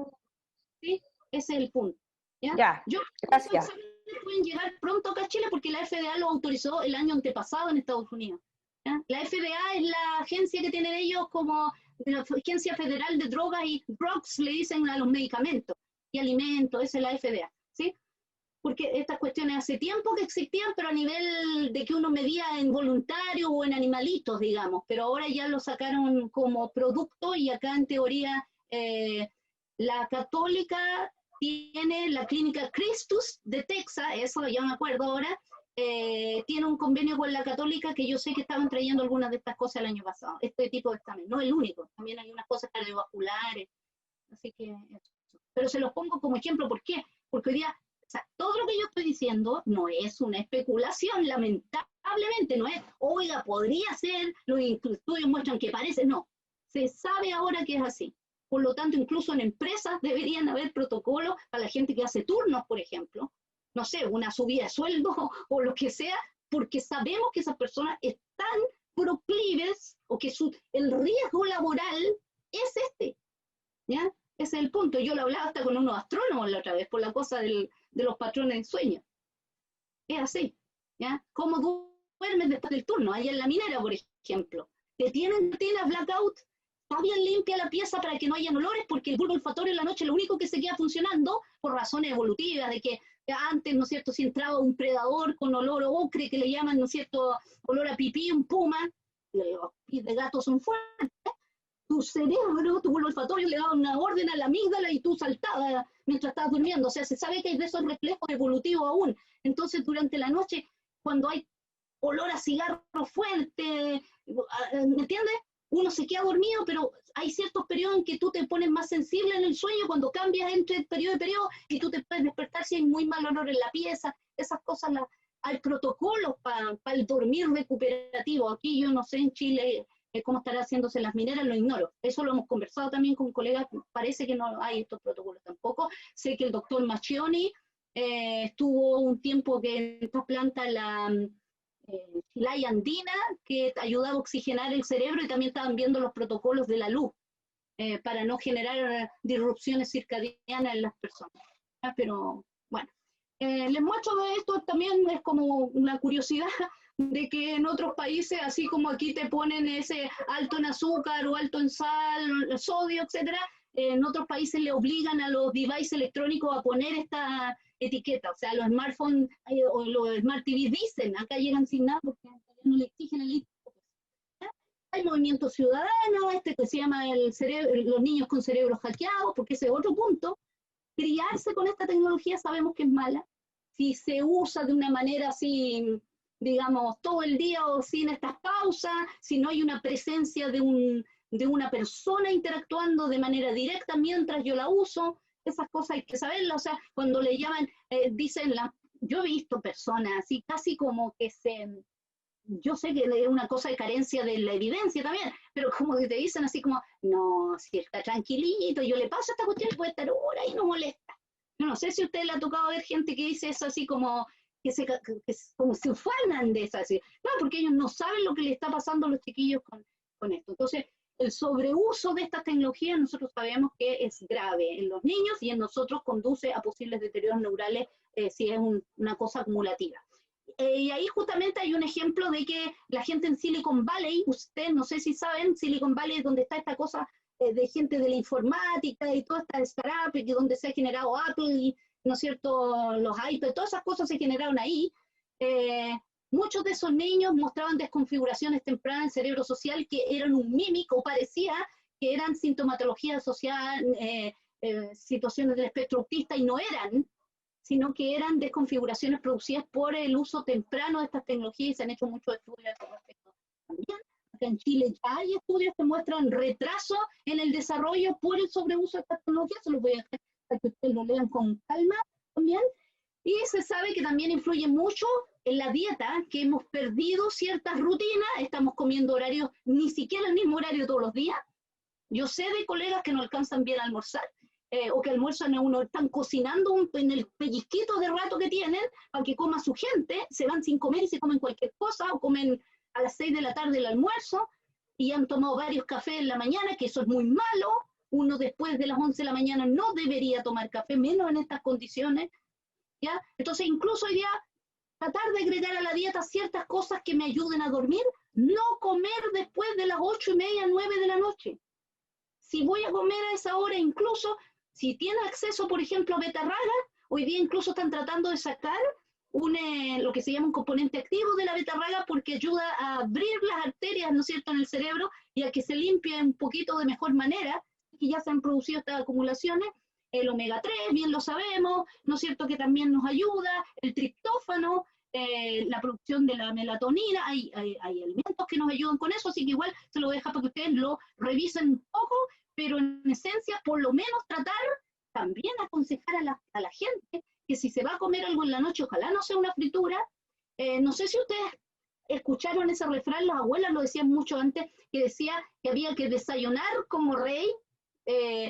¿Sí? Ese es el punto. Ya, gracias. Estos exámenes pueden llegar pronto acá a Chile porque la FDA lo autorizó el año antepasado en Estados Unidos. ¿Ya? La FDA es la agencia que tienen ellos como la Agencia Federal de Drogas y Drugs, le dicen a los medicamentos y alimentos, esa es la FDA. ¿Sí? Porque estas cuestiones hace tiempo que existían, pero a nivel de que uno medía en voluntario o en animalitos, digamos, pero ahora ya lo sacaron como producto y acá en teoría la Católica tiene la clínica Christus de Texas, eso ya me acuerdo ahora, tiene un convenio con la Católica que yo sé que estaban trayendo algunas de estas cosas el año pasado, este tipo de examen, no el único, también hay unas cosas cardiovasculares, así que eso. Pero se los pongo como ejemplo, ¿por qué? Porque hoy día, o sea, todo lo que yo estoy diciendo no es una especulación, lamentablemente, no es, oiga, podría ser, los estudios muestran que parece, no, se sabe ahora que es así. Por lo tanto, incluso en empresas deberían haber protocolos para la gente que hace turnos, por ejemplo, no sé, una subida de sueldo o lo que sea, porque sabemos que esas personas están proclives o que el riesgo laboral es ¿ya? Ese es el punto. Yo lo hablaba hasta con unos astrónomos la otra vez, por la cosa de los patrones de sueño. Es así, ¿ya? ¿Cómo duermes después del turno? Allá en la minera, por ejemplo. Te tienen blackout, está bien limpia la pieza para que no hayan olores, porque el bulbo olfatorio en la noche es lo único que se queda funcionando por razones evolutivas, de que antes, ¿no es cierto?, si entraba un predador con olor a ocre, que le llaman, ¿no es cierto?, olor a pipí, un puma, los pis de gato son fuertes, tu cerebro, tu bulbo olfatorio le daba una orden a la amígdala y tú saltabas mientras estabas durmiendo. O sea, se sabe que hay de esos reflejos evolutivos aún. Entonces, durante la noche, cuando hay olor a cigarro fuerte, ¿me entiendes? Uno se queda dormido, pero hay ciertos periodos en que tú te pones más sensible en el sueño cuando cambias entre periodo y periodo y tú te puedes despertar si hay muy mal olor en la pieza. Esas cosas hay protocolos para el dormir recuperativo. Aquí yo no sé en Chile cómo estará haciéndose las mineras, lo ignoro. Eso lo hemos conversado también con colegas, parece que no hay estos protocolos tampoco. Sé que el doctor Macchioni estuvo un tiempo que en esta planta, la Chilay Andina, que ayudaba a oxigenar el cerebro, y también estaban viendo los protocolos de la luz para no generar disrupciones circadianas en las personas. Pero bueno, les muestro de esto también, es como una curiosidad de que en otros países, así como aquí te ponen ese alto en azúcar o alto en sal, sodio, etcétera, en otros países le obligan a los devices electrónicos a poner esta etiqueta. O sea, los smartphones o los smart TV dicen, acá llegan sin nada porque no le exigen el IPO. Hay movimiento ciudadano, que se llama el cerebro, los niños con cerebros hackeados, porque ese es otro punto. Criarse con esta tecnología sabemos que es mala. Si se usa de una manera así, digamos, todo el día o sin estas pausas, si no hay una presencia de una persona interactuando de manera directa mientras yo la uso, esas cosas hay que saberlas. O sea, cuando le llaman, dicen, yo he visto personas así, casi como que yo sé que es una cosa de carencia de la evidencia también, pero como que te dicen así como, no, si está tranquilito, yo le paso esta cuestión y puede estar hora y no molesta. Yo no sé si a usted le ha tocado ver gente que dice eso así como que como se ufanan de eso así. No, porque ellos no saben lo que le está pasando a los chiquillos con esto. Entonces, el sobreuso de estas tecnologías nosotros sabemos que es grave en los niños y en nosotros conduce a posibles deterioros neurales si es una cosa acumulativa. Y ahí justamente hay un ejemplo de que la gente en Silicon Valley, ustedes no sé si saben, Silicon Valley es donde está esta cosa de gente de la informática y toda esta startup, y donde se ha generado Apple, y, ¿no es cierto?, los iPads, todas esas cosas se generaron ahí. Muchos de esos niños mostraban desconfiguraciones tempranas en cerebro social que eran un mímico, o parecía que eran sintomatología social, situaciones del espectro autista, y no eran, sino que eran desconfiguraciones producidas por el uso temprano de estas tecnologías, y se han hecho muchos estudios al respecto también. Acá en Chile ya hay estudios que muestran retraso en el desarrollo por el sobreuso de estas tecnologías, se los voy a dejar para que ustedes lo lean con calma también. Y se sabe que también influye mucho en la dieta, que hemos perdido ciertas rutinas, estamos comiendo horarios, ni siquiera el mismo horario todos los días. Yo sé de colegas que no alcanzan bien a almorzar, o que almuerzan a uno, están cocinando en el pellizquito de rato que tienen para que coma su gente, se van sin comer y se comen cualquier cosa, o comen a las 6 de la tarde el almuerzo, y han tomado varios cafés en la mañana, que eso es muy malo. Uno después de las 11 de la mañana no debería tomar café, menos en estas condiciones, ¿ya? Entonces, incluso hoy día, tratar de agregar a la dieta ciertas cosas que me ayuden a dormir, no comer después de las 8:30, 9 de la noche. Si voy a comer a esa hora, incluso, si tiene acceso, por ejemplo, a betarraga, hoy día incluso están tratando de sacar lo que se llama un componente activo de la betarraga, porque ayuda a abrir las arterias, ¿no es cierto?, en el cerebro, y a que se limpie un poquito de mejor manera, que ya se han producido estas acumulaciones. El omega 3, bien lo sabemos, ¿no es cierto?, que también nos ayuda, el triptófano, la producción de la melatonina, hay alimentos que nos ayudan con eso, así que igual se lo voy a dejar para que ustedes lo revisen un poco, pero en esencia, por lo menos tratar, también aconsejar a la gente que si se va a comer algo en la noche, ojalá no sea una fritura. No sé si ustedes escucharon ese refrán, las abuelas lo decían mucho antes, que decía que había que desayunar como rey,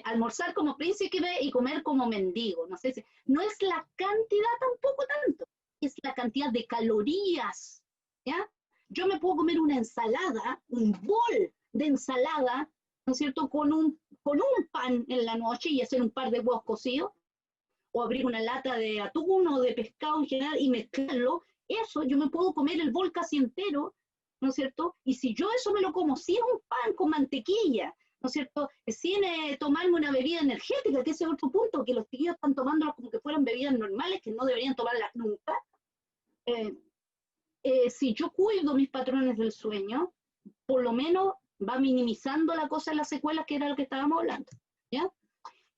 almorzar como príncipe y comer como mendigo. No sé si, no es la cantidad tampoco tanto, es la cantidad de calorías, ¿ya? Yo me puedo comer una ensalada, un bol de ensalada, ¿no es cierto?, con un pan en la noche y hacer un par de huevos cocidos, o abrir una lata de atún o de pescado en general y mezclarlo. Eso, yo me puedo comer el bol casi entero, ¿no es cierto? Y si yo eso me lo como sin un pan con mantequilla, ¿no es cierto?, sin tomarme una bebida energética, que ese es otro punto, que los chiquillos están tomándolas como que fueran bebidas normales, que no deberían tomarlas nunca. Si yo cuido mis patrones del sueño, por lo menos va minimizando la cosa en las secuelas, que era lo que estábamos hablando, ¿ya?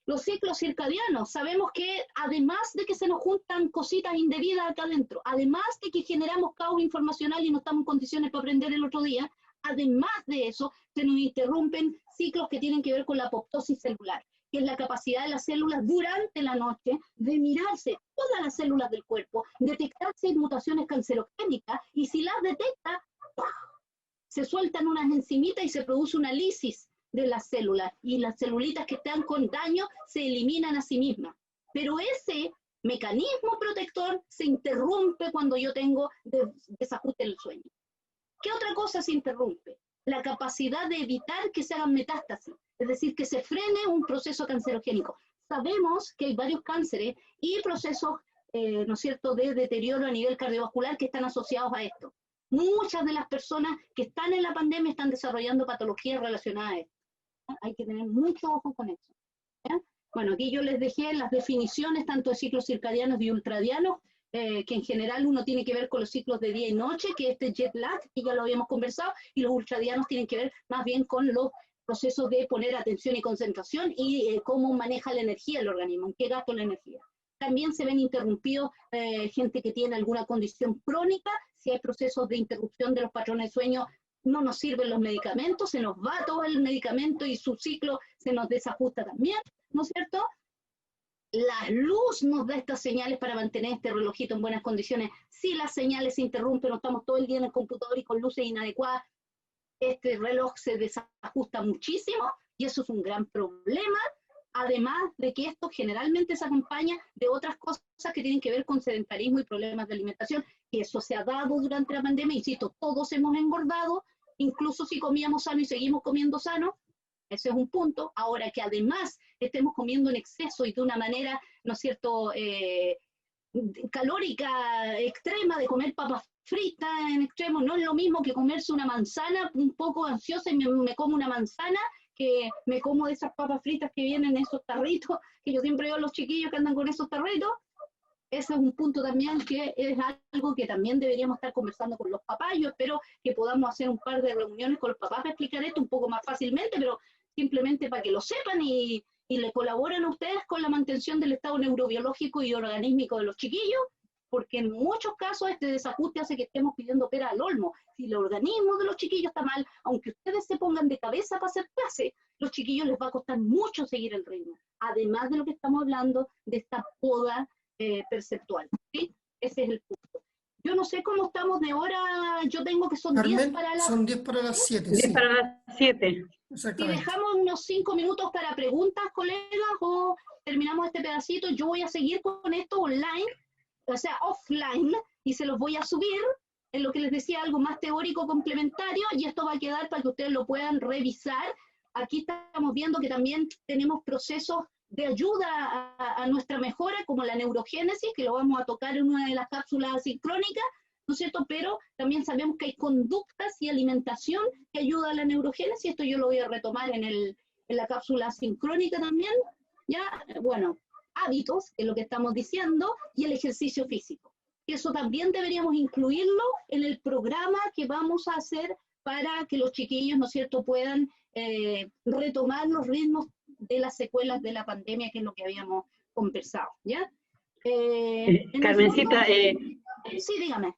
Los ciclos circadianos, sabemos que además de que se nos juntan cositas indebidas acá adentro, además de que generamos caos informacional y no estamos en condiciones para aprender el otro día, además de eso, se nos interrumpen ciclos que tienen que ver con la apoptosis celular, que es la capacidad de las células durante la noche de mirarse todas las células del cuerpo, detectar si hay mutaciones cancerogénicas, y si las detecta, se sueltan unas enzimitas y se produce una lisis de las células, y las celulitas que están con daño se eliminan a sí mismas. Pero ese mecanismo protector se interrumpe cuando yo tengo desajuste en el sueño. ¿Qué otra cosa se interrumpe? La capacidad de evitar que se hagan metástasis, es decir, que se frene un proceso cancerogénico. Sabemos que hay varios cánceres y procesos, ¿no es cierto?, de deterioro a nivel cardiovascular que están asociados a esto. Muchas de las personas que están en la pandemia están desarrollando patologías relacionadas a esto. Hay que tener mucho ojo con eso. ¿Ya? Bueno, aquí yo les dejé las definiciones tanto de ciclos circadianos y ultradianos, que en general uno tiene que ver con los ciclos de día y noche, que este jet lag, que ya lo habíamos conversado, y los ultradianos tienen que ver más bien con los procesos de poner atención y concentración y cómo maneja la energía el organismo, en qué gasto la energía. También se ven interrumpidos gente que tiene alguna condición crónica, si hay procesos de interrupción de los patrones de sueño, no nos sirven los medicamentos, se nos va todo el medicamento y su ciclo se nos desajusta también, ¿no es cierto? La luz nos da estas señales para mantener este relojito en buenas condiciones. Si las señales se interrumpen, o estamos todo el día en el computador y con luces inadecuadas, este reloj se desajusta muchísimo y eso es un gran problema, además de que esto generalmente se acompaña de otras cosas que tienen que ver con sedentarismo y problemas de alimentación, que eso se ha dado durante la pandemia. Insisto, todos hemos engordado, incluso si comíamos sano y seguimos comiendo sano. Ese es un punto. Ahora que además estemos comiendo en exceso y de una manera, ¿no es cierto?, calórica extrema, de comer papas fritas en extremo, no es lo mismo que comerse una manzana, un poco ansiosa y me como una manzana, que me como de esas papas fritas que vienen en esos tarritos, que yo siempre veo a los chiquillos que andan con esos tarritos. Ese es un punto también que es algo que también deberíamos estar conversando con los papás. Yo espero que podamos hacer un par de reuniones con los papás para explicar esto un poco más fácilmente, pero simplemente para que lo sepan y le colaboren a ustedes con la mantención del estado neurobiológico y organímico de los chiquillos, porque en muchos casos este desajuste hace que estemos pidiendo pera al olmo. Si el organismo de los chiquillos está mal, aunque ustedes se pongan de cabeza para hacer clase, los chiquillos les va a costar mucho seguir el ritmo, además de lo que estamos hablando de esta poda perceptual, ¿sí? Ese es el punto. Yo no sé cómo estamos de hora, yo tengo que son Carmen, 10 para las... son 10 para las 7. 10 Sí, para las 7. Si dejamos unos 5 minutos para preguntas, colegas, o terminamos este pedacito, yo voy a seguir con esto online, o sea, offline, y se los voy a subir en lo que les decía, algo más teórico complementario, y esto va a quedar para que ustedes lo puedan revisar. Aquí estamos viendo que también tenemos procesos de ayuda a nuestra mejora, como la neurogénesis, que lo vamos a tocar en una de las cápsulas sincrónicas, ¿no es cierto? Pero también sabemos que hay conductas y alimentación que ayuda a la neurogénesis. Esto yo lo voy a retomar en la cápsula sincrónica también, ¿ya? Bueno, hábitos, que es lo que estamos diciendo, y el ejercicio físico. Eso también deberíamos incluirlo en el programa que vamos a hacer para que los chiquillos, ¿no es cierto?, puedan retomar los ritmos de las secuelas de la pandemia, que es lo que habíamos conversado, ¿ya? Carmencita, sí, dígame.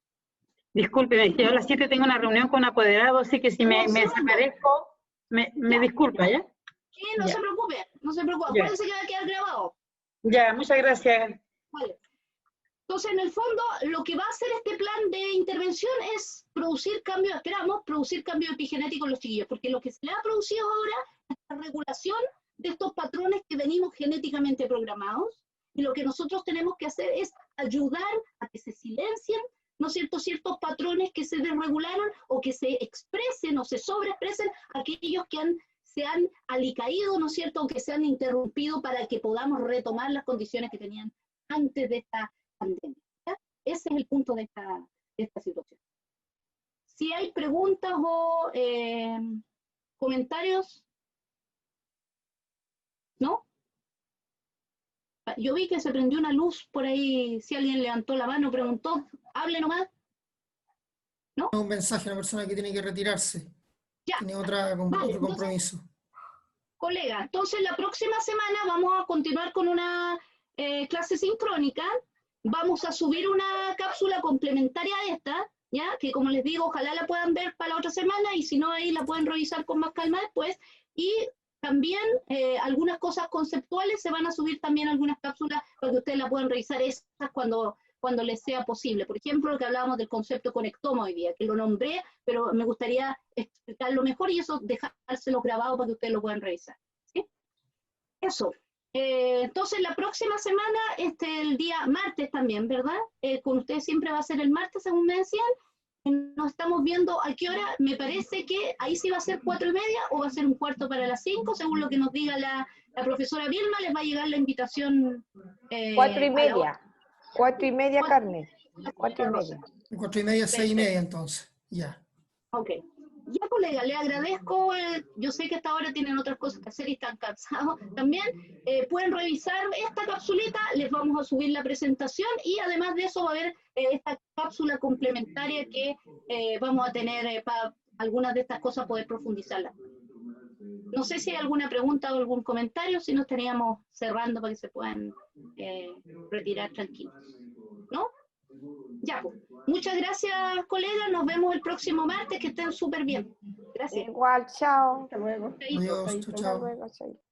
Discúlpeme, yo a las 7 tengo una reunión con apoderados, así que si me desaparezco, me disculpa, ¿ya? Sí, no se preocupe, no se preocupe. Acuérdense que va a quedar grabado. Ya, muchas gracias. Vale. Entonces, en el fondo, lo que va a hacer este plan de intervención es producir cambios, esperamos, producir cambios epigenéticos en los chiquillos, porque lo que se le ha producido ahora es la regulación de estos patrones que venimos genéticamente programados, y lo que nosotros tenemos que hacer es ayudar a que se silencien, ¿no es cierto?, ciertos patrones que se desregularon o que se expresen o se sobreexpresen aquellos que se han alicaído, ¿no es cierto?, o que se han interrumpido para que podamos retomar las condiciones que tenían antes de esta pandemia, ¿ya? Ese es el punto de esta situación. Si hay preguntas o comentarios, ¿no? Yo vi que se prendió una luz por ahí, si alguien levantó la mano, preguntó, hable nomás. ¿No? Un mensaje a una persona que tiene que retirarse. Ya. Tiene otro compromiso. Colega, entonces la próxima semana vamos a continuar con una clase sincrónica. Vamos a subir una cápsula complementaria a esta, ¿ya? Que como les digo, ojalá la puedan ver para la otra semana, y si no, ahí la pueden revisar con más calma después. Y también algunas cosas conceptuales, se van a subir también algunas cápsulas para que ustedes la puedan revisar esas cuando les sea posible. Por ejemplo, lo que hablábamos del concepto conectoma hoy día, que lo nombré, pero me gustaría explicarlo mejor y eso dejárselo grabado para que ustedes lo puedan revisar. ¿Sí? Eso. Entonces, la próxima semana, el día martes también, ¿verdad? Con ustedes siempre va a ser el martes, según me decían. Nos estamos viendo a qué hora, me parece que ahí sí va a ser 4:30 o va a ser 1/4 para las 5, según lo que nos diga la profesora Vilma, les va a llegar la invitación. 4:30. 4:30, Carmen. 4:30. 4:30, 6:30 entonces, ya. Ok. Ya, colega, le agradezco, yo sé que hasta ahora tienen otras cosas que hacer y están cansados también. Pueden revisar esta capsulita, les vamos a subir la presentación y además de eso va a haber esta cápsula complementaria que vamos a tener para algunas de estas cosas poder profundizarlas. No sé si hay alguna pregunta o algún comentario, si nos estaríamos cerrando para que se puedan retirar tranquilos. ¿No? Ya, pues. Muchas gracias, colegas. Nos vemos el próximo martes. Que estén súper bien. Gracias. Igual, chao. Hasta luego. Adiós, chao, chao. Hasta luego, chao.